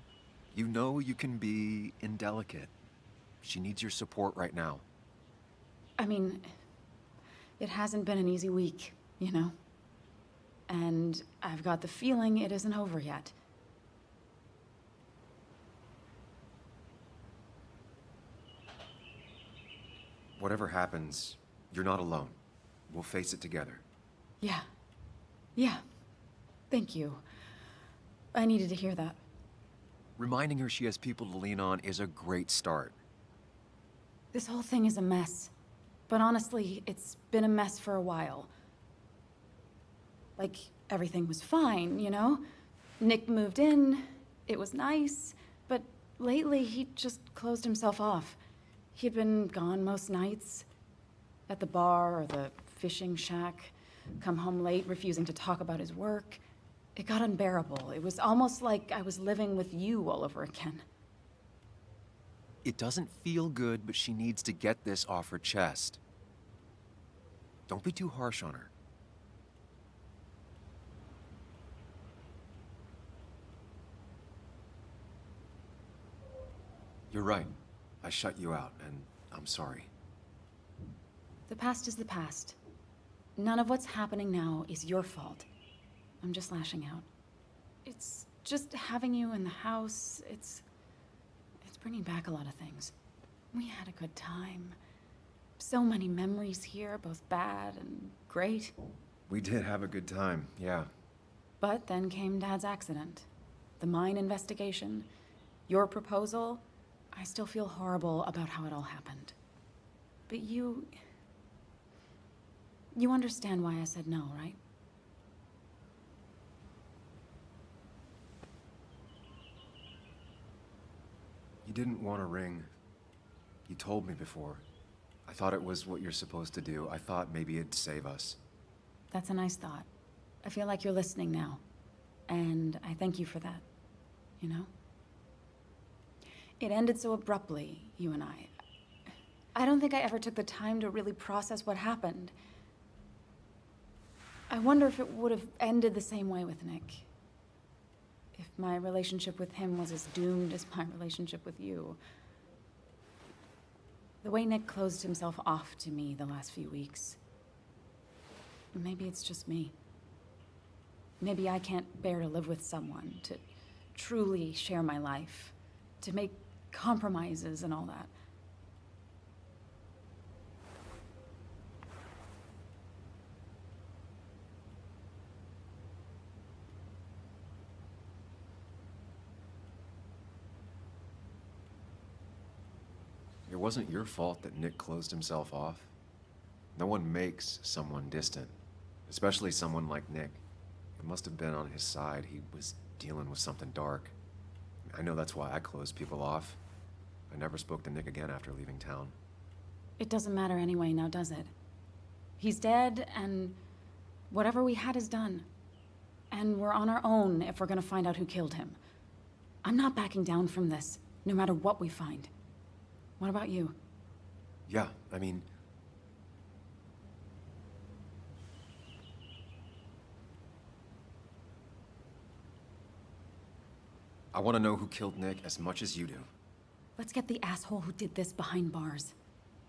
You know you can be indelicate. She needs your support right now. I mean, it hasn't been an easy week, you know? And I've got the feeling it isn't over yet. Whatever happens, you're not alone. We'll face it together. Yeah. Yeah. Thank you. I needed to hear that. Reminding her she has people to lean on is a great start. This whole thing is a mess. But honestly, it's been a mess for a while. Like, everything was fine, you know? Nick moved in, it was nice, but lately he just closed himself off. He'd been gone most nights, at the bar or the fishing shack, come home late, refusing to talk about his work. It got unbearable. It was almost like I was living with you all over again. It doesn't feel good, but she needs to get this off her chest. Don't be too harsh on her. You're right. I shut you out, and I'm sorry. The past is the past. None of what's happening now is your fault. I'm just lashing out. It's just having you in the house. It's bringing back a lot of things. We had a good time. So many memories here, both bad and great. We did have a good time, yeah. But then came Dad's accident. The mine investigation. Your proposal. I still feel horrible about how it all happened. But you understand why I said no, right? You didn't want a ring. You told me before. I thought it was what you're supposed to do. I thought maybe it'd save us. That's a nice thought. I feel like you're listening now. And I thank you for that. You know? It ended so abruptly, you and I. I don't think I ever took the time to really process what happened. I wonder if it would have ended the same way with Nick. If my relationship with him was as doomed as my relationship with you. The way Nick closed himself off to me the last few weeks. Maybe it's just me. Maybe I can't bear to live with someone, to truly share my life, to make compromises and all that. It wasn't your fault that Nick closed himself off. No one makes someone distant, especially someone like Nick. It must have been on his side. He was dealing with something dark. I know that's why I closed people off. I never spoke to Nick again after leaving town. It doesn't matter anyway now, does it? He's dead, and whatever we had is done. And we're on our own if we're gonna find out who killed him. I'm not backing down from this, no matter what we find. What about you? Yeah, I mean... I want to know who killed Nick as much as you do. Let's get the asshole who did this behind bars.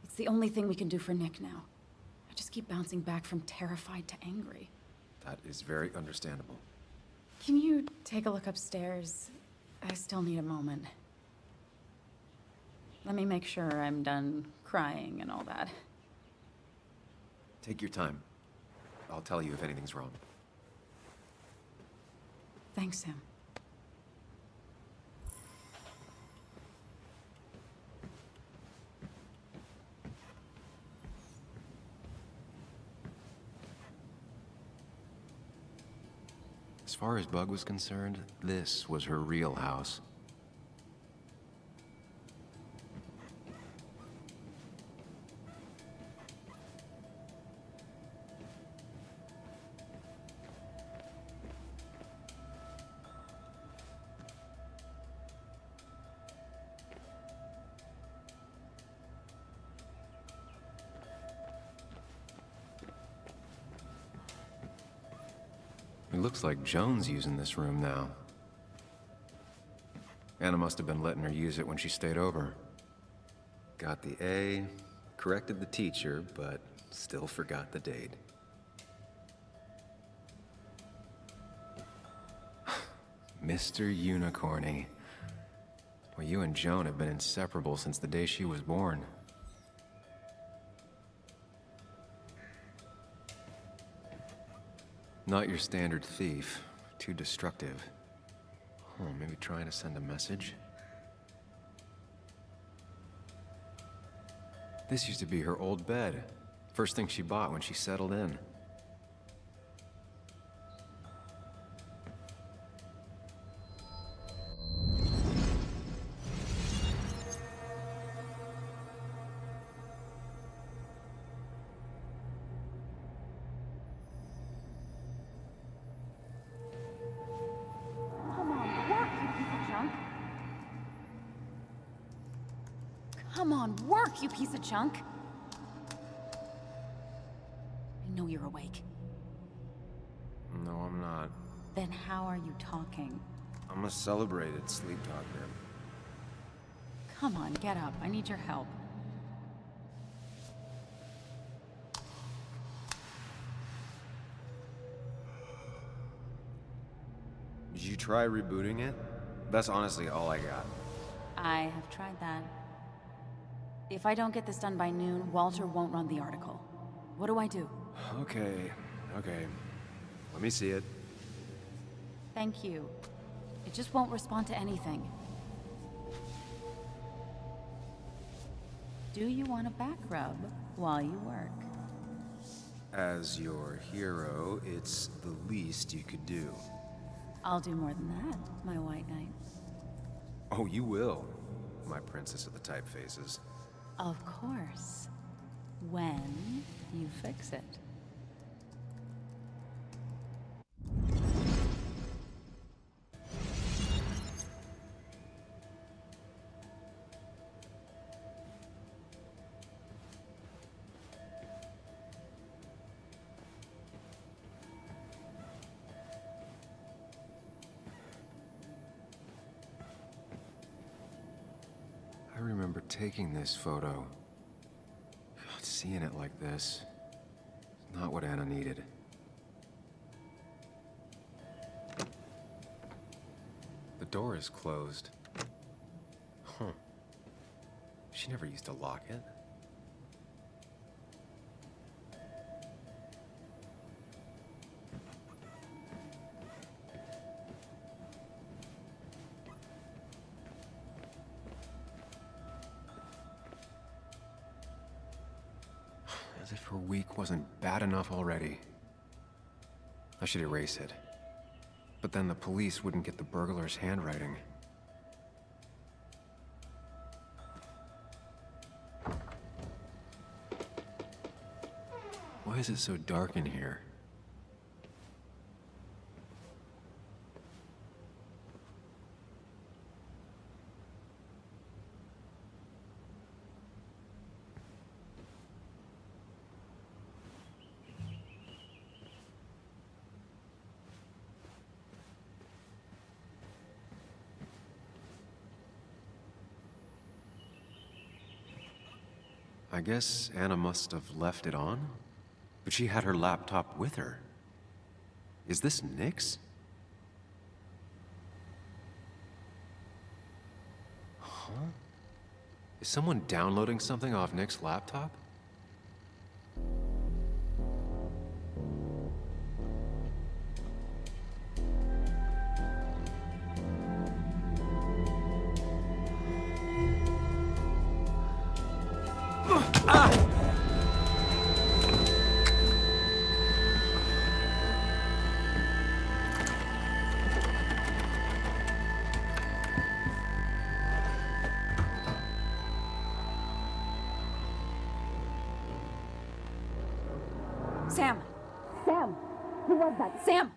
It's the only thing we can do for Nick now. I just keep bouncing back from terrified to angry. That is very understandable. Can you take a look upstairs? I still need a moment. Let me make sure I'm done crying and all that. Take your time. I'll tell you if anything's wrong. Thanks, Sam. As far as Bug was concerned, this was her real house. It looks like Joan's using this room now. Anna must have been letting her use it when she stayed over. Got the A, corrected the teacher, but still forgot the date. Mr. Unicorny. Well, you and Joan have been inseparable since the day she was born. Not your standard thief. Too destructive. Oh, maybe trying to send a message? This used to be her old bed. First thing she bought when she settled in. Come on, work, you piece of junk! I know you're awake. No, I'm not. Then how are you talking? I'm a celebrated sleep talker. Come on, get up. I need your help. try rebooting it? That's honestly all I got. I have tried that. If I don't get this done by noon, Walter won't run the article. What do I do? Okay. Let me see it. Thank you. It just won't respond to anything. Do you want a back rub while you work? As your hero, it's the least you could do. I'll do more than that, my white knight. Oh, you will, my princess of the typefaces. Of course. When you fix it. I remember taking this photo. God, seeing it like this is not what Anna needed. The door is closed. Huh. She never used to lock it. As if her week wasn't bad enough already. I should erase it. But then the police wouldn't get the burglar's handwriting. Why is it so dark in here? I guess Anna must have left it on, but she had her laptop with her. Is this Nick's? Huh? Is someone downloading something off Nick's laptop? Sam! Sam! Who was that? Sam!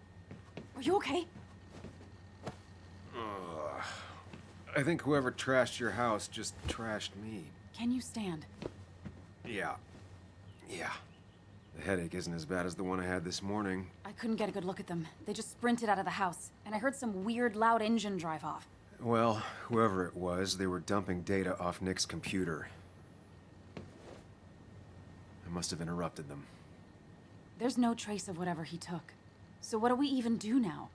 Are you okay? I think whoever trashed your house just trashed me. Can you stand? Yeah. The headache isn't as bad as the one I had this morning. I couldn't get a good look at them. They just sprinted out of the house, and I heard some weird, loud engine drive off. Well, whoever it was, they were dumping data off Nick's computer. I must have interrupted them. There's no trace of whatever he took. So what do we even do now?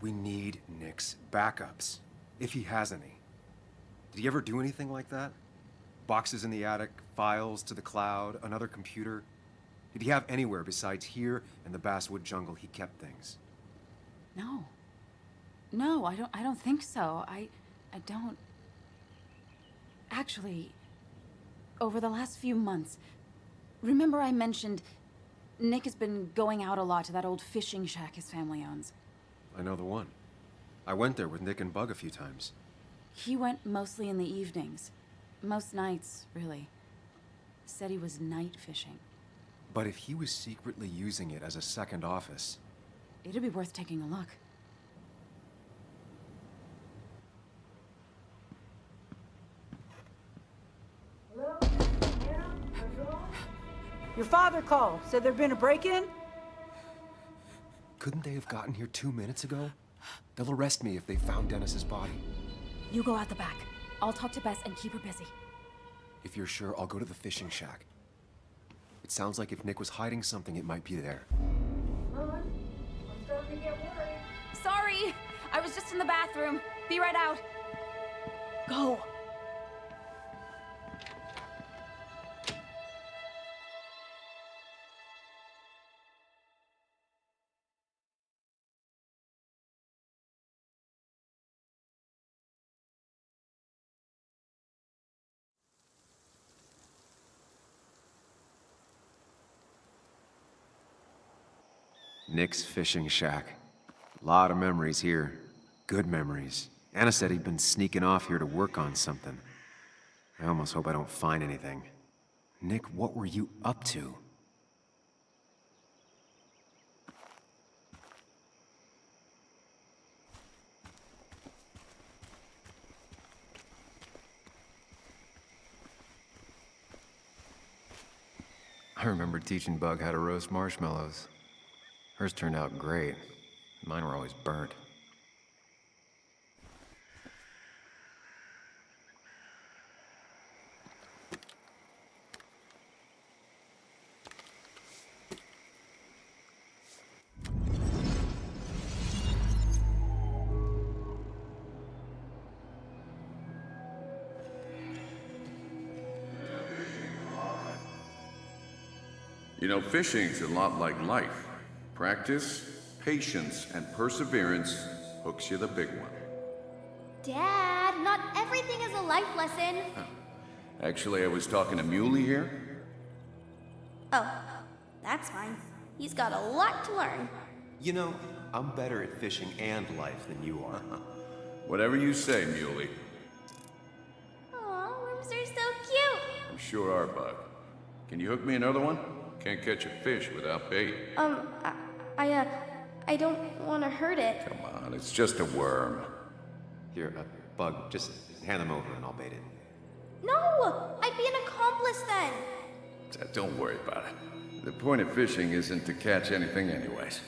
We need Nick's backups, if he has any. Did he ever do anything like that? Boxes in the attic, files to the cloud, another computer? Did he have anywhere besides here and the Basswood jungle he kept things? No. No, I don't think so. I don't... Actually, over the last few months, remember I mentioned Nick has been going out a lot to that old fishing shack his family owns? I know the one. I went there with Nick and Bug a few times. He went mostly in the evenings. Most nights, really. Said he was night fishing. But if he was secretly using it as a second office... It'd be worth taking a look. Your father called. Said there'd been a break-in? Couldn't they have gotten here 2 minutes ago? They'll arrest me if they found Dennis's body. You go out the back. I'll talk to Bess and keep her busy. If you're sure, I'll go to the fishing shack. It sounds like if Nick was hiding something, it might be there. I was just in the bathroom. Be right out. Go. Nick's fishing shack. Lot of memories here. Good memories. Anna said he'd been sneaking off here to work on something. I almost hope I don't find anything. Nick, what were you up to? I remember teaching Bug how to roast marshmallows. Hers turned out great. Mine were always burnt. You know, fishing's a lot like life. Practice, patience, and perseverance hooks you the big one. Dad, not everything is a life lesson. Actually, I was talking to Muley here. Oh, that's fine. He's got a lot to learn. You know, I'm better at fishing and life than you are. Whatever you say, Muley. Aw, worms are so cute. You sure are, Bug. Can you hook me another one? Can't catch a fish without bait. I don't want to hurt it. Come on, it's just a worm. Here, Bug, just hand them over and I'll bait it. No! I'd be an accomplice then. Don't worry about it. The point of fishing isn't to catch anything anyways.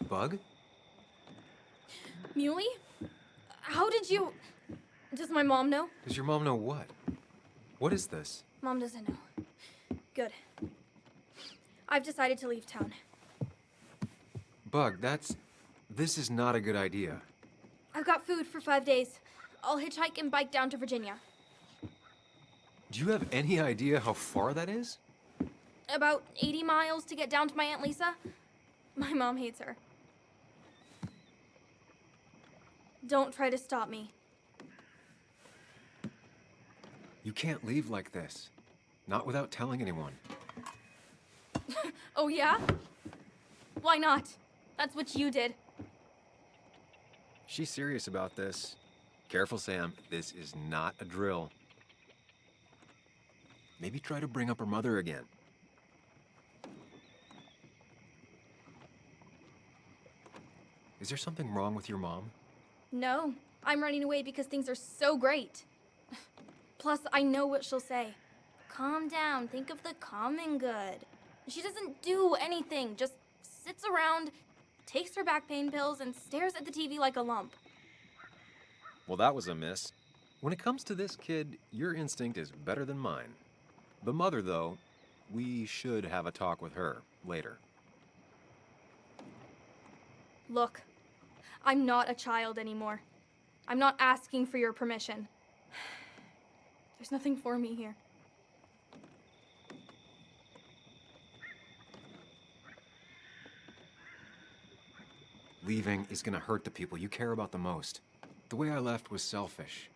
Bug? Muley? How did you... Does my mom know? Does your mom know what? What is this? Mom doesn't know. Good. I've decided to leave town. Bug, this is not a good idea. I've got food for 5 days. I'll hitchhike and bike down to Virginia. Do you have any idea how far that is? About 80 miles to get down to my Aunt Lisa. My mom hates her. Don't try to stop me. You can't leave like this. Not without telling anyone. Oh, yeah? Why not? That's what you did. She's serious about this. Careful, Sam. This is not a drill. Maybe try to bring up her mother again. Is there something wrong with your mom? No, I'm running away because things are so great. Plus, I know what she'll say. Calm down, think of the common good. She doesn't do anything, just sits around, takes her back pain pills, and stares at the TV like a lump. Well, that was a miss. When it comes to this kid, your instinct is better than mine. The mother, though, we should have a talk with her later. Look, I'm not a child anymore. I'm not asking for your permission. There's nothing for me here. Leaving is gonna hurt the people you care about the most. The way I left was selfish.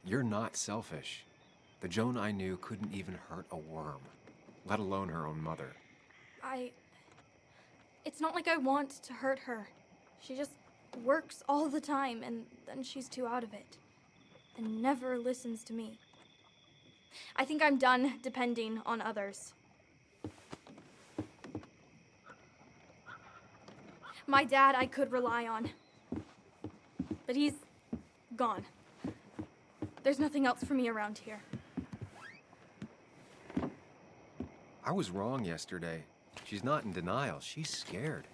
You're not selfish. The Joan I knew couldn't even hurt a worm, let alone her own mother. It's not like I want to hurt her. She just works all the time, and then she's too out of it. And never listens to me. I think I'm done depending on others. My dad I could rely on. But he's gone. There's nothing else for me around here. I was wrong yesterday. She's not in denial. She's scared.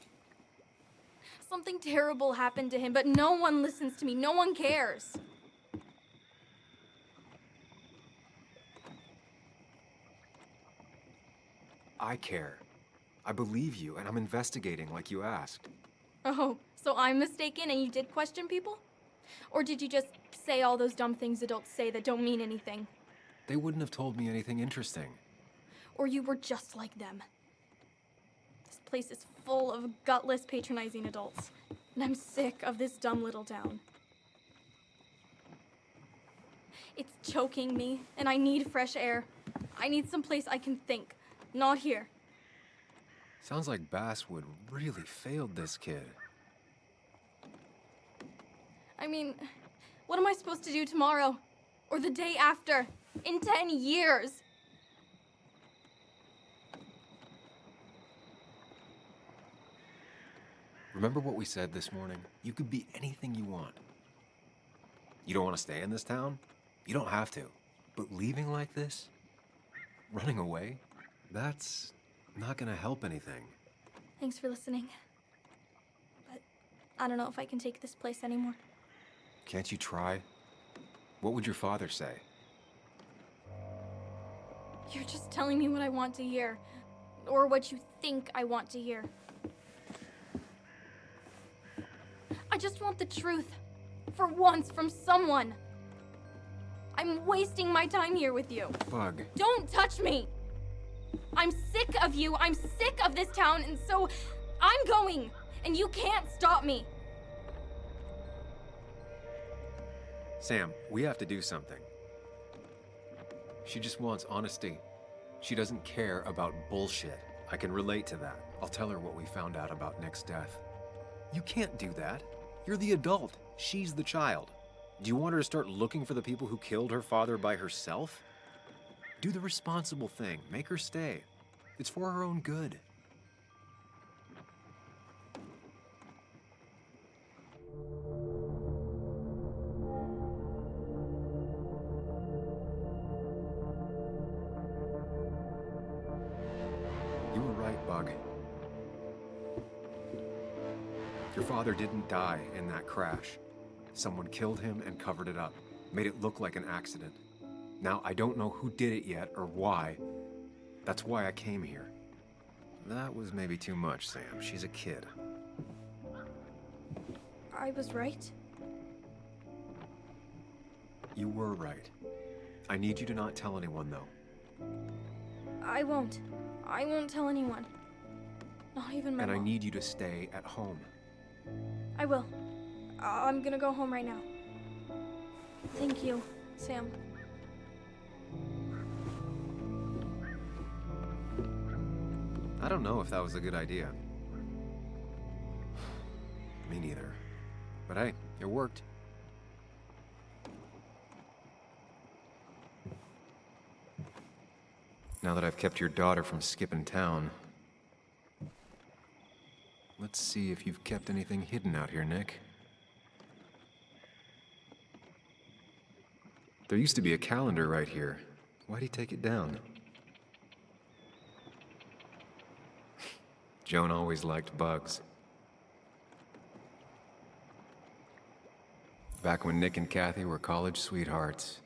Something terrible happened to him, but no one listens to me. No one cares. I care. I believe you, and I'm investigating like you asked. Oh, so I'm mistaken and you did question people? Or did you just say all those dumb things adults say that don't mean anything? They wouldn't have told me anything interesting. Or you were just like them? This place is full of gutless, patronizing adults, and I'm sick of this dumb little town. It's choking me, and I need fresh air. I need someplace I can think, not here. Sounds like Basswood really failed this kid. I mean, what am I supposed to do tomorrow? Or the day after? In 10 years? Remember what we said this morning? You could be anything you want. You don't want to stay in this town? You don't have to. But leaving like this? Running away? That's not gonna help anything. Thanks for listening. But I don't know if I can take this place anymore. Can't you try? What would your father say? You're just telling me what I want to hear. Or what you think I want to hear. I just want the truth. For once, from someone. I'm wasting my time here with you. Bug. Don't touch me! I'm sick of you, I'm sick of this town, and so I'm going, and you can't stop me. Sam, we have to do something. She just wants honesty. She doesn't care about bullshit. I can relate to that. I'll tell her what we found out about Nick's death. You can't do that. You're the adult. She's the child. Do you want her to start looking for the people who killed her father by herself? Do the responsible thing. Make her stay. It's for her own good. You were right, Bug. Your father didn't die in that crash. Someone killed him and covered it up, made it look like an accident. Now, I don't know who did it yet or why. That's why I came here. That was maybe too much, Sam. She's a kid. I was right. You were right. I need you to not tell anyone, though. I won't. I won't tell anyone. Not even my And mom. I need you to stay at home. I will. I'm gonna go home right now. Thank you, Sam. I don't know if that was a good idea. Me neither. But hey, it worked. Now that I've kept your daughter from skipping town, let's see if you've kept anything hidden out here, Nick. There used to be a calendar right here. Why'd he take it down? Joan always liked bugs. Back when Nick and Kathy were college sweethearts.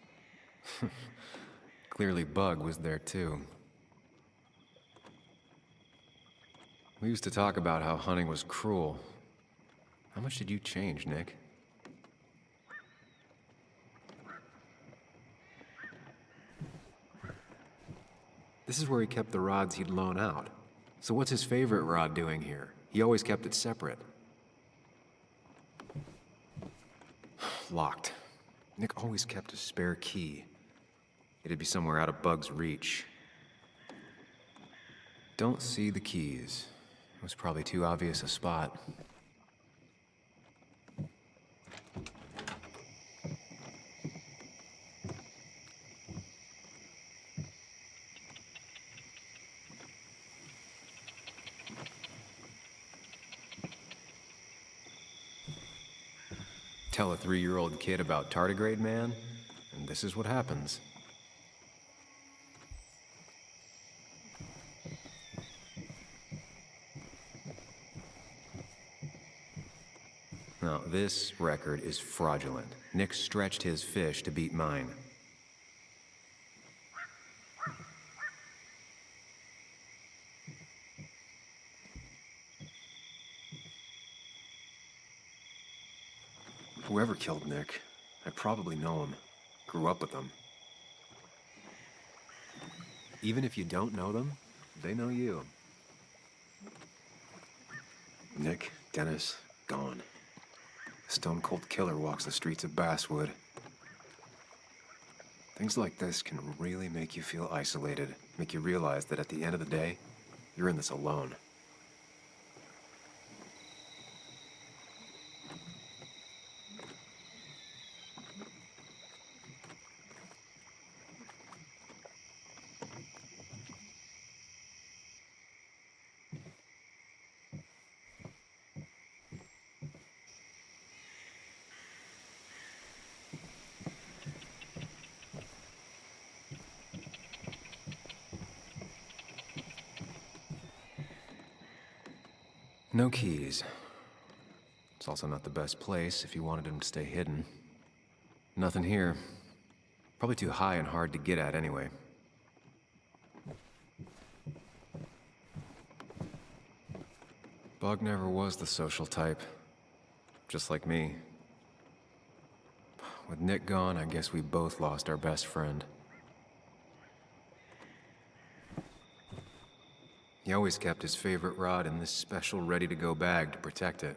Clearly Bug was there too. We used to talk about how hunting was cruel. How much did you change, Nick? This is where he kept the rods he'd loan out. So what's his favorite rod doing here? He always kept it separate. Locked. Nick always kept a spare key. It'd be somewhere out of Bug's reach. Don't see the keys. It was probably too obvious a spot. tell a 3-year-old kid about tardigrade man, and this is what happens. Now, this record is fraudulent. Nick stretched his fish to beat mine. Whoever killed Nick, I probably know him. Grew up with them. Even if you don't know them, they know you. Nick, Dennis, gone. A stone-cold killer walks the streets of Basswood. Things like this can really make you feel isolated, make you realize that at the end of the day, you're in this alone. No keys. It's also not the best place if you wanted him to stay hidden. Nothing here. Probably too high and hard to get at anyway. Bug never was the social type. Just like me. With Nick gone, I guess we both lost our best friend. He always kept his favorite rod in this special ready-to-go bag to protect it.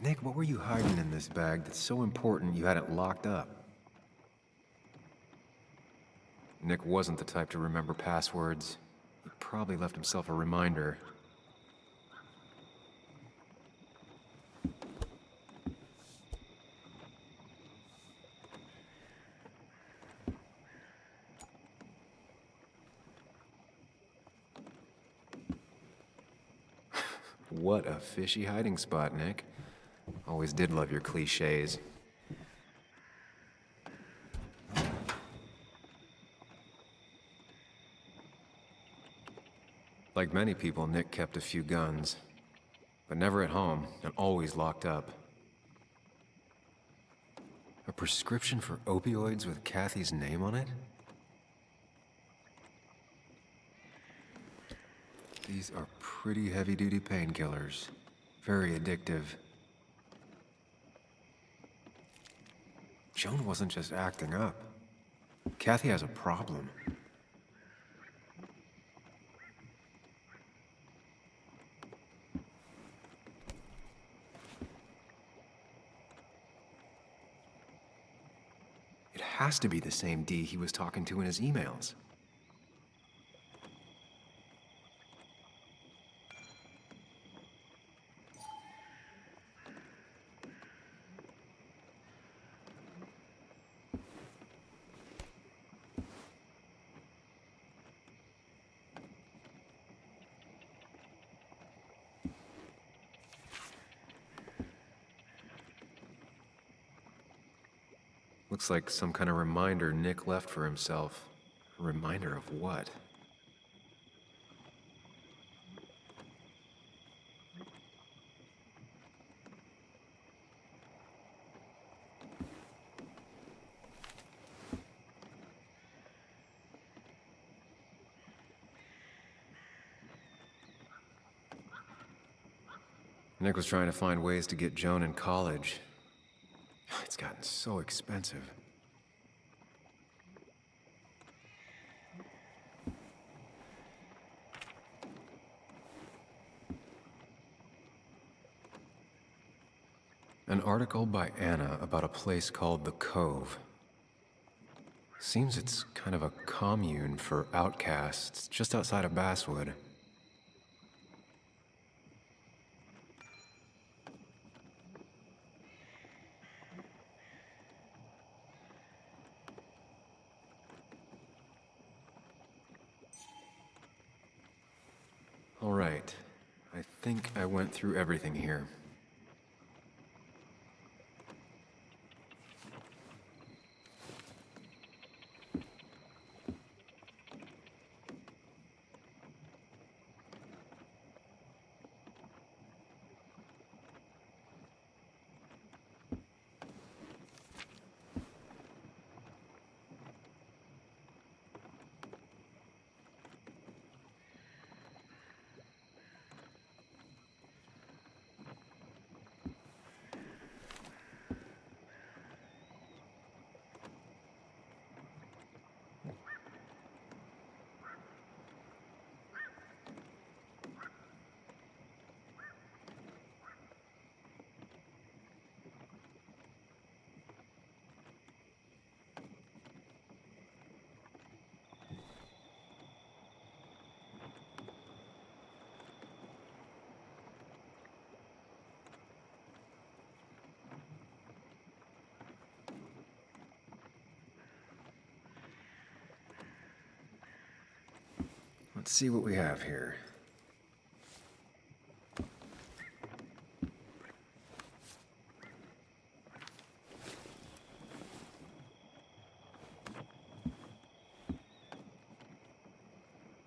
Nick, what were you hiding in this bag that's so important you had it locked up? Nick wasn't the type to remember passwords. He probably left himself a reminder. What a fishy hiding spot, Nick. Always did love your cliches. Like many people, Nick kept a few guns, but never at home and always locked up. A prescription for opioids with Kathy's name on it? These are pretty heavy-duty painkillers. Very addictive. Joan wasn't just acting up. Kathy has a problem. It has to be the same D he was talking to in his emails. Looks like some kind of reminder Nick left for himself. A reminder of what? Nick was trying to find ways to get Joan in college. It's gotten so expensive. An article by Anna about a place called the Cove. Seems it's kind of a commune for outcasts just outside of Basswood. All right. I think I went through everything here. Let's see what we have here.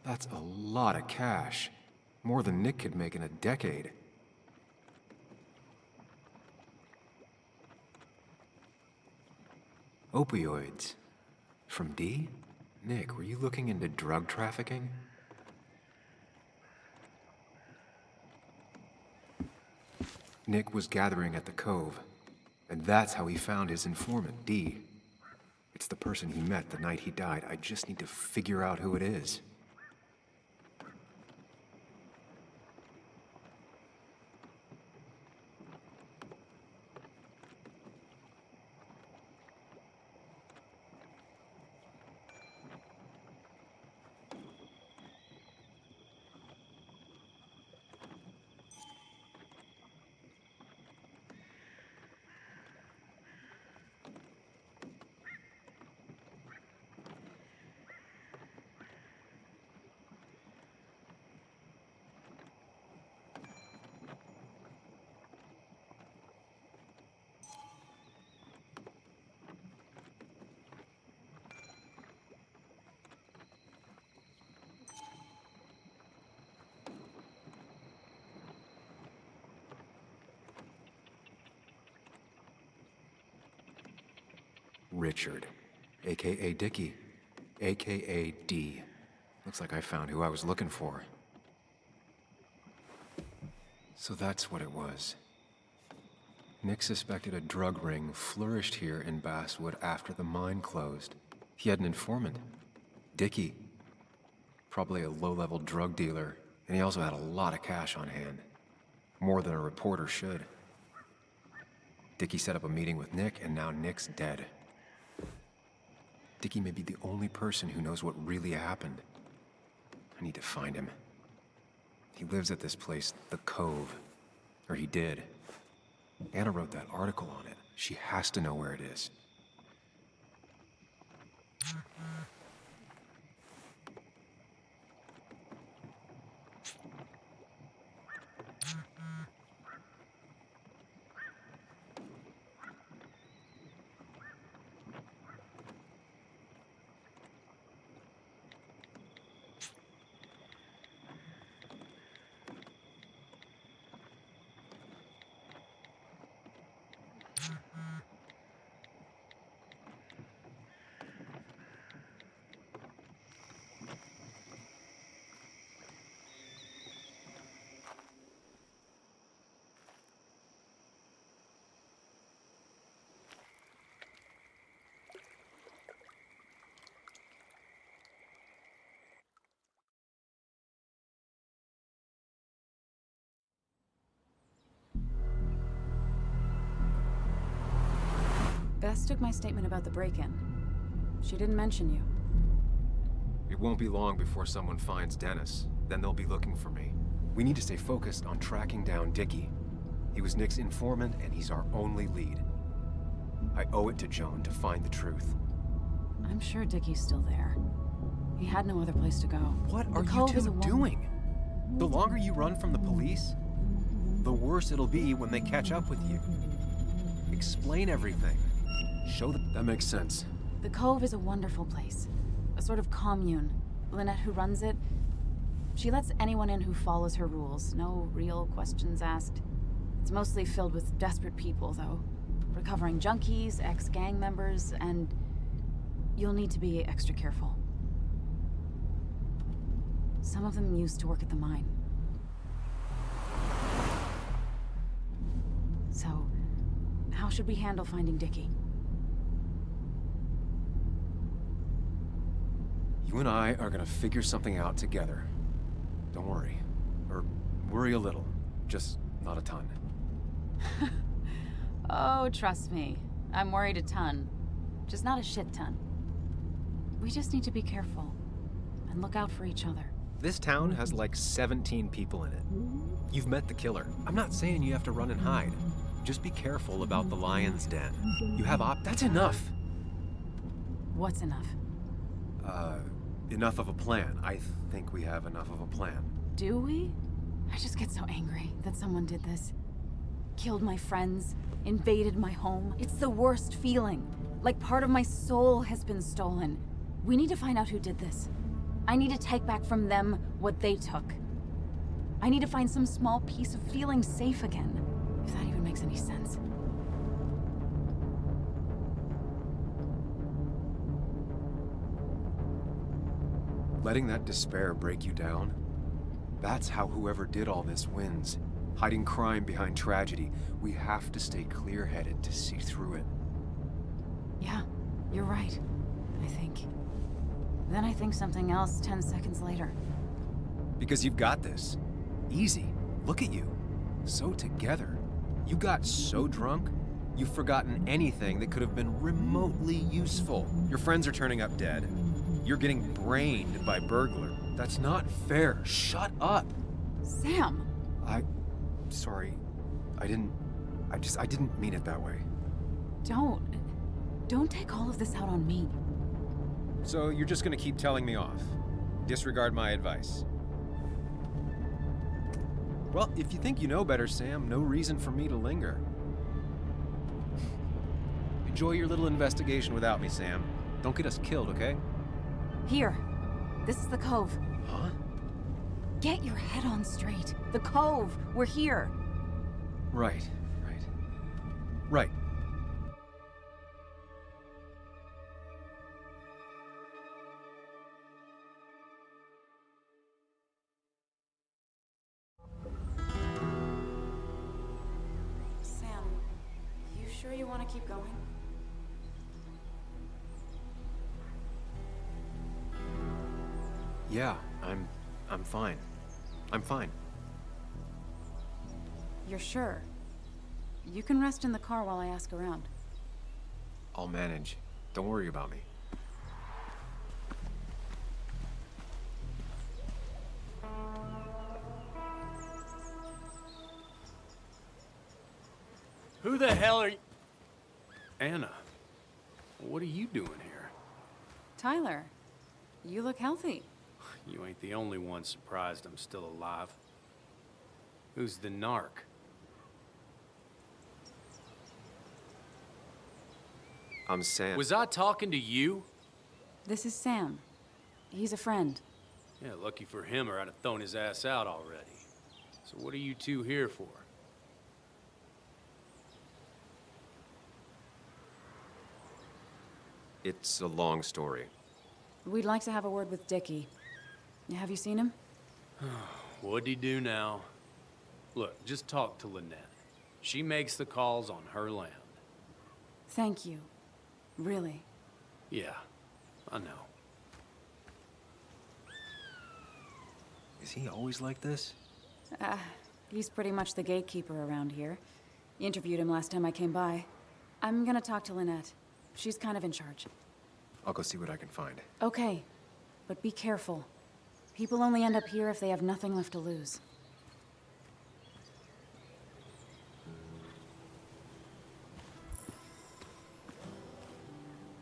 That's a lot of cash. More than Nick could make in a decade. Opioids. From D? Nick, were you looking into drug trafficking? Nick was gathering at the Cove, and that's how he found his informant, D. It's the person he met the night he died. I just need to figure out who it is. Richard, a.k.a. Dickie, a.k.a. D. Looks like I found who I was looking for. So that's what it was. Nick suspected a drug ring flourished here in Basswood after the mine closed. He had an informant, Dickie. Probably a low-level drug dealer, and he also had a lot of cash on hand. More than a reporter should. Dickie set up a meeting with Nick, and now Nick's dead. Dickie may be the only person who knows what really happened. I need to find him. He lives at this place, the Cove. Or he did. Anna wrote that article on it. She has to know where it is. Bess took my statement about the break-in. She didn't mention you. It won't be long before someone finds Dennis. Then they'll be looking for me. We need to stay focused on tracking down Dickie. He was Nick's informant, and he's our only lead. I owe it to Joan to find the truth. I'm sure Dickie's still there. He had no other place to go. What are The you Cove is two a doing? The longer you run from the police, the worse it'll be when they catch up with you. Explain everything. Show them. That makes sense. The Cove is a wonderful place. A sort of commune. Lynette, who runs it, she lets anyone in who follows her rules. No real questions asked. It's mostly filled with desperate people, though. Recovering junkies, ex-gang members, and you'll need to be extra careful. Some of them used to work at the mine. So, how should we handle finding Dickie? You and I are gonna figure something out together. Don't worry. Or worry a little. Just not a ton. Oh, trust me. I'm worried a ton. Just not a shit ton. We just need to be careful. And look out for each other. This town has like 17 people in it. You've met the killer. I'm not saying you have to run and hide. Just be careful about the lion's den. You have That's enough! What's enough? Enough of a plan. I think we have enough of a plan. Do we? I just get so angry that someone did this. Killed my friends, invaded my home. It's the worst feeling. Like part of my soul has been stolen. We need to find out who did this. I need to take back from them what they took. I need to find some small piece of feeling safe again, if that even makes any sense. Letting that despair break you down? That's how whoever did all this wins. Hiding crime behind tragedy. We have to stay clear-headed to see through it. Yeah, you're right, I think. Then I think something else 10 seconds later. Because you've got this. Easy. Look at you. So together. You got so drunk, you've forgotten anything that could have been remotely useful. Your friends are turning up dead. You're getting brained by burglar. That's not fair. Shut up. Sam! Sorry. I didn't mean it that way. Don't take all of this out on me. So you're just gonna keep telling me off? Disregard my advice? Well, if you think you know better, Sam, no reason for me to linger. Enjoy your little investigation without me, Sam. Don't get us killed, okay? Here. This is the Cove. Huh? Get your head on straight. The Cove. We're here. Right. Right. Sam, you sure you want to keep going? Yeah, I'm fine. I'm fine. You're sure? You can rest in the car while I ask around. I'll manage. Don't worry about me. Who the hell are you? Anna, what are you doing here? Tyler, you look healthy. You ain't the only one surprised I'm still alive. Who's the narc? I'm Sam. Was I talking to you? This is Sam. He's a friend. Yeah, lucky for him, or I'd have thrown his ass out already. So what are you two here for? It's a long story. We'd like to have a word with Dickie. Have you seen him? What'd he do now? Look, just talk to Lynette. She makes the calls on her land. Thank you. Really. Yeah, I know. Is he always like this? He's pretty much the gatekeeper around here. Interviewed him last time I came by. I'm gonna talk to Lynette. She's kind of in charge. I'll go see what I can find. Okay, but be careful. People only end up here if they have nothing left to lose.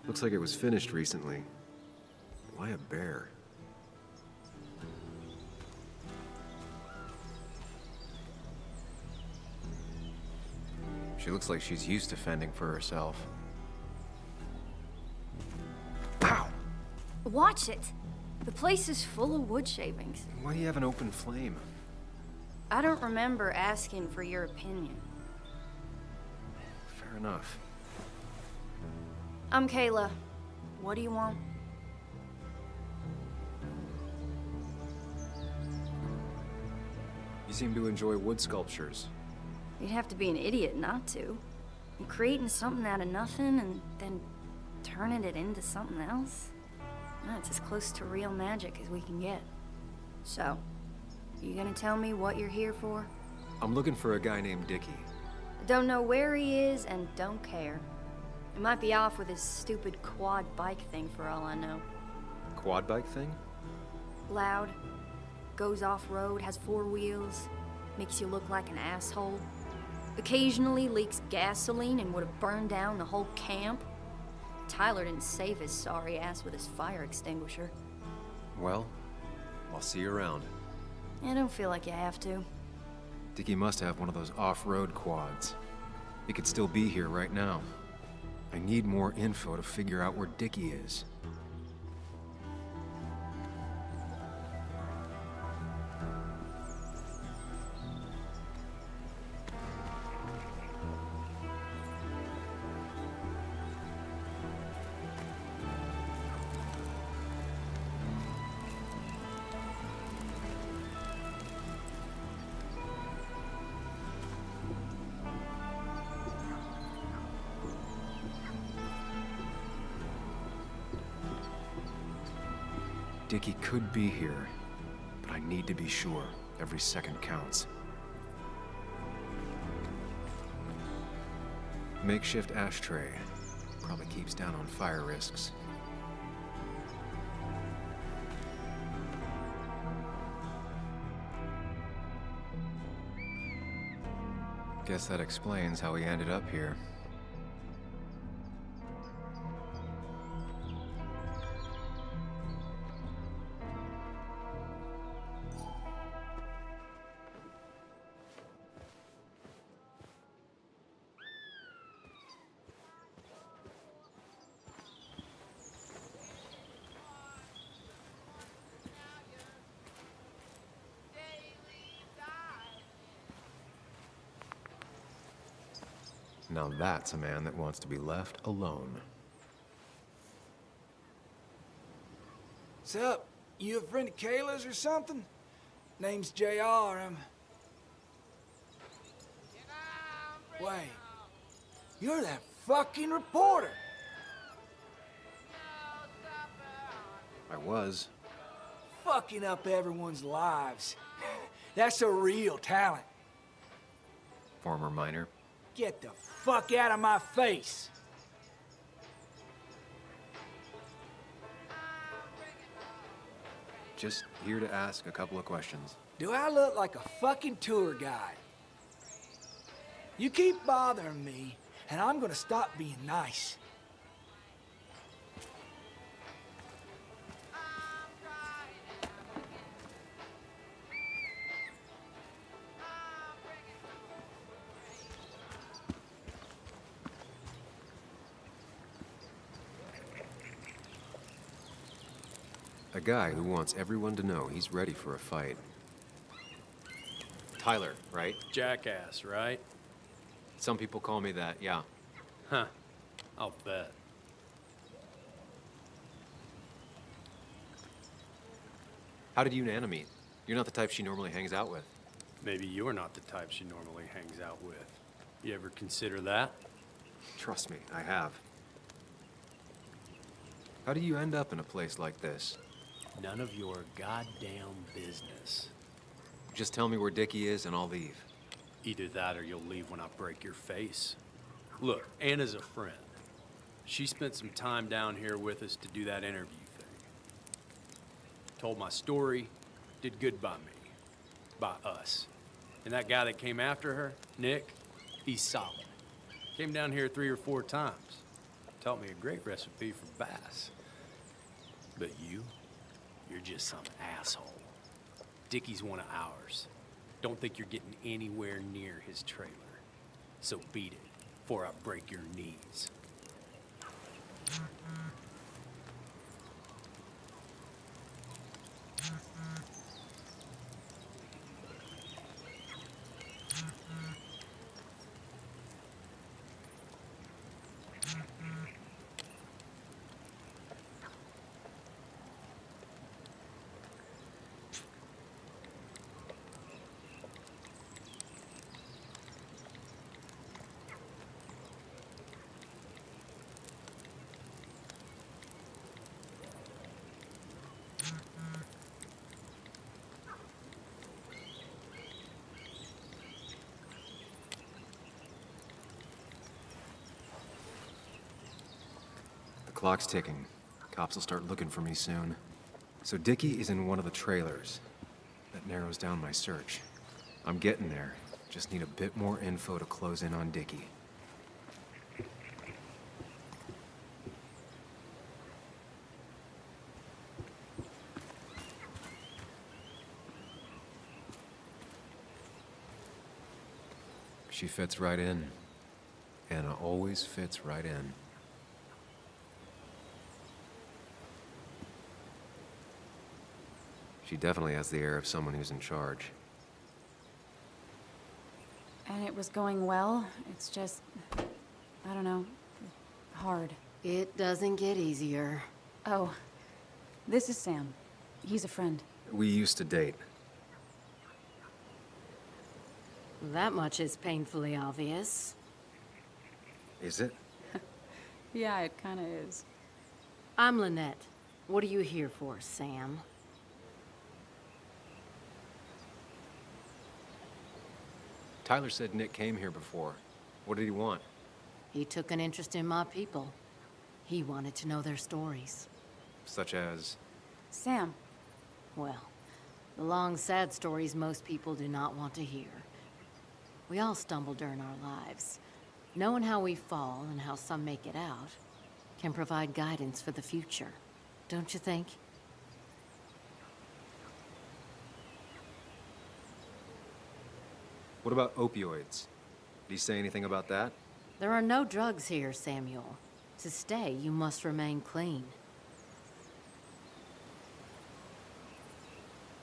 Looks like it was finished recently. Why a bear? She looks like she's used to fending for herself. Watch it. The place is full of wood shavings. Why do you have an open flame? I don't remember asking for your opinion. Fair enough. I'm Kayla. What do you want? You seem to enjoy wood sculptures. You'd have to be an idiot not to. And creating something out of nothing and then turning it into something else? That's as close to real magic as we can get. So, you gonna tell me what you're here for? I'm looking for a guy named Dickie. Don't know where he is and don't care. He might be off with his stupid quad bike thing for all I know. Quad bike thing? Loud, goes off-road, has 4 wheels, makes you look like an asshole. Occasionally leaks gasoline and would have burned down the whole camp. Tyler didn't save his sorry ass with his fire extinguisher. Well, I'll see you around. I don't feel like you have to. Dickie must have one of those off-road quads. He could still be here right now. I need more info to figure out where Dickie is. Dickie could be here, but I need to be sure. Every second counts. Makeshift ashtray. Probably keeps down on fire risks. Guess that explains how he ended up here. Now that's a man that wants to be left alone. Sup? You a friend of Kayla's or something? Name's JR. Wait. You're that fucking reporter. I was. Fucking up everyone's lives. That's a real talent. Former miner. Get the fuck out of my face. Just here to ask a couple of questions. Do I look like a fucking tour guide? You keep bothering me, and I'm gonna stop being nice. A guy who wants everyone to know he's ready for a fight. Tyler, right? Jackass, right? Some people call me that, yeah. Huh. I'll bet. How did you and Anna meet? You're not the type she normally hangs out with. Maybe you're not the type she normally hangs out with. You ever consider that? Trust me, I have. How do you end up in a place like this? None of your goddamn business. Just tell me where Dickie is and I'll leave. Either that or you'll leave when I break your face. Look, Anna's a friend. She spent some time down here with us to do that interview thing. Told my story, did good by me. By us. And that guy that came after her, Nick, he's solid. Came down here 3 or 4 times. Taught me a great recipe for bass. But you're just some asshole. Dickie's one of ours. Don't think you're getting anywhere near his trailer. So beat it. before I break your knees. The clock's ticking. Cops will start looking for me soon. So Dickie is in one of the trailers. That narrows down my search. I'm getting there. Just need a bit more info to close in on Dickie. She fits right in. Anna always fits right in. She definitely has the air of someone who's in charge. And it was going well. It's just, I don't know, hard. It doesn't get easier. Oh, this is Sam. He's a friend. We used to date. That much is painfully obvious. Is it? Yeah, it kind of is. I'm Lynette. What are you here for, Sam? Tyler said Nick came here before. What did he want? He took an interest in my people. He wanted to know their stories. Such as? Sam. Well, the long, sad stories most people do not want to hear. We all stumble during our lives. Knowing how we fall and how some make it out can provide guidance for the future, don't you think? What about opioids? Did he say anything about that? There are no drugs here, Samuel. To stay, you must remain clean.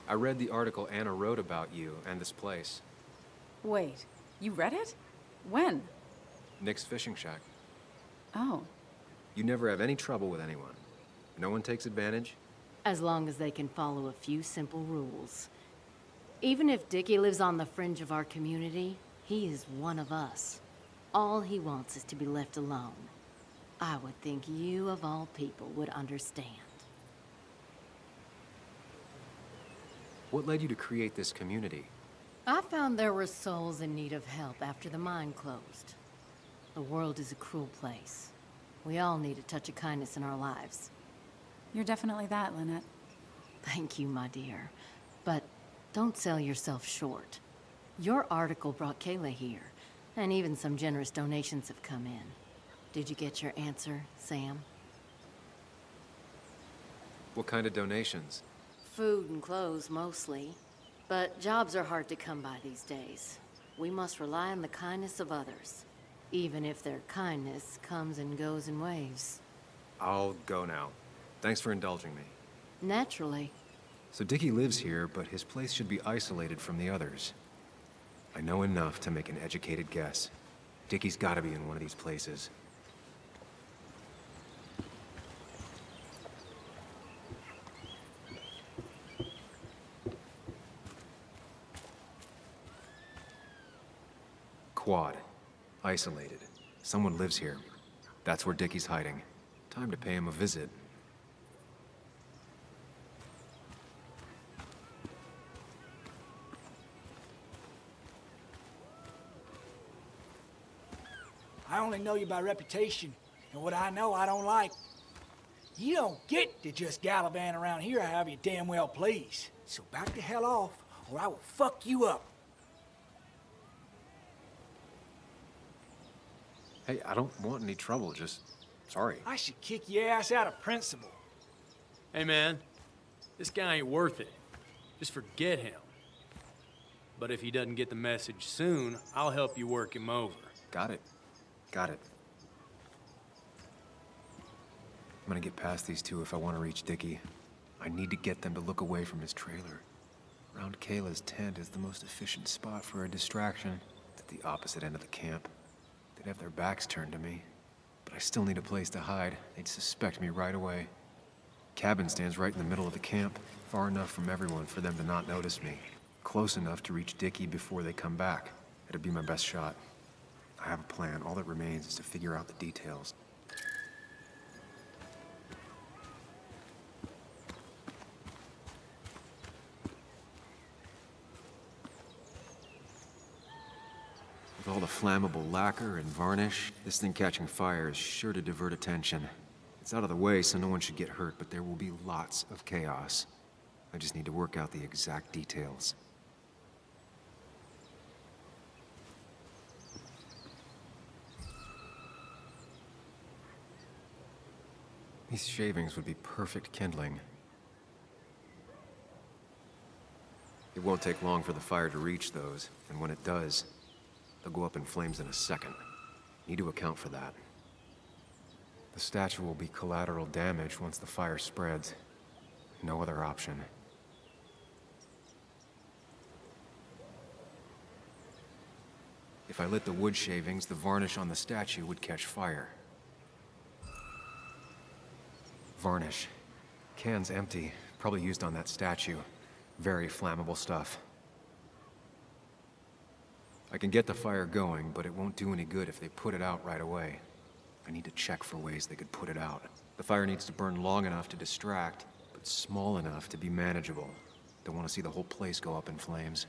I read the article Anna wrote about you and this place. Wait, you read it? When? Nick's fishing shack. Oh. You never have any trouble with anyone. No one takes advantage. As long as they can follow a few simple rules. Even if Dickie lives on the fringe of our community, he is one of us. All he wants is to be left alone. I would think you, of all people, would understand. What led you to create this community? I found there were souls in need of help after the mine closed. The world is a cruel place. We all need a touch of kindness in our lives. You're definitely that, Lynette. Thank you, my dear. But don't sell yourself short. Your article brought Kayla here, and even some generous donations have come in. Did you get your answer, Sam? What kind of donations? Food and clothes, mostly. But jobs are hard to come by these days. We must rely on the kindness of others, even if their kindness comes and goes in waves. I'll go now. Thanks for indulging me. Naturally. So Dickie lives here, but his place should be isolated from the others. I know enough to make an educated guess. Dickie's gotta be in one of these places. Quad. Isolated. Someone lives here. That's where Dickie's hiding. Time to pay him a visit. I only know you by reputation, and what I know I don't like. You don't get to just gallivant around here however you damn well please. So back the hell off, or I will fuck you up. Hey, I don't want any trouble, just sorry. I should kick your ass out of principle. Hey, man, this guy ain't worth it. Just forget him. But if he doesn't get the message soon, I'll help you work him over. Got it. Got it. I'm gonna get past these two if I want to reach Dickie. I need to get them to look away from his trailer. Around Kayla's tent is the most efficient spot for a distraction. It's at the opposite end of the camp. They'd have their backs turned to me, but I still need a place to hide. They'd suspect me right away. Cabin stands right in the middle of the camp, far enough from everyone for them to not notice me. Close enough to reach Dickie before they come back. It'd be my best shot. I have a plan. All that remains is to figure out the details. With all the flammable lacquer and varnish, this thing catching fire is sure to divert attention. It's out of the way, so no one should get hurt, but there will be lots of chaos. I just need to work out the exact details. These shavings would be perfect kindling. It won't take long for the fire to reach those, and when it does, they'll go up in flames in a second. Need to account for that. The statue will be collateral damage once the fire spreads. No other option. If I lit the wood shavings, the varnish on the statue would catch fire. Varnish. Can's empty. Probably used on that statue. Very flammable stuff. I can get the fire going, but it won't do any good if they put it out right away. I need to check for ways they could put it out. The fire needs to burn long enough to distract, but small enough to be manageable. Don't want to see the whole place go up in flames.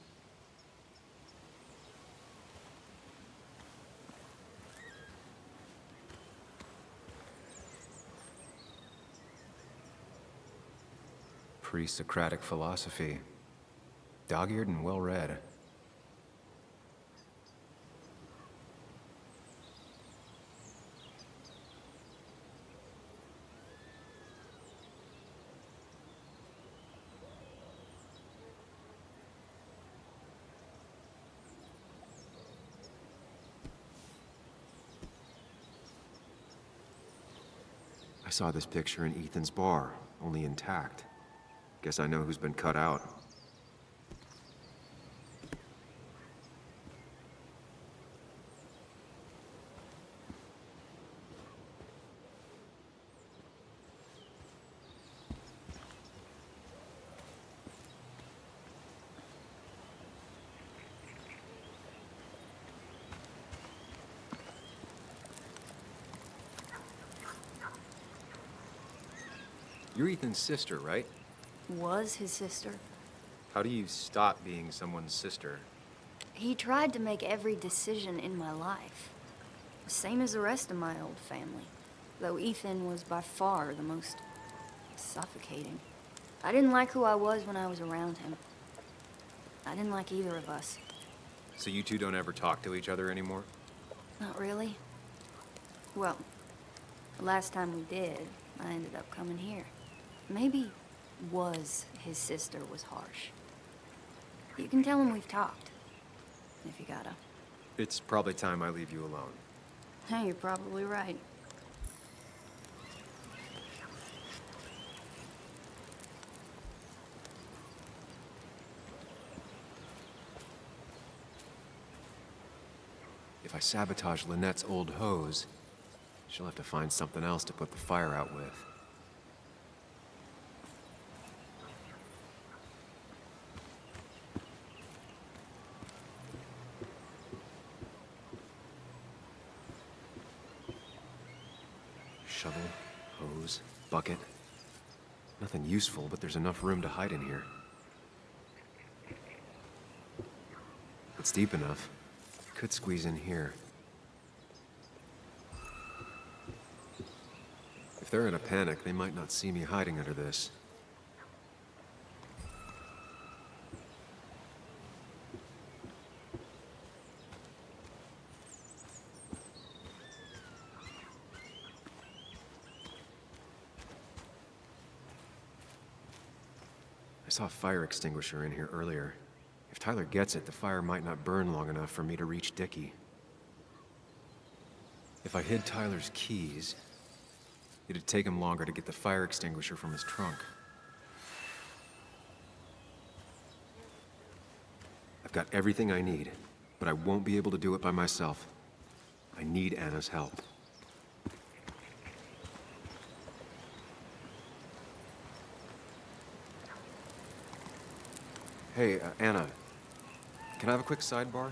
Pre-Socratic philosophy. Dog-eared and well-read. I saw this picture in Ethan's bar, only intact. Guess I know who's been cut out. You're Ethan's sister, right? Was his sister. How do you stop being someone's sister? He tried to make every decision in my life. Same as the rest of my old family. Though Ethan was by far the most suffocating. I didn't like who I was when I was around him. I didn't like either of us. So you two don't ever talk to each other anymore? Not really. Well, the last time we did, I ended up coming here. Maybe was his sister was harsh. You can tell him we've talked, if you gotta. It's probably time I leave you alone. Hey, you're probably right. If I sabotage Lynette's old hose, she'll have to find something else to put the fire out with. Shovel, hose, bucket. Nothing useful, but there's enough room to hide in here. It's deep enough. Could squeeze in here. If they're in a panic, they might not see me hiding under this. I saw a fire extinguisher in here earlier. If Tyler gets it, the fire might not burn long enough for me to reach Dickie. If I hid Tyler's keys, it'd take him longer to get the fire extinguisher from his trunk. I've got everything I need, but I won't be able to do it by myself. I need Anna's help. Hey, Anna, can I have a quick sidebar?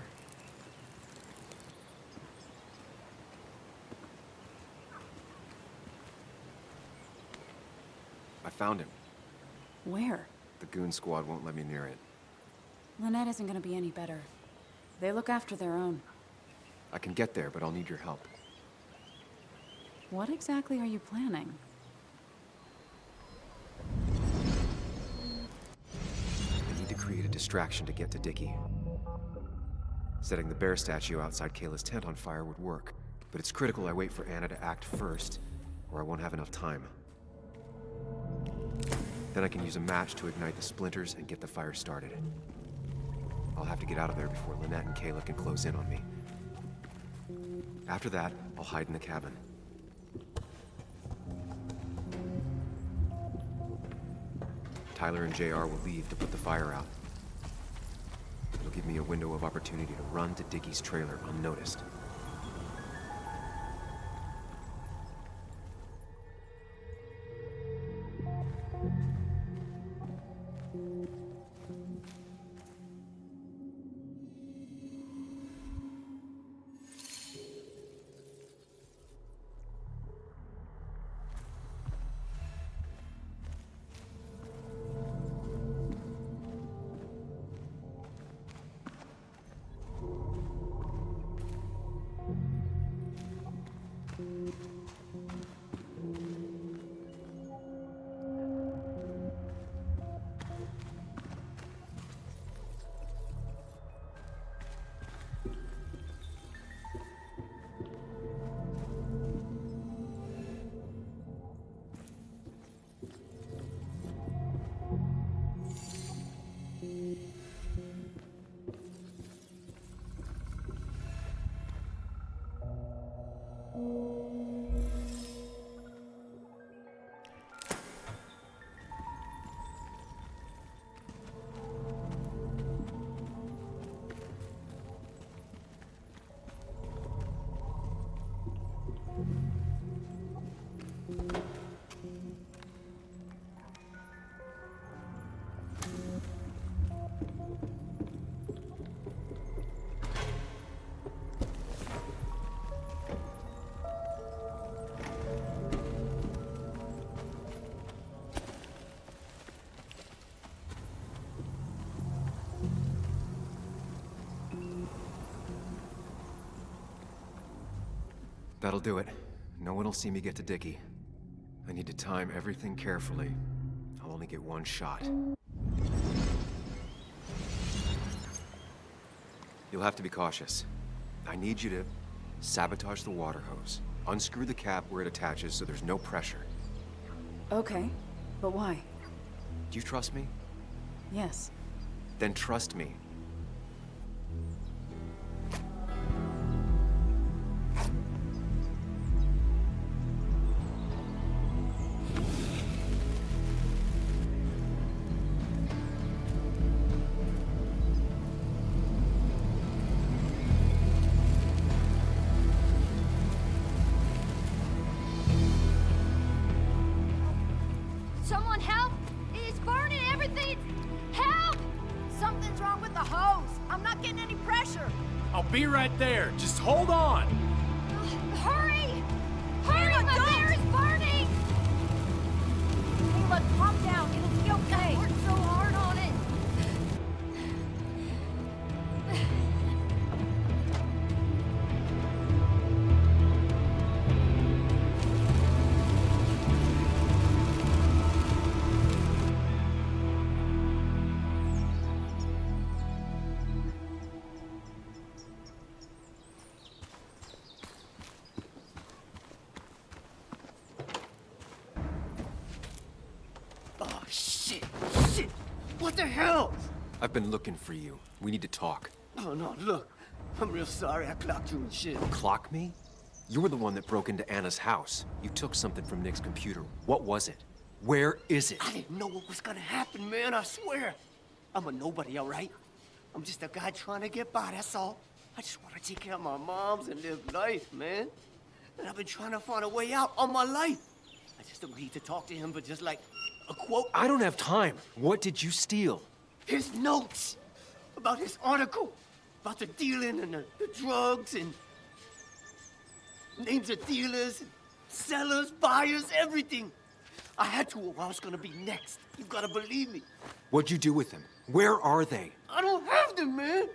I found him. Where? The goon squad won't let me near it. Lynette isn't gonna be any better. They look after their own. I can get there, but I'll need your help. What exactly are you planning? I need to create a distraction to get to Dickie. Setting the bear statue outside Kayla's tent on fire would work, but it's critical I wait for Anna to act first, or I won't have enough time. Then I can use a match to ignite the splinters and get the fire started. I'll have to get out of there before Lynette and Kayla can close in on me. After that, I'll hide in the cabin. Tyler and JR will leave to put the fire out. It'll give me a window of opportunity to run to Dickie's trailer unnoticed. That'll do it. No one will see me get to Dickie. I need to time everything carefully. I'll only get one shot. You'll have to be cautious. I need you to sabotage the water hose. Unscrew the cap where it attaches so there's no pressure. Okay, but why? Do you trust me? Yes. Then trust me. Someone help! It's burning everything! Help! Something's wrong with the hose. I'm not getting any pressure. I'll be right there. Just hold on. Hurry! Hurry, my bear is burning! Look, calm down. It'll be okay. I worked so hard on it. What the hell? I've been looking for you. We need to talk. Oh, no, look. I'm real sorry I clocked you and shit. Clock me? You were the one that broke into Anna's house. You took something from Nick's computer. What was it? Where is it? I didn't know what was gonna happen, man, I swear. I'm a nobody, all right? I'm just a guy trying to get by, that's all. I just want to take care of my moms and live life, man. And I've been trying to find a way out all my life. I just agreed to talk to him for just like a quote. I don't have time. What did you steal? His notes about his article, about the dealing and the drugs and names of dealers, and sellers, buyers, everything. I had to, or I was gonna be next. You gotta believe me. What'd you do with them? Where are they? I don't have them, man.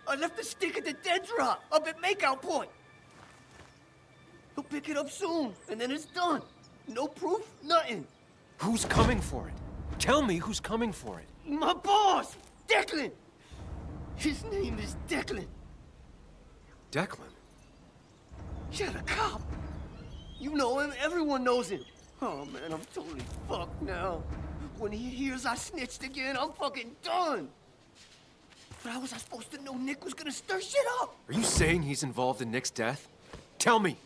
I left the stick at the dead drop up at Makeout Point. He'll pick it up soon, and then it's done. No proof, nothing. Who's coming for it? Tell me who's coming for it. My boss, Declan. His name is Declan. Declan? Yeah, the cop. You know him, everyone knows him. Oh, man, I'm totally fucked now. When he hears I snitched again, I'm fucking done. But how was I supposed to know Nick was gonna stir shit up? Are you saying he's involved in Nick's death? Tell me.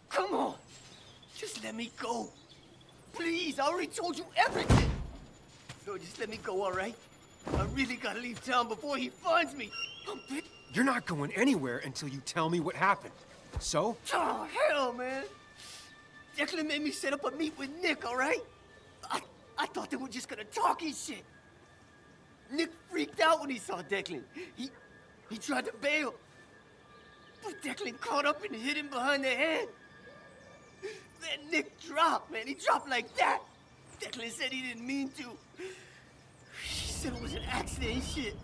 Come on. Just let me go. Please, I already told you everything. No, just let me go, all right? I really gotta leave town before he finds me. You're not going anywhere until you tell me what happened. So? Oh, hell, man. Declan made me set up a meet with Nick, all right? I thought they were just gonna talk his shit. Nick freaked out when he saw Declan. He tried to bail. But Declan caught up and hit him behind the head. Then Nick dropped, man. He dropped like that. Declan said he didn't mean to. He said it was an accident and shit.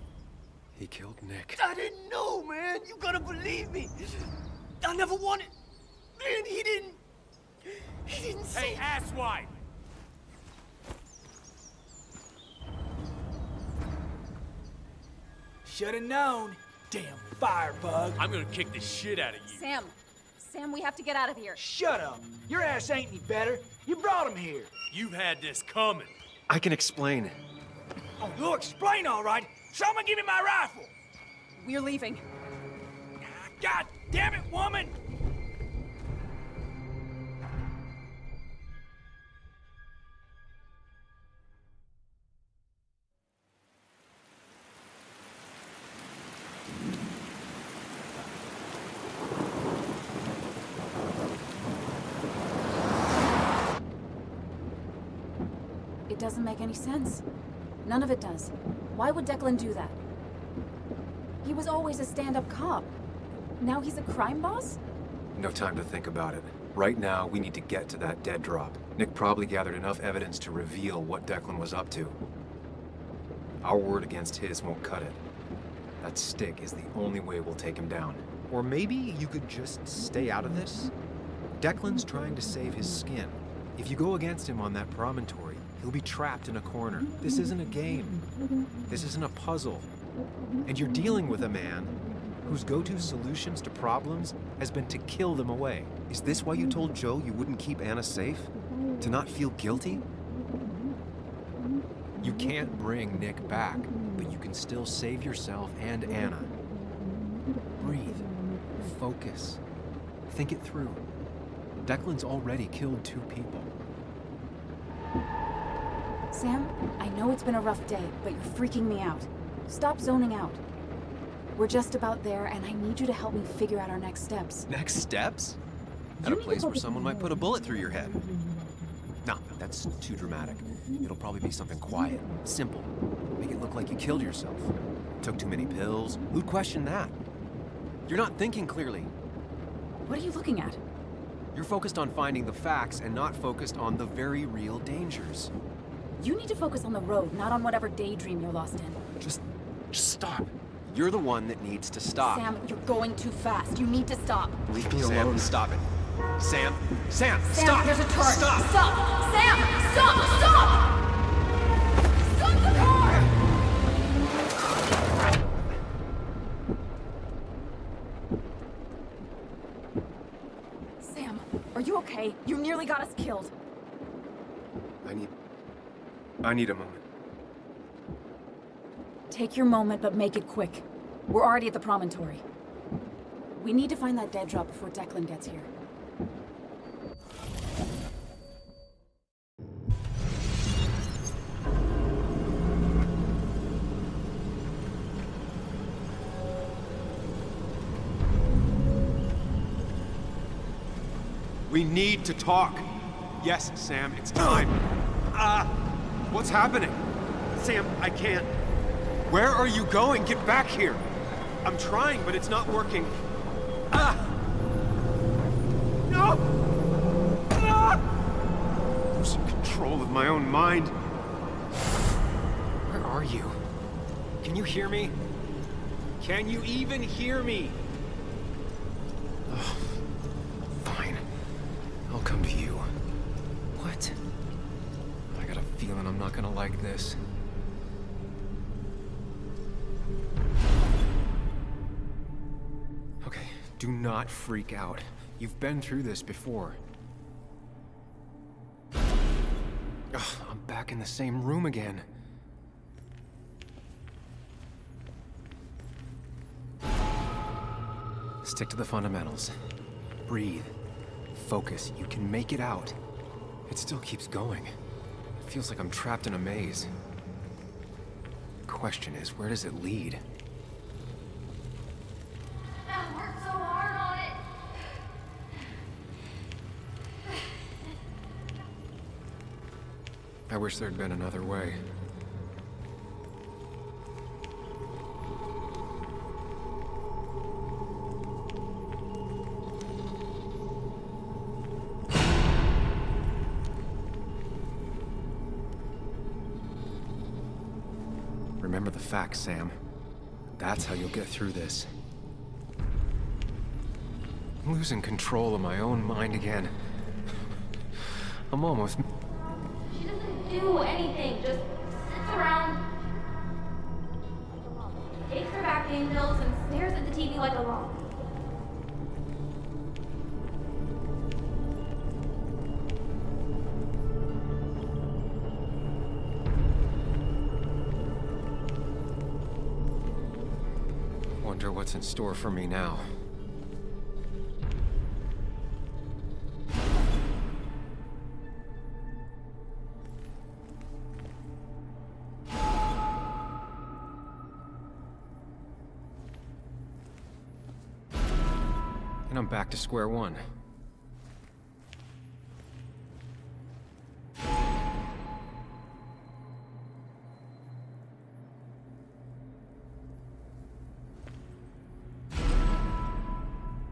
He killed Nick. I didn't know, man. You gotta believe me. I never wanted... Man, he didn't say... Hey, asswipe! Should've known. Damn firebug. I'm gonna kick the shit out of you. Sam, we have to get out of here. Shut up. Your ass ain't any better. You brought him here. You had this coming. I can explain. Oh, you'll explain all right. Someone give me my rifle. We're leaving. God damn it, woman! It doesn't make any sense. None of it does. Why would Declan do that? He was always a stand-up cop. Now he's a crime boss? No time to think about it. Right now, we need to get to that dead drop. Nick probably gathered enough evidence to reveal what Declan was up to. Our word against his won't cut it. That stick is the only way we'll take him down. Or maybe you could just stay out of this? Declan's trying to save his skin. If you go against him on that promontory, he'll be trapped in a corner. This isn't a game. This isn't a puzzle. And you're dealing with a man whose go-to solutions to problems has been to kill them away. Is this why you told Joe you wouldn't keep Anna safe? To not feel guilty? You can't bring Nick back, but you can still save yourself and Anna. Breathe. Focus. Think it through. Declan's already killed 2 people. Sam, I know it's been a rough day, but you're freaking me out. Stop zoning out. We're just about there, and I need you to help me figure out our next steps. Next steps? At a place where someone might put a bullet through your head. No, that's too dramatic. It'll probably be something quiet, simple. Make it look like you killed yourself. Took too many pills. Who'd question that? You're not thinking clearly. What are you looking at? You're focused on finding the facts and not focused on the very real dangers. You need to focus on the road, not on whatever daydream you're lost in. Just stop. You're the one that needs to stop. Sam, you're going too fast. You need to stop. Leave me alone. Stop it. Sam, Sam, stop. There's a turn. Stop. Stop. Sam, stop. Stop the car. Sam, are you okay? You nearly got us killed. I need a moment. Take your moment, but make it quick. We're already at the promontory. We need to find that dead drop before Declan gets here. We need to talk. Yes, Sam, it's time. What's happening? Sam, I can't. Where are you going? Get back here. I'm trying, but it's not working. No! Losing control of my own mind. Where are you? Can you hear me? Can you even hear me? Oh, fine. I'll come to you. What? I got a feeling I'm not gonna like this. Okay, do not freak out. You've been through this before. Ugh, I'm back in the same room again. Stick to the fundamentals. Breathe. Focus. You can make it out. It still keeps going. It feels like I'm trapped in a maze. Question is, where does it lead? I worked so hard on it. I wish there'd been another way. Remember the facts, Sam. That's how you'll get through this. I'm losing control of my own mind again. I'm almost... She doesn't do anything, just sits around, takes her back pain pills, and stares at the TV like a log. Wonder what's in store for me now. And I'm back to square one.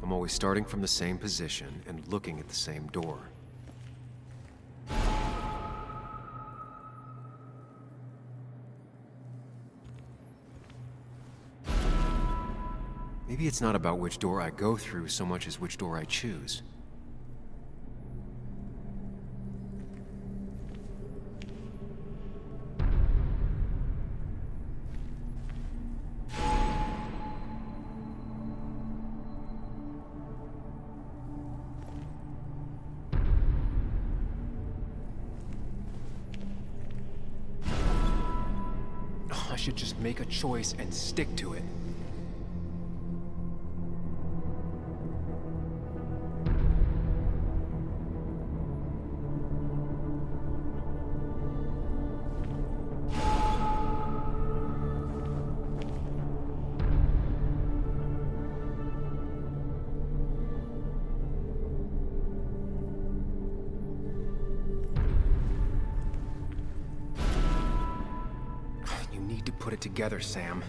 I'm always starting from the same position and looking at the same door. Maybe it's not about which door I go through so much as which door I choose. I should just make a choice and stick to it. You need to put it together, Sam.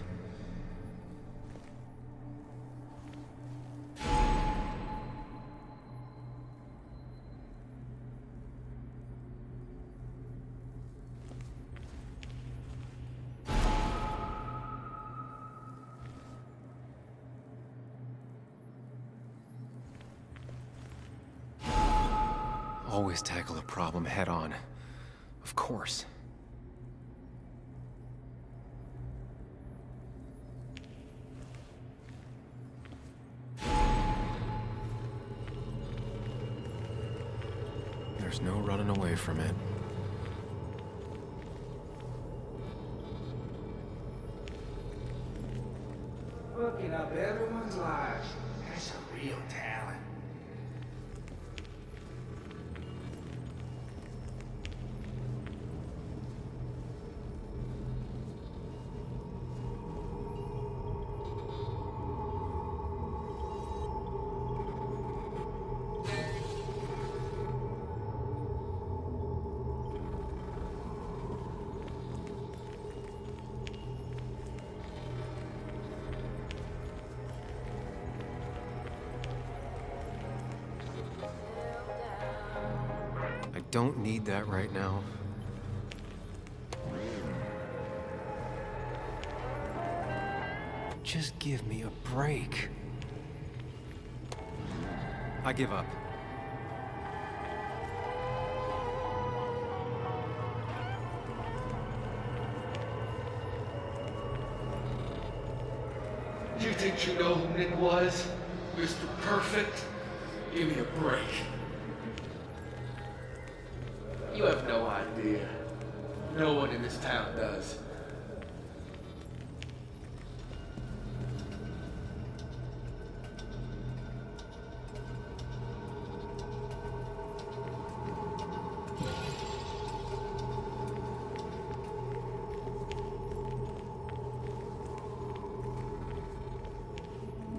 Always tackle a problem head on. Of course. There's no running away from it. Hooking up everyone's lives. That's a real talent. don't need that right now. Just give me a break. I give up. You think you know who Nick was? Mr. Perfect? Give me a break. You have no idea. No one in this town does.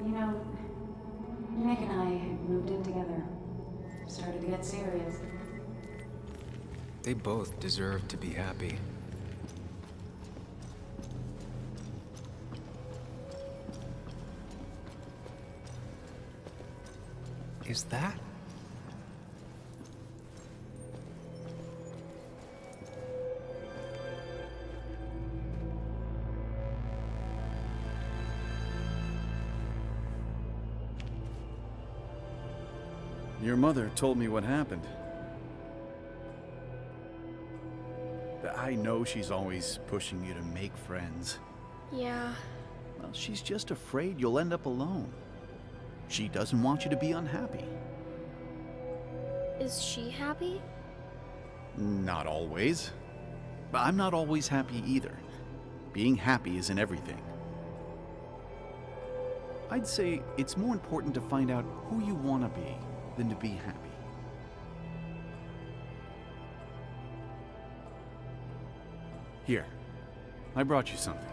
You know, Nick and I moved in together. Started to get serious. They both deserve to be happy. Is that? Your mother told me what happened. I know she's always pushing you to make friends. Yeah. Well, she's just afraid you'll end up alone. She doesn't want you to be unhappy. Is she happy? Not always. But I'm not always happy either. Being happy isn't everything. I'd say it's more important to find out who you want to be than to be happy. Here, I brought you something.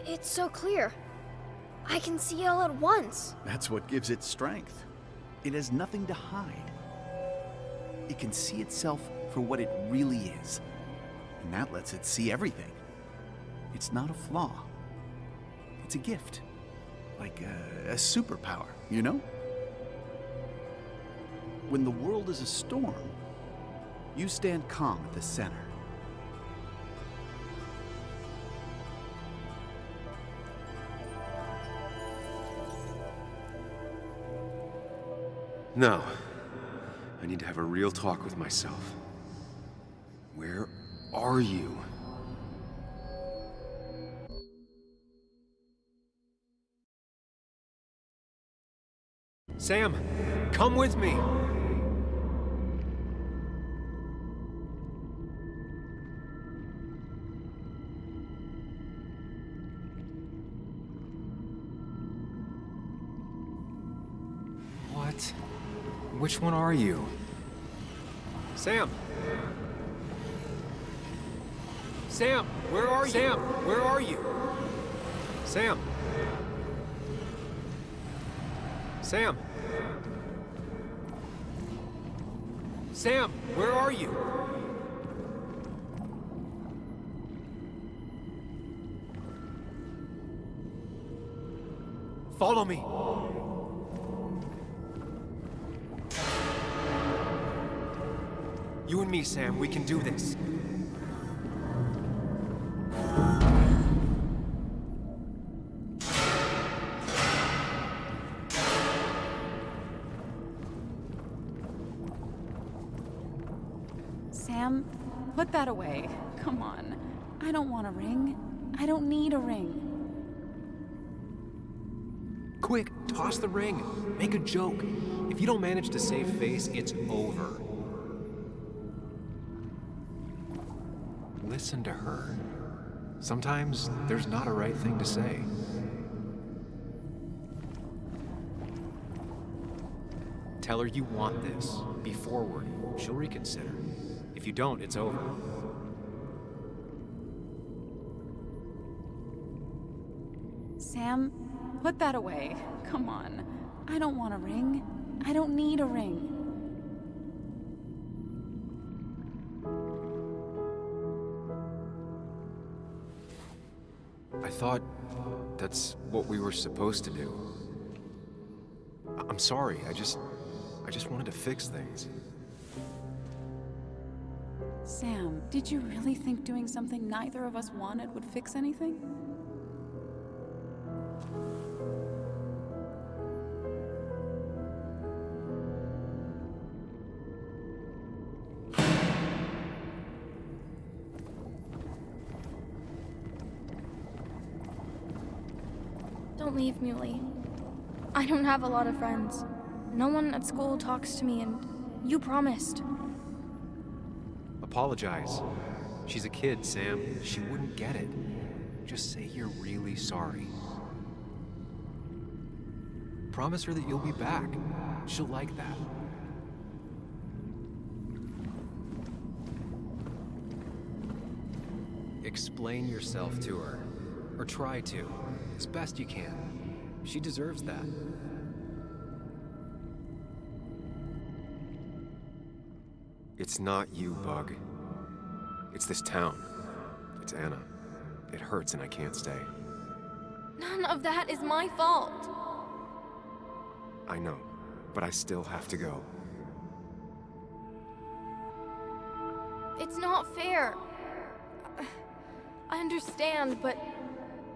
It's so clear. I can see all at once. That's what gives it strength. It has nothing to hide. It can see itself for what it really is. And that lets it see everything. It's not a flaw. It's a gift. Like a superpower, you know? When the world is a storm, you stand calm at the center. No. I need to have a real talk with myself. Where are you? Sam, come with me. What? Which one are you? Sam! Sam, where are you? Sam, where are you? Sam! Sam! Sam, where are you? Follow me. You and me, Sam, we can do this. Sam, put that away. Come on. I don't want a ring. I don't need a ring. Quick, toss the ring. Make a joke. If you don't manage to save face, it's over. Listen to her. Sometimes there's not a right thing to say. Tell her you want this. Be forward. She'll reconsider. If you don't, it's over. Sam, put that away. Come on. I don't want a ring. I don't need a ring. I thought that's what we were supposed to do. I'm sorry, I just wanted to fix things. Sam, did you really think doing something neither of us wanted would fix anything? Don't leave, Muley. I don't have a lot of friends. No one at school talks to me, and you promised. Apologize. She's a kid, Sam. She wouldn't get it. Just say you're really sorry. Promise her that you'll be back. She'll like that. Explain yourself to her. Or try to. As best you can. She deserves that. It's not you, Bug. It's this town. It's Anna. It hurts and I can't stay. None of that is my fault. I know, but I still have to go. It's not fair. I understand, but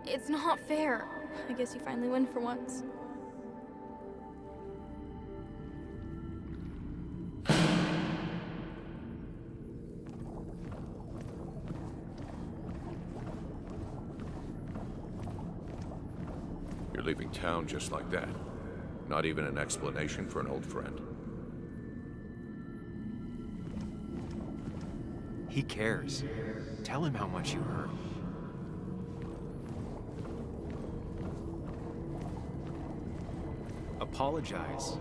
it's not fair. I guess you finally win for once. You're leaving town just like that. Not even an explanation for an old friend. He cares. Tell him how much you hurt. Apologize.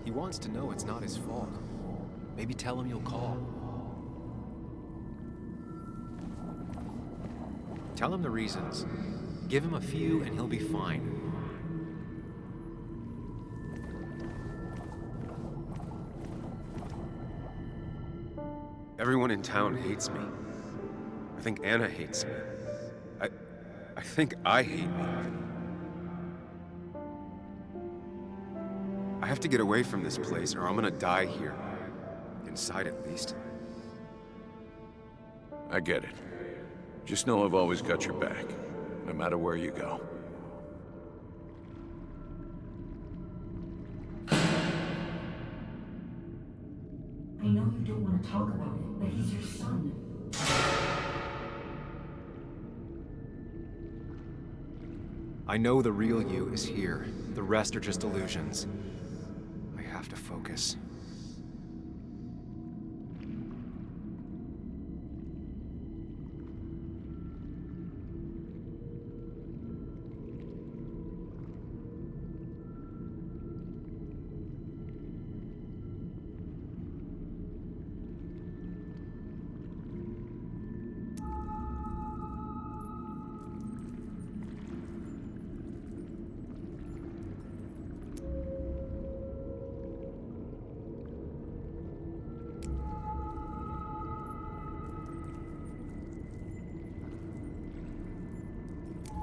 He wants to know it's not his fault. Maybe tell him you'll call. Tell him the reasons. Give him a few and he'll be fine. Everyone in town hates me. I think Anna hates me. I think I hate me. I have to get away from this place or I'm gonna die here. Inside at least. I get it. Just know I've always got your back, no matter where you go. I know you don't want to talk about it, but he's your son. I know the real you is here. The rest are just illusions. I have to focus.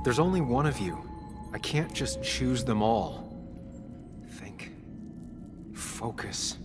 There's only one of you. I can't just choose them all. Think. Focus.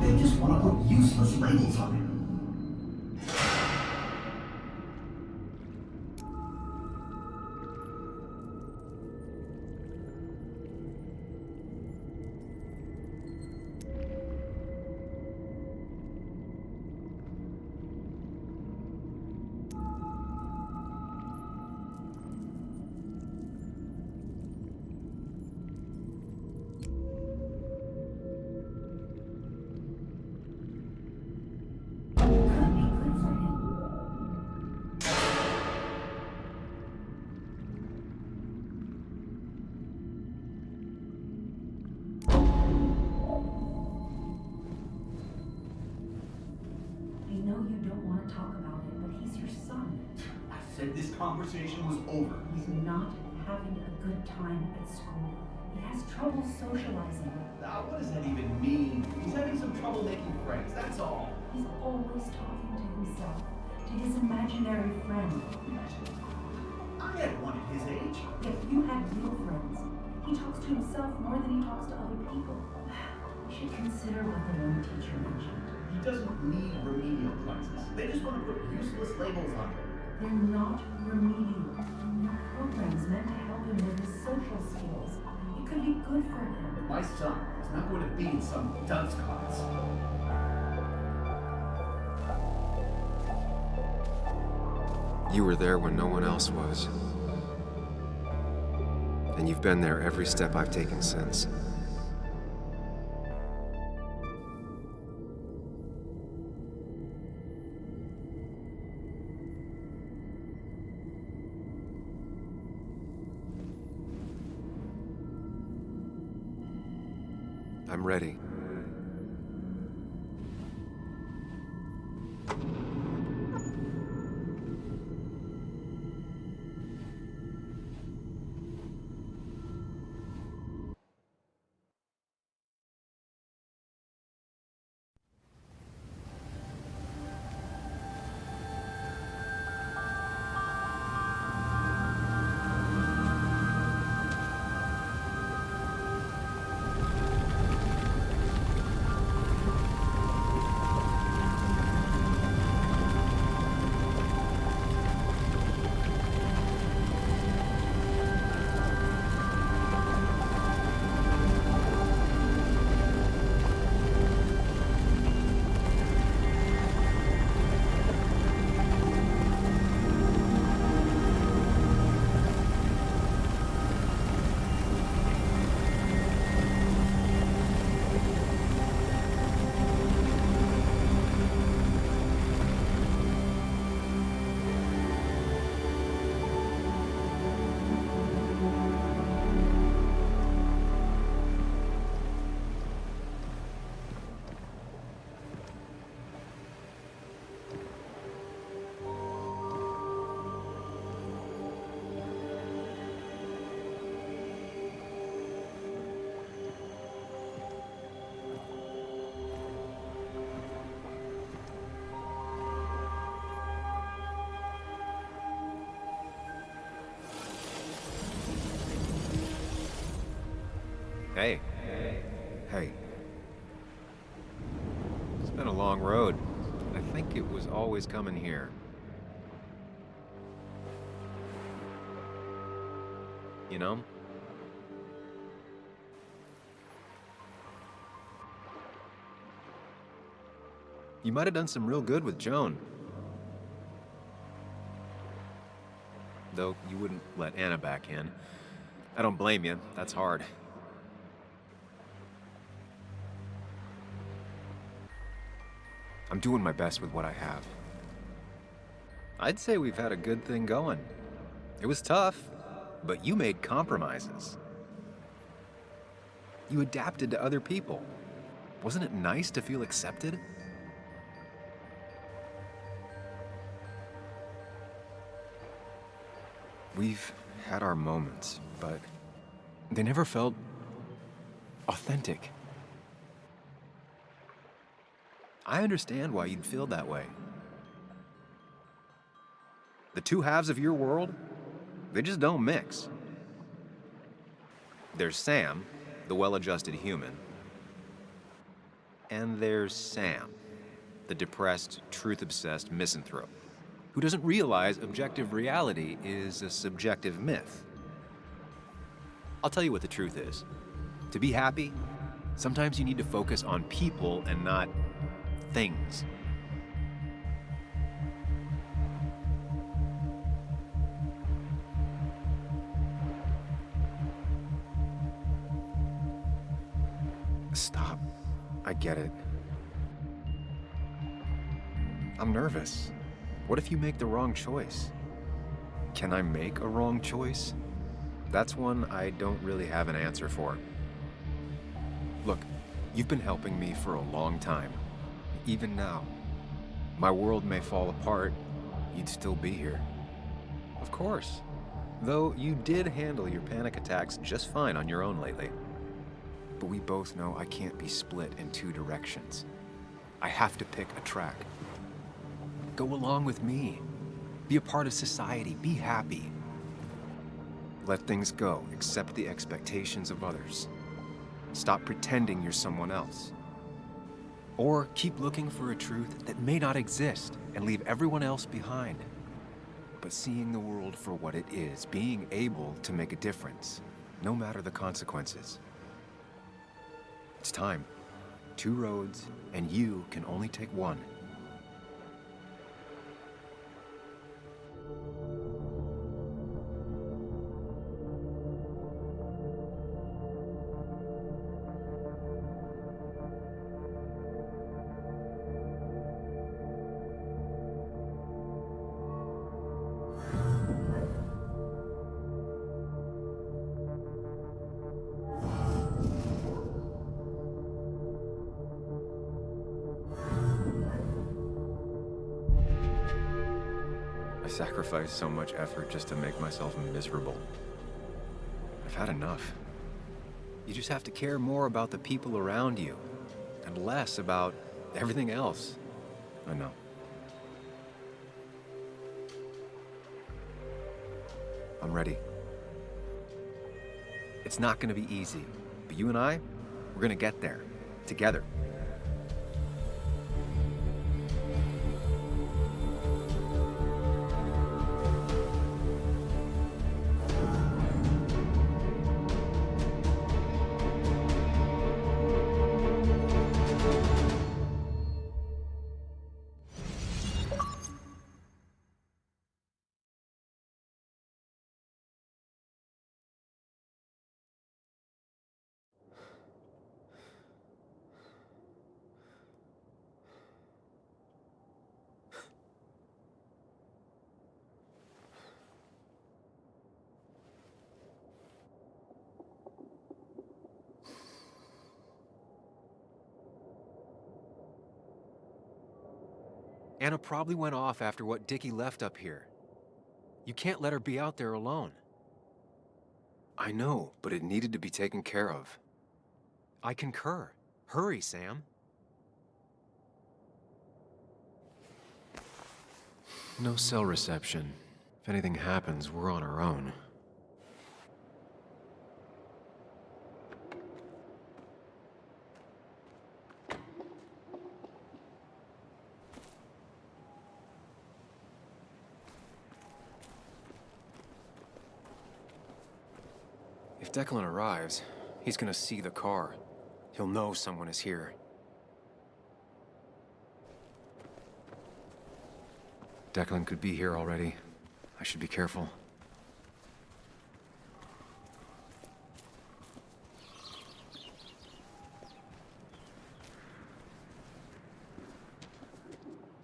They just want to put useless labels on it. said this conversation was over. He's not having a good time at school. He has trouble socializing. Now, what does that even mean? He's having some trouble making friends, that's all. He's always talking to himself, to his imaginary friend. I had one at his age. If you had real friends, he talks to himself more than he talks to other people. You should consider what the one teacher mentioned. He doesn't need remedial classes. They just want to put useless labels on him. They're not remedial. They're programs meant to help him with his social skills. It could be good for him. But my son is not going to be in some dunce class. You were there when no one else was. And you've been there every step I've taken since. I'm ready. Hey. Hey. It's been a long road. I think it was always coming here. You know? You might have done some real good with Joan. Though you wouldn't let Anna back in. I don't blame you. That's hard. I'm doing my best with what I have. I'd say we've had a good thing going. It was tough, but you made compromises. You adapted to other people. Wasn't it nice to feel accepted? We've had our moments, but they never felt authentic. I understand why you'd feel that way. The two halves of your world, they just don't mix. There's Sam, the well-adjusted human, and there's Sam, the depressed, truth-obsessed misanthrope, who doesn't realize objective reality is a subjective myth. I'll tell you what the truth is. To be happy, sometimes you need to focus on people and not things. Stop. I get it. I'm nervous. What if you make the wrong choice? Can I make a wrong choice? That's one I don't really have an answer for. Look, you've been helping me for a long time. Even now, my world may fall apart, you'd still be here. Of course. Though you did handle your panic attacks just fine on your own lately. But we both know I can't be split in two directions. I have to pick a track. Go along with me. Be a part of society. Be happy. Let things go. Accept the expectations of others. Stop pretending you're someone else. Or keep looking for a truth that may not exist and leave everyone else behind. But seeing the world for what it is, being able to make a difference, no matter the consequences. It's time. 2 roads, and you can only take one. I sacrificed so much effort just to make myself miserable. I've had enough. You just have to care more about the people around you, and less about everything else. I know. I'm ready. It's not gonna be easy, but you and I, we're gonna get there, together. Anna probably went off after what Dickie left up here. You can't let her be out there alone. I know, but it needed to be taken care of. I concur. Hurry, Sam. No cell reception. If anything happens, we're on our own. If Declan arrives, he's gonna see the car. He'll know someone is here. Declan could be here already. I should be careful.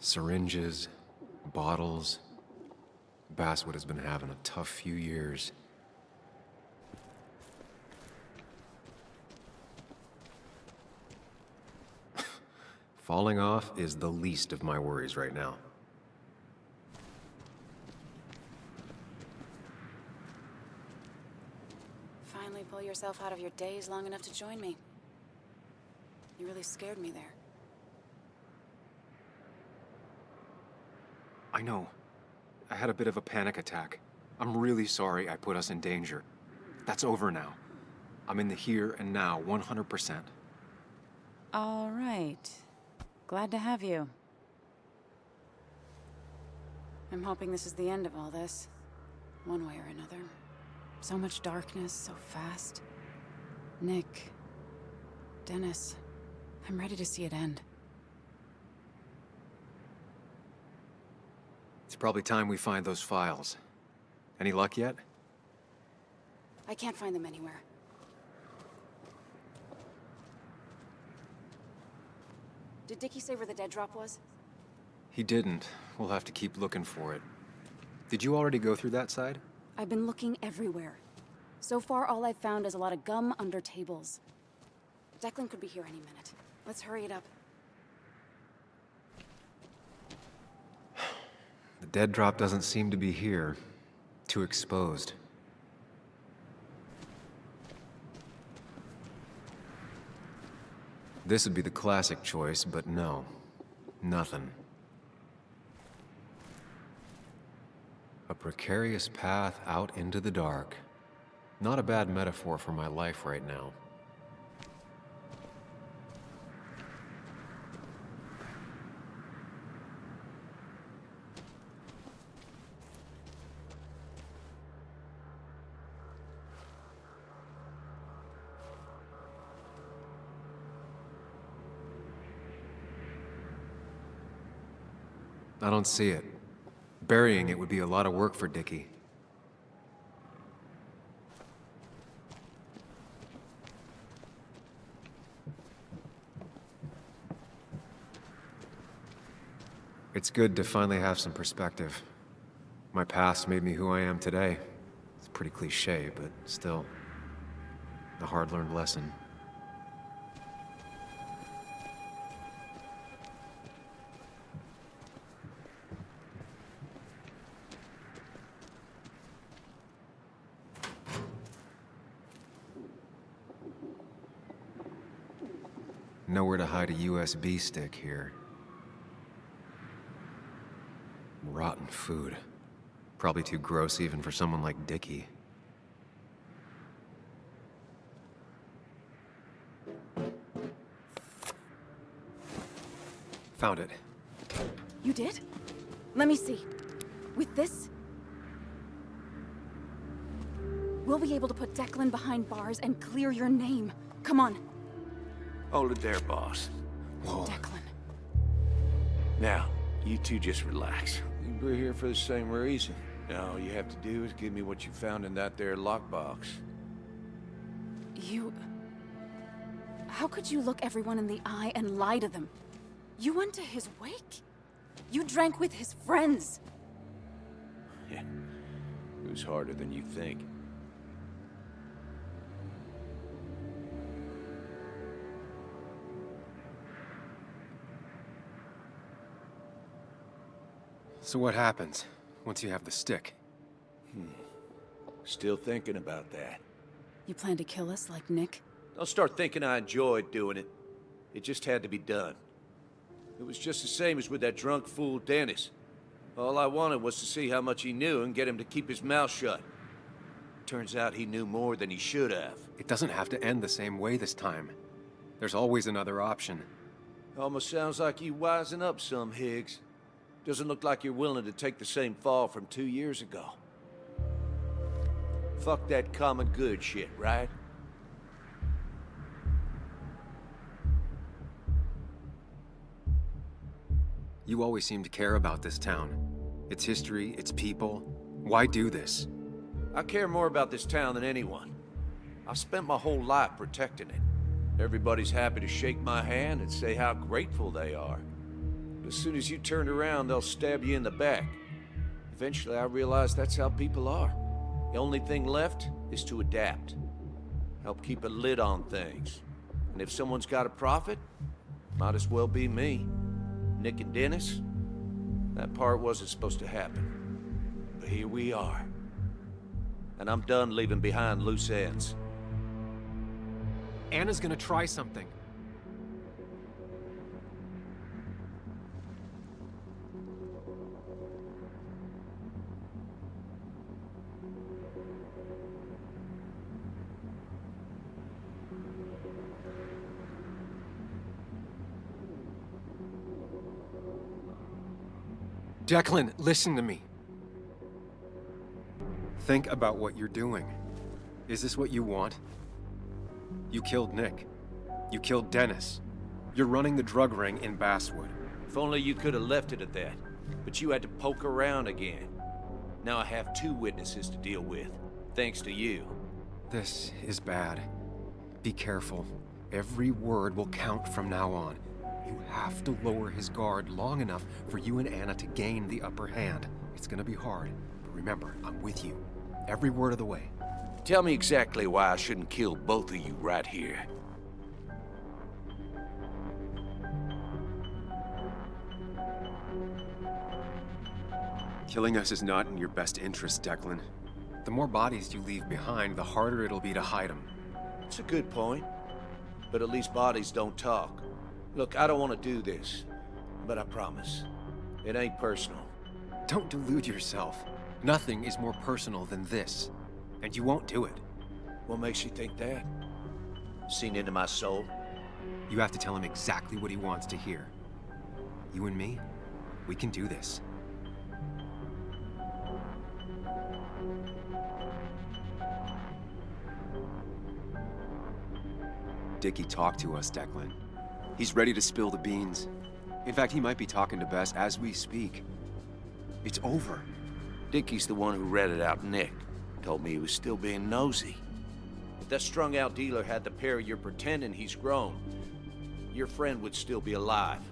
Syringes, bottles. Basswood has been having a tough few years. Falling off is the least of my worries right now. Finally pull yourself out of your daze long enough to join me. You really scared me there. I know. I had a bit of a panic attack. I'm really sorry I put us in danger. That's over now. I'm in the here and now, 100%. All right. Glad to have you. I'm hoping this is the end of all this. One way or another. So much darkness, so fast. Nick. Dennis. I'm ready to see it end. It's probably time we find those files. Any luck yet? I can't find them anywhere. Did Dickie say where the dead drop was? He didn't. We'll have to keep looking for it. Did you already go through that side? I've been looking everywhere. So far, all I've found is a lot of gum under tables. Declan could be here any minute. Let's hurry it up. The dead drop doesn't seem to be here. Too exposed. This would be the classic choice, but no. Nothing. A precarious path out into the dark. Not a bad metaphor for my life right now. I don't see it. Burying it would be a lot of work for Dickie. It's good to finally have some perspective. My past made me who I am today. It's pretty cliche, but still, a hard-learned lesson. Nowhere to hide a USB stick here. Rotten food. Probably too gross even for someone like Dickie. Found it. You did? Let me see. With this, we'll be able to put Declan behind bars and clear your name. Come on. Hold it there, boss. Whoa. Declan. Now, you two just relax. We're here for the same reason. Now, all you have to do is give me what you found in that there lockbox. You... How could you look everyone in the eye and lie to them? You went to his wake? You drank with his friends. Yeah, it was harder than you think. So what happens once you have the stick? Still thinking about that. You plan to kill us like Nick? Don't start thinking I enjoyed doing it. It just had to be done. It was just the same as with that drunk fool Dennis. All I wanted was to see how much he knew and get him to keep his mouth shut. Turns out he knew more than he should have. It doesn't have to end the same way this time. There's always another option. Almost sounds like you wising up some, Higgs. Doesn't look like you're willing to take the same fall from 2 years ago. Fuck that common good shit, right? You always seem to care about this town. Its history, its people. Why do this? I care more about this town than anyone. I've spent my whole life protecting it. Everybody's happy to shake my hand and say how grateful they are. But as soon as you turn around, they'll stab you in the back. Eventually, I realized that's how people are. The only thing left is to adapt. Help keep a lid on things. And if someone's got a profit, might as well be me. Nick and Dennis, that part wasn't supposed to happen. But here we are. And I'm done leaving behind loose ends. Anna's gonna try something. Declan, listen to me. Think about what you're doing. Is this what you want? You killed Nick. You killed Dennis. You're running the drug ring in Basswood. If only you could have left it at that. But you had to poke around again. Now I have 2 witnesses to deal with, thanks to you. This is bad. Be careful. Every word will count from now on. You have to lower his guard long enough for you and Anna to gain the upper hand. It's gonna be hard, but remember, I'm with you. Every word of the way. Tell me exactly why I shouldn't kill both of you right here. Killing us is not in your best interest, Declan. The more bodies you leave behind, the harder it'll be to hide them. It's a good point. But at least bodies don't talk. Look, I don't want to do this, but I promise. It ain't personal. Don't delude yourself. Nothing is more personal than this. And you won't do it. What makes you think that? Seen into my soul? You have to tell him exactly what he wants to hear. You and me, we can do this. Dickie talked to us, Declan. He's ready to spill the beans. In fact, he might be talking to Bess as we speak. It's over. Dickie's the one who ratted out Nick. Told me he was still being nosy. If that strung-out dealer had the pair you're pretending he's grown, your friend would still be alive.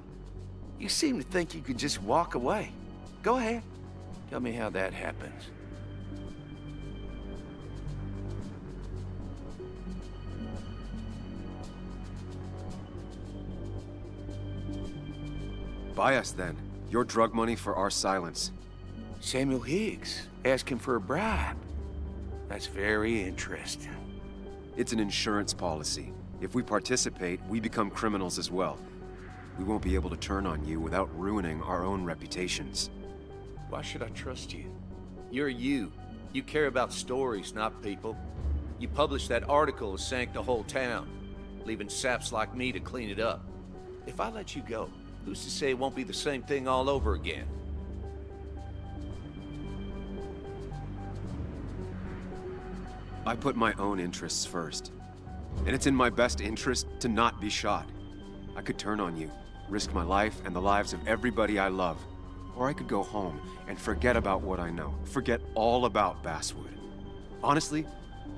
You seem to think you could just walk away. Go ahead. Tell me how that happens. Buy us, then. Your drug money for our silence. Samuel Higgs, asking for a bribe. That's very interesting. It's an insurance policy. If we participate, we become criminals as well. We won't be able to turn on you without ruining our own reputations. Why should I trust you? You're you. You care about stories, not people. You published that article that sank the whole town, leaving saps like me to clean it up. If I let you go, who's to say it won't be the same thing all over again? I put my own interests first. And it's in my best interest to not be shot. I could turn on you, risk my life and the lives of everybody I love. Or I could go home and forget about what I know. Forget all about Basswood. Honestly,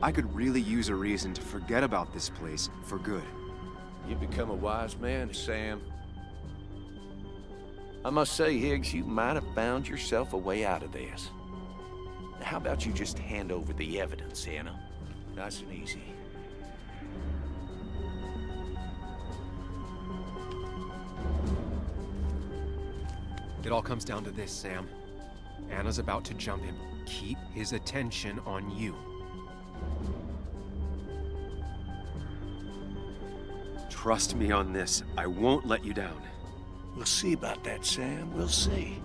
I could really use a reason to forget about this place for good. You've become a wise man, Sam. I must say, Higgs, you might have found yourself a way out of this. How about you just hand over the evidence, Anna? Nice and easy. It all comes down to this, Sam. Anna's about to jump him. Keep his attention on you. Trust me on this. I won't let you down. We'll see about that, Sam. We'll see.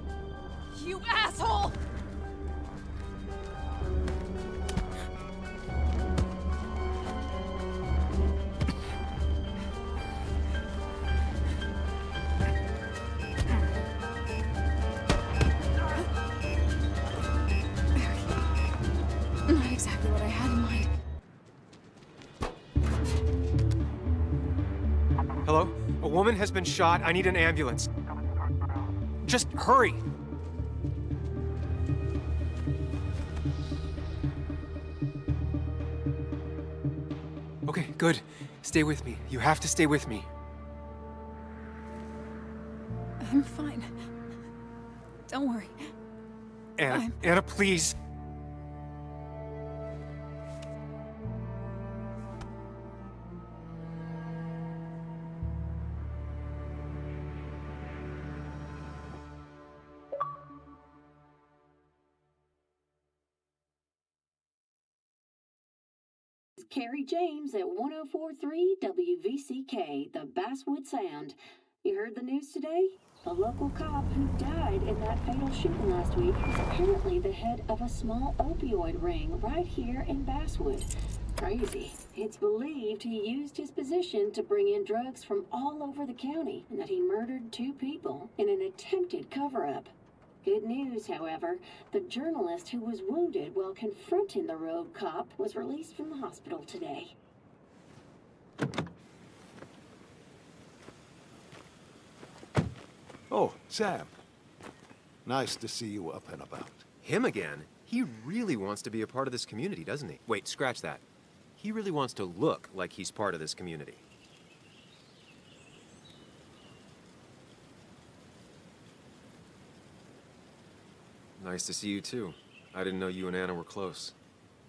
You asshole! Not exactly what I had in mind. Hello? A woman has been shot. I need an ambulance. Just hurry! Okay, good. Stay with me. You have to stay with me. I'm fine. Don't worry. Anna, Anna, please. Carrie James at 1043 WVCK, the Basswood Sound. You heard the news today? A local cop who died in that fatal shooting last week was apparently the head of a small opioid ring right here in Basswood. Crazy. It's believed he used his position to bring in drugs from all over the county and that he murdered 2 people in an attempted cover-up. Good news, however, the journalist who was wounded while confronting the rogue cop was released from the hospital today. Oh, Sam. Nice to see you up and about. Him again? He really wants to be a part of this community, doesn't he? Wait, scratch that. He really wants to look like he's part of this community. Nice to see you, too. I didn't know you and Anna were close.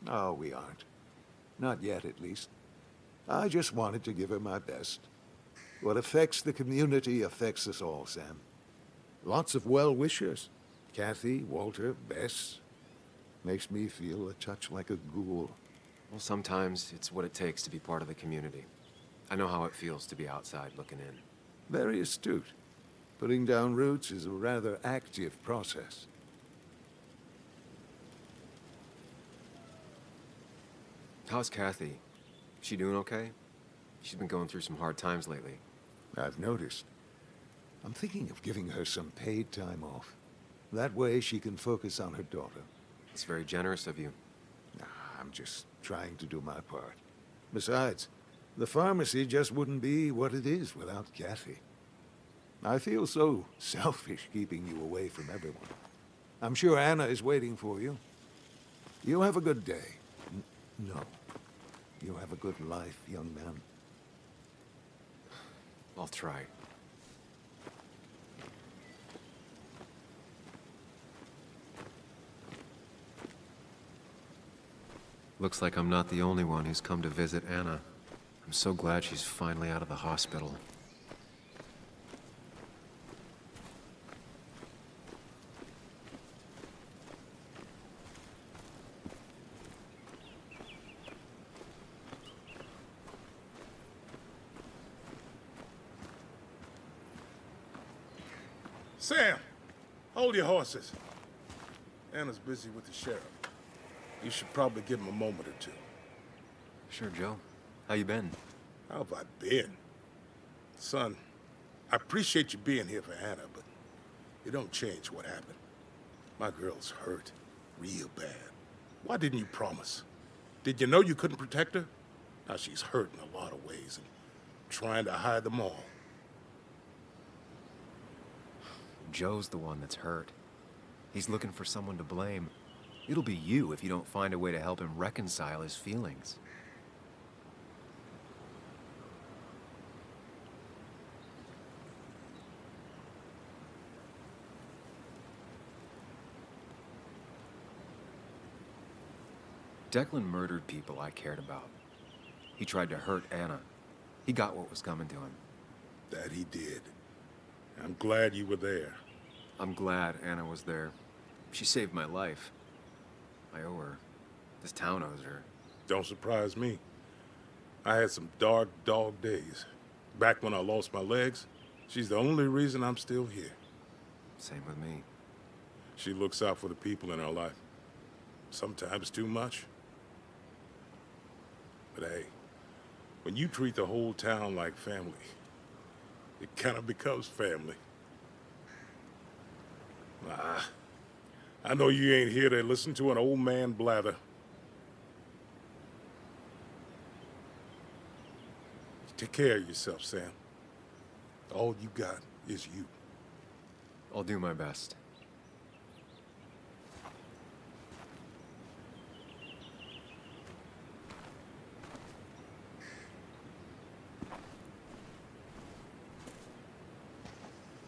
No, we aren't. Not yet, at least. I just wanted to give her my best. What affects the community affects us all, Sam. Lots of well-wishers. Kathy, Walter, Bess. Makes me feel a touch like a ghoul. Well, sometimes it's what it takes to be part of the community. I know how it feels to be outside looking in. Very astute. Putting down roots is a rather active process. How's Kathy? She doing okay? She's been going through some hard times lately. I've noticed. I'm thinking of giving her some paid time off. That way she can focus on her daughter. It's very generous of you. I'm just trying to do my part. Besides, the pharmacy just wouldn't be what it is without Kathy. I feel so selfish keeping you away from everyone. I'm sure Anna is waiting for you. You have a good day. No. You have a good life, young man. I'll try. Looks like I'm not the only one who's come to visit Anna. I'm so glad she's finally out of the hospital. Sam, hold your horses. Anna's busy with the sheriff. You should probably give him a moment or two. Sure, Joe. How you been? How have I been? Son, I appreciate you being here for Anna, but it don't change what happened. My girl's hurt, real bad. Why didn't you promise? Did you know you couldn't protect her? Now she's hurt in a lot of ways and trying to hide them all. Joe's the one that's hurt. He's looking for someone to blame. It'll be you if you don't find a way to help him reconcile his feelings. Declan murdered people I cared about. He tried to hurt Anna. He got what was coming to him. That he did. I'm glad you were there. I'm glad Anna was there. She saved my life. I owe her. This town owes her. Don't surprise me. I had some dark dog days. Back when I lost my legs, she's the only reason I'm still here. Same with me. She looks out for the people in her life. Sometimes too much. But hey, when you treat the whole town like family, it kind of becomes family. I know you ain't here to listen to an old man blather. Take care of yourself, Sam. All you got is you. I'll do my best.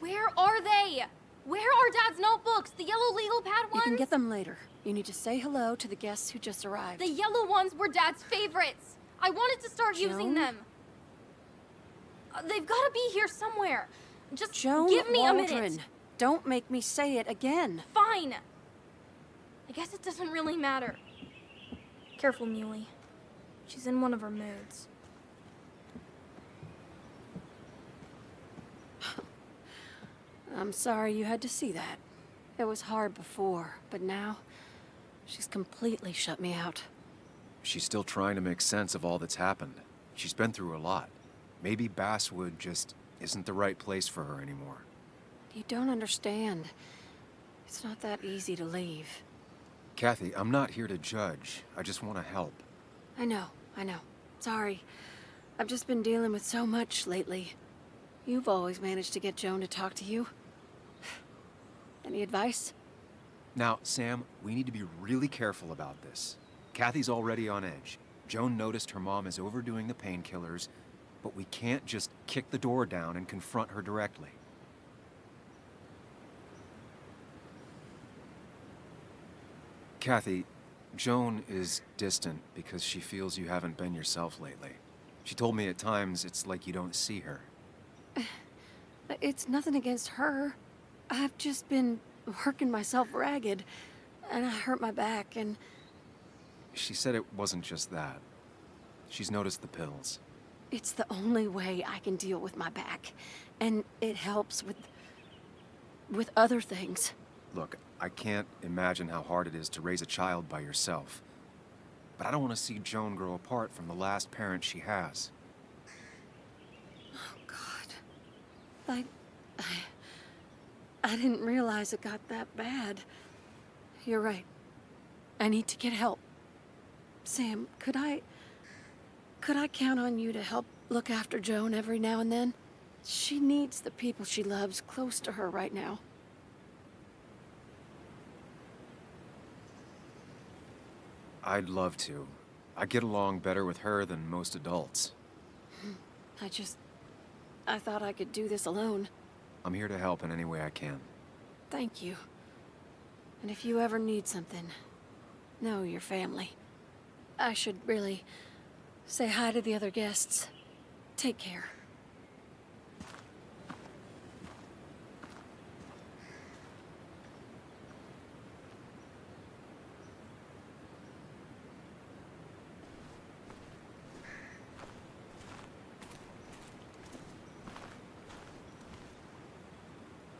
Where are they? Where are Dad's notebooks? The yellow legal pad ones? You can get them later. You need to say hello to the guests who just arrived. The yellow ones were Dad's favorites. I wanted to start using them. They've got to be here somewhere. Just Joan give me Waldron. a minute. Don't make me say it again. Fine. I guess it doesn't really matter. Careful, Muley. She's in one of her moods. I'm sorry you had to see that. It was hard before, but now, she's completely shut me out. She's still trying to make sense of all that's happened. She's been through a lot. Maybe Basswood just isn't the right place for her anymore. You don't understand. It's not that easy to leave. Kathy, I'm not here to judge. I just want to help. I know. Sorry. I've just been dealing with so much lately. You've always managed to get Joan to talk to you. Any advice? Now, Sam, we need to be really careful about this. Kathy's already on edge. Joan noticed her mom is overdoing the painkillers, but we can't just kick the door down and confront her directly. Kathy, Joan is distant because she feels you haven't been yourself lately. She told me at times it's like you don't see her. It's nothing against her. I've just been working myself ragged. and I hurt my back, and... She said it wasn't just that. She's noticed the pills. It's the only way I can deal with my back. And it helps with other things. Look, I can't imagine how hard it is to raise a child by yourself. But I don't want to see Joan grow apart from the last parent she has. Oh, God. I didn't realize it got that bad. You're right. I need to get help. Sam, could I count on you to help look after Joan every now and then? She needs the people she loves close to her right now. I'd love to. I get along better with her than most adults. I thought I could do this alone. I'm here to help in any way I can. Thank you. And if you ever need something, know your family. I should really say hi to the other guests. Take care.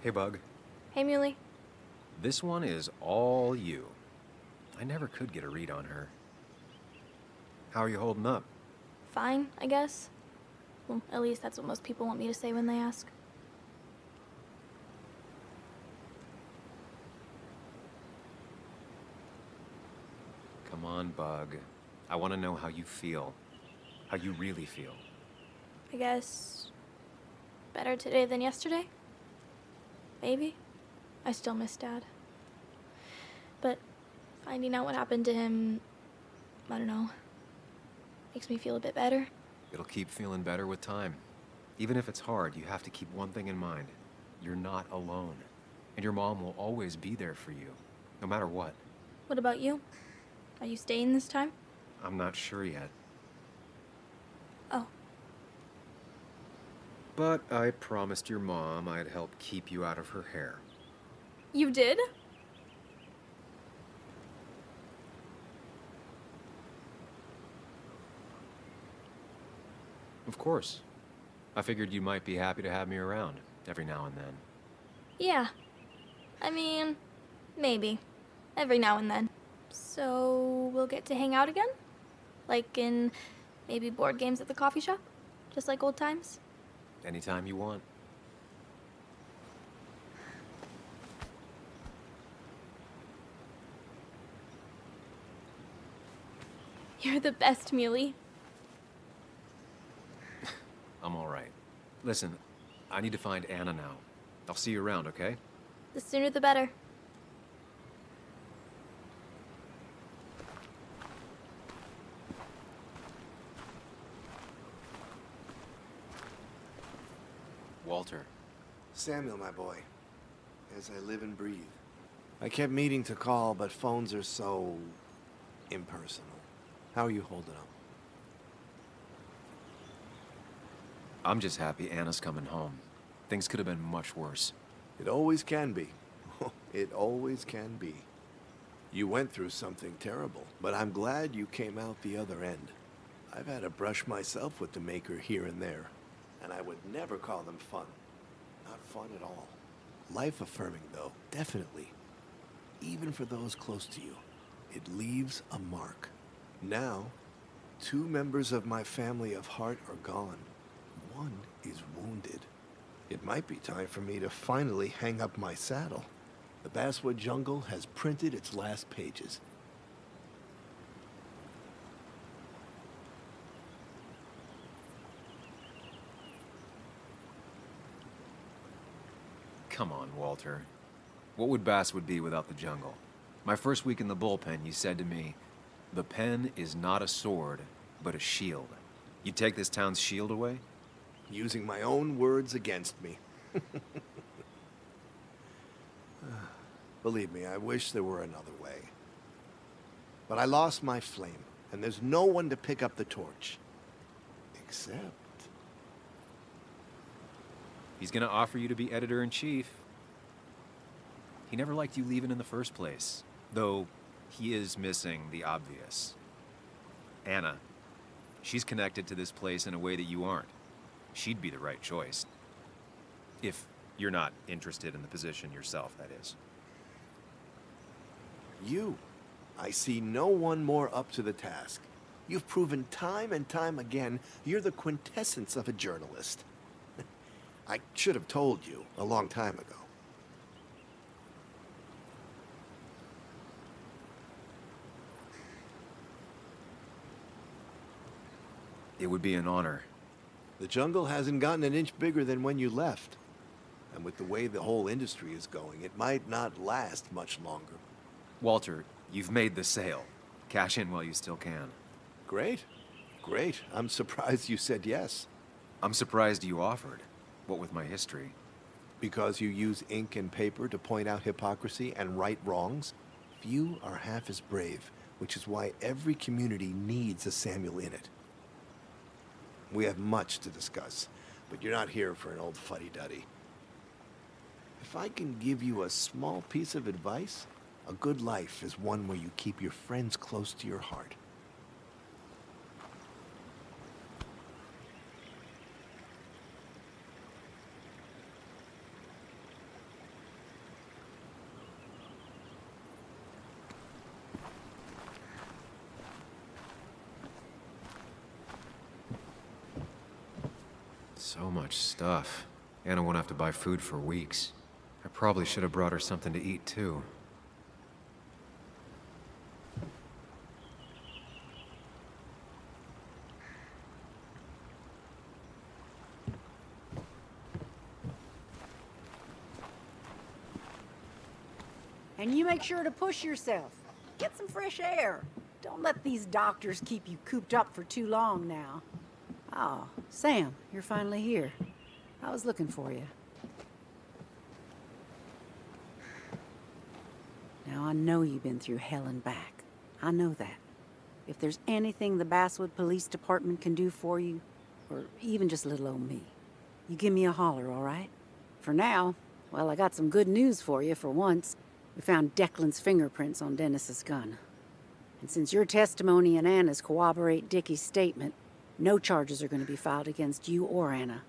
Hey, Bug. Hey, Muley. This one is all you. I never could get a read on her. How are you holding up? Fine, I guess. Well, at least that's what most people want me to say when they ask. Come on, Bug. I want to know how you feel. How you really feel. I guess... better today than yesterday? Maybe. I still miss Dad. But finding out what happened to him, I don't know, makes me feel a bit better. It'll keep feeling better with time. Even if it's hard, you have to keep one thing in mind. You're not alone. And your mom will always be there for you, no matter what. What about you? Are you staying this time? I'm not sure yet. Oh. But I promised your mom I'd help keep you out of her hair. You did? Of course. I figured you might be happy to have me around every now and then. Yeah. I mean, maybe. Every now and then. So, we'll get to hang out again? Like in maybe board games at the coffee shop? Just like old times? Anytime you want. You're the best, Muley. I'm all right. Listen, I need to find Anna now. I'll see you around, okay? The sooner the better. Walter. Samuel, my boy. As I live and breathe. I kept meaning to call, but phones are so... impersonal. How are you holding up? I'm just happy Anna's coming home. Things could have been much worse. It always can be. It always can be. You went through something terrible, but I'm glad you came out the other end. I've had a brush myself with the Maker here and there, and I would never call them fun. Not fun at all. Life-affirming, though, definitely. Even for those close to you, it leaves a mark. Now, 2 members of my family of heart are gone. One is wounded. It might be time for me to finally hang up my saddle. The Basswood jungle has printed its last pages. Come on, Walter. What would Basswood be without the jungle? My first week in the bullpen, you said to me, "The pen is not a sword, but a shield." You take this town's shield away? Using my own words against me. Believe me, I wish there were another way. But I lost my flame, and there's no one to pick up the torch. Except... He's gonna offer you to be editor-in-chief. He never liked you leaving in the first place. Though he is missing the obvious. Anna. She's connected to this place in a way that you aren't. She'd be the right choice. If you're not interested in the position yourself, that is. You. I see no one more up to the task. You've proven time and time again you're the quintessence of a journalist. I should have told you a long time ago. It would be an honor. The jungle hasn't gotten an inch bigger than when you left. And with the way the whole industry is going, it might not last much longer. Walter, you've made the sale. Cash in while you still can. Great. Great. I'm surprised you said yes. I'm surprised you offered. What with my history? Because you use ink and paper to point out hypocrisy and right wrongs? Few are half as brave, which is why every community needs a Samuel in it. We have much to discuss, but you're not here for an old fuddy-duddy. If I can give you a small piece of advice, a good life is one where you keep your friends close to your heart. So much stuff. Anna won't have to buy food for weeks. I probably should have brought her something to eat, too. And you make sure to push yourself. Get some fresh air. Don't let these doctors keep you cooped up for too long now. Oh, Sam, you're finally here. I was looking for you. Now, I know you've been through hell and back. I know that. If there's anything the Basswood Police Department can do for you, or even just little old me, you give me a holler, all right? For now, well, I got some good news for you for once. We found Declan's fingerprints on Dennis's gun. And since your testimony and Anna's corroborate Dickie's statement, no charges are going to be filed against you or Anna.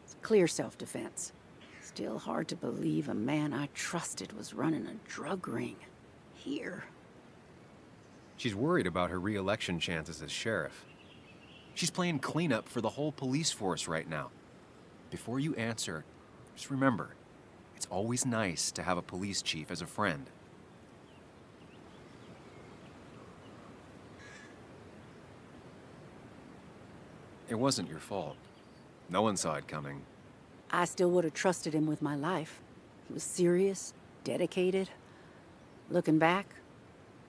It's clear self-defense. Still hard to believe a man I trusted was running a drug ring. Here. She's worried about her re-election chances as sheriff. She's playing cleanup for the whole police force right now. Before you answer, just remember, it's always nice to have a police chief as a friend. It wasn't your fault. No one saw it coming. I still would have trusted him with my life. He was serious, dedicated. Looking back,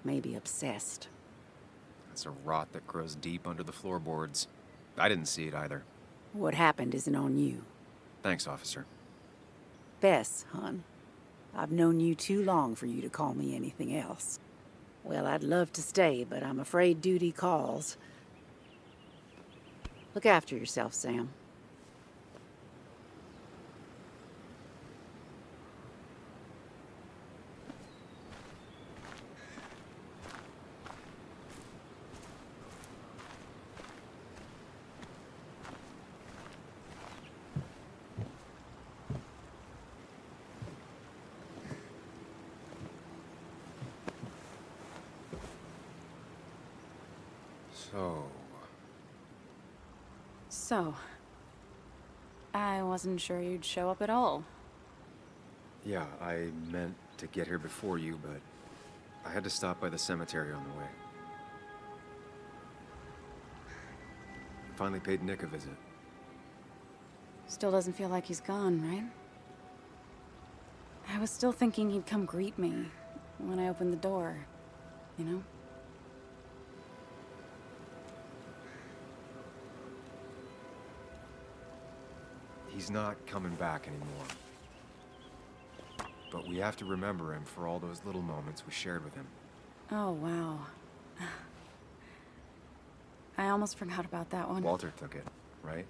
maybe obsessed. It's a rot that grows deep under the floorboards. I didn't see it either. What happened isn't on you. Thanks, officer. Bess, hon. I've known you too long for you to call me anything else. Well, I'd love to stay, but I'm afraid duty calls. Look after yourself, Sam. So, I wasn't sure you'd show up at all. Yeah, I meant to get here before you, but I had to stop by the cemetery on the way. Finally paid Nick a visit. Still doesn't feel like he's gone, right? I was still thinking he'd come greet me when I opened the door, you know? He's not coming back anymore. But we have to remember him for all those little moments we shared with him. Oh, wow. I almost forgot about that one. Walter took it, right?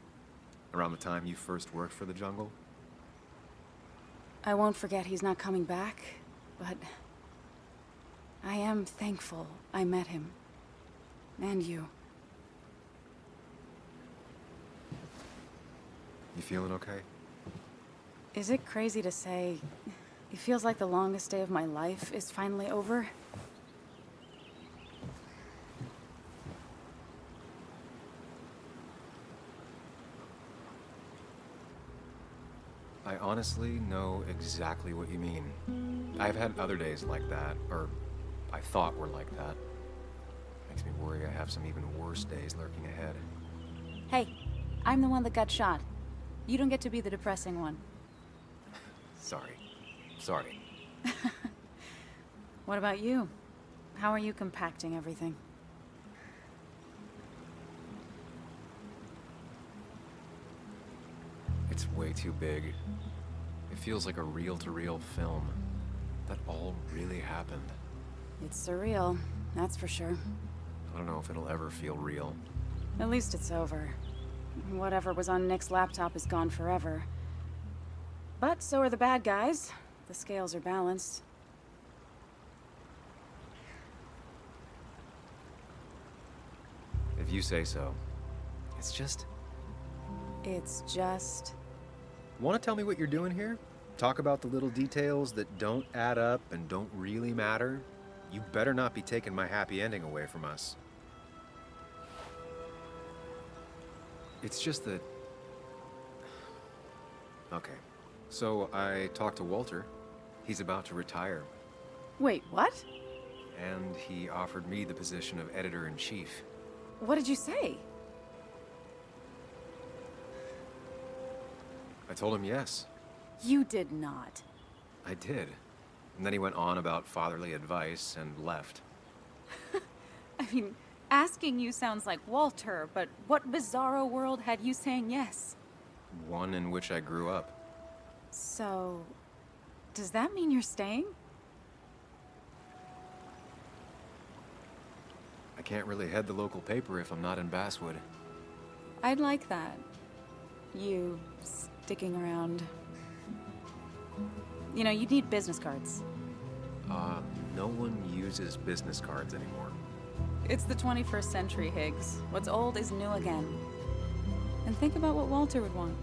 Around the time you first worked for the jungle? I won't forget he's not coming back, but I am thankful I met him. And you. You feeling okay? Is it crazy to say it feels like the longest day of my life is finally over? I honestly know exactly what you mean. I've had other days like that, or I thought were like that. Makes me worry I have some even worse days lurking ahead. Hey, I'm the one that got shot. You don't get to be the depressing one. Sorry. Sorry. What about you? How are you compacting everything? It's way too big. It feels like a reel-to-reel film. That all really happened. It's surreal, that's for sure. I don't know if it'll ever feel real. At least it's over. Whatever was on Nick's laptop is gone forever. But so are the bad guys. The scales are balanced. If you say so. It's just... It's just... Want to tell me what you're doing here? Talk about the little details that don't add up and don't really matter? You better not be taking my happy ending away from us. It's just that... Okay. So I talked to Walter. He's about to retire. Wait, what? And he offered me the position of editor-in-chief. What did you say? I told him yes. You did not. I did. And then he went on about fatherly advice and left. I mean, asking you sounds like Walter, but what bizarro world had you saying yes? One in which I grew up. So, does that mean you're staying? I can't really head the local paper if I'm not in Basswood. I'd like that. You sticking around. You know, you need business cards. No one uses business cards anymore. It's the 21st century, Higgs. What's old is new again. And think about what Walter would want.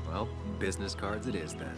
Well, business cards it is then.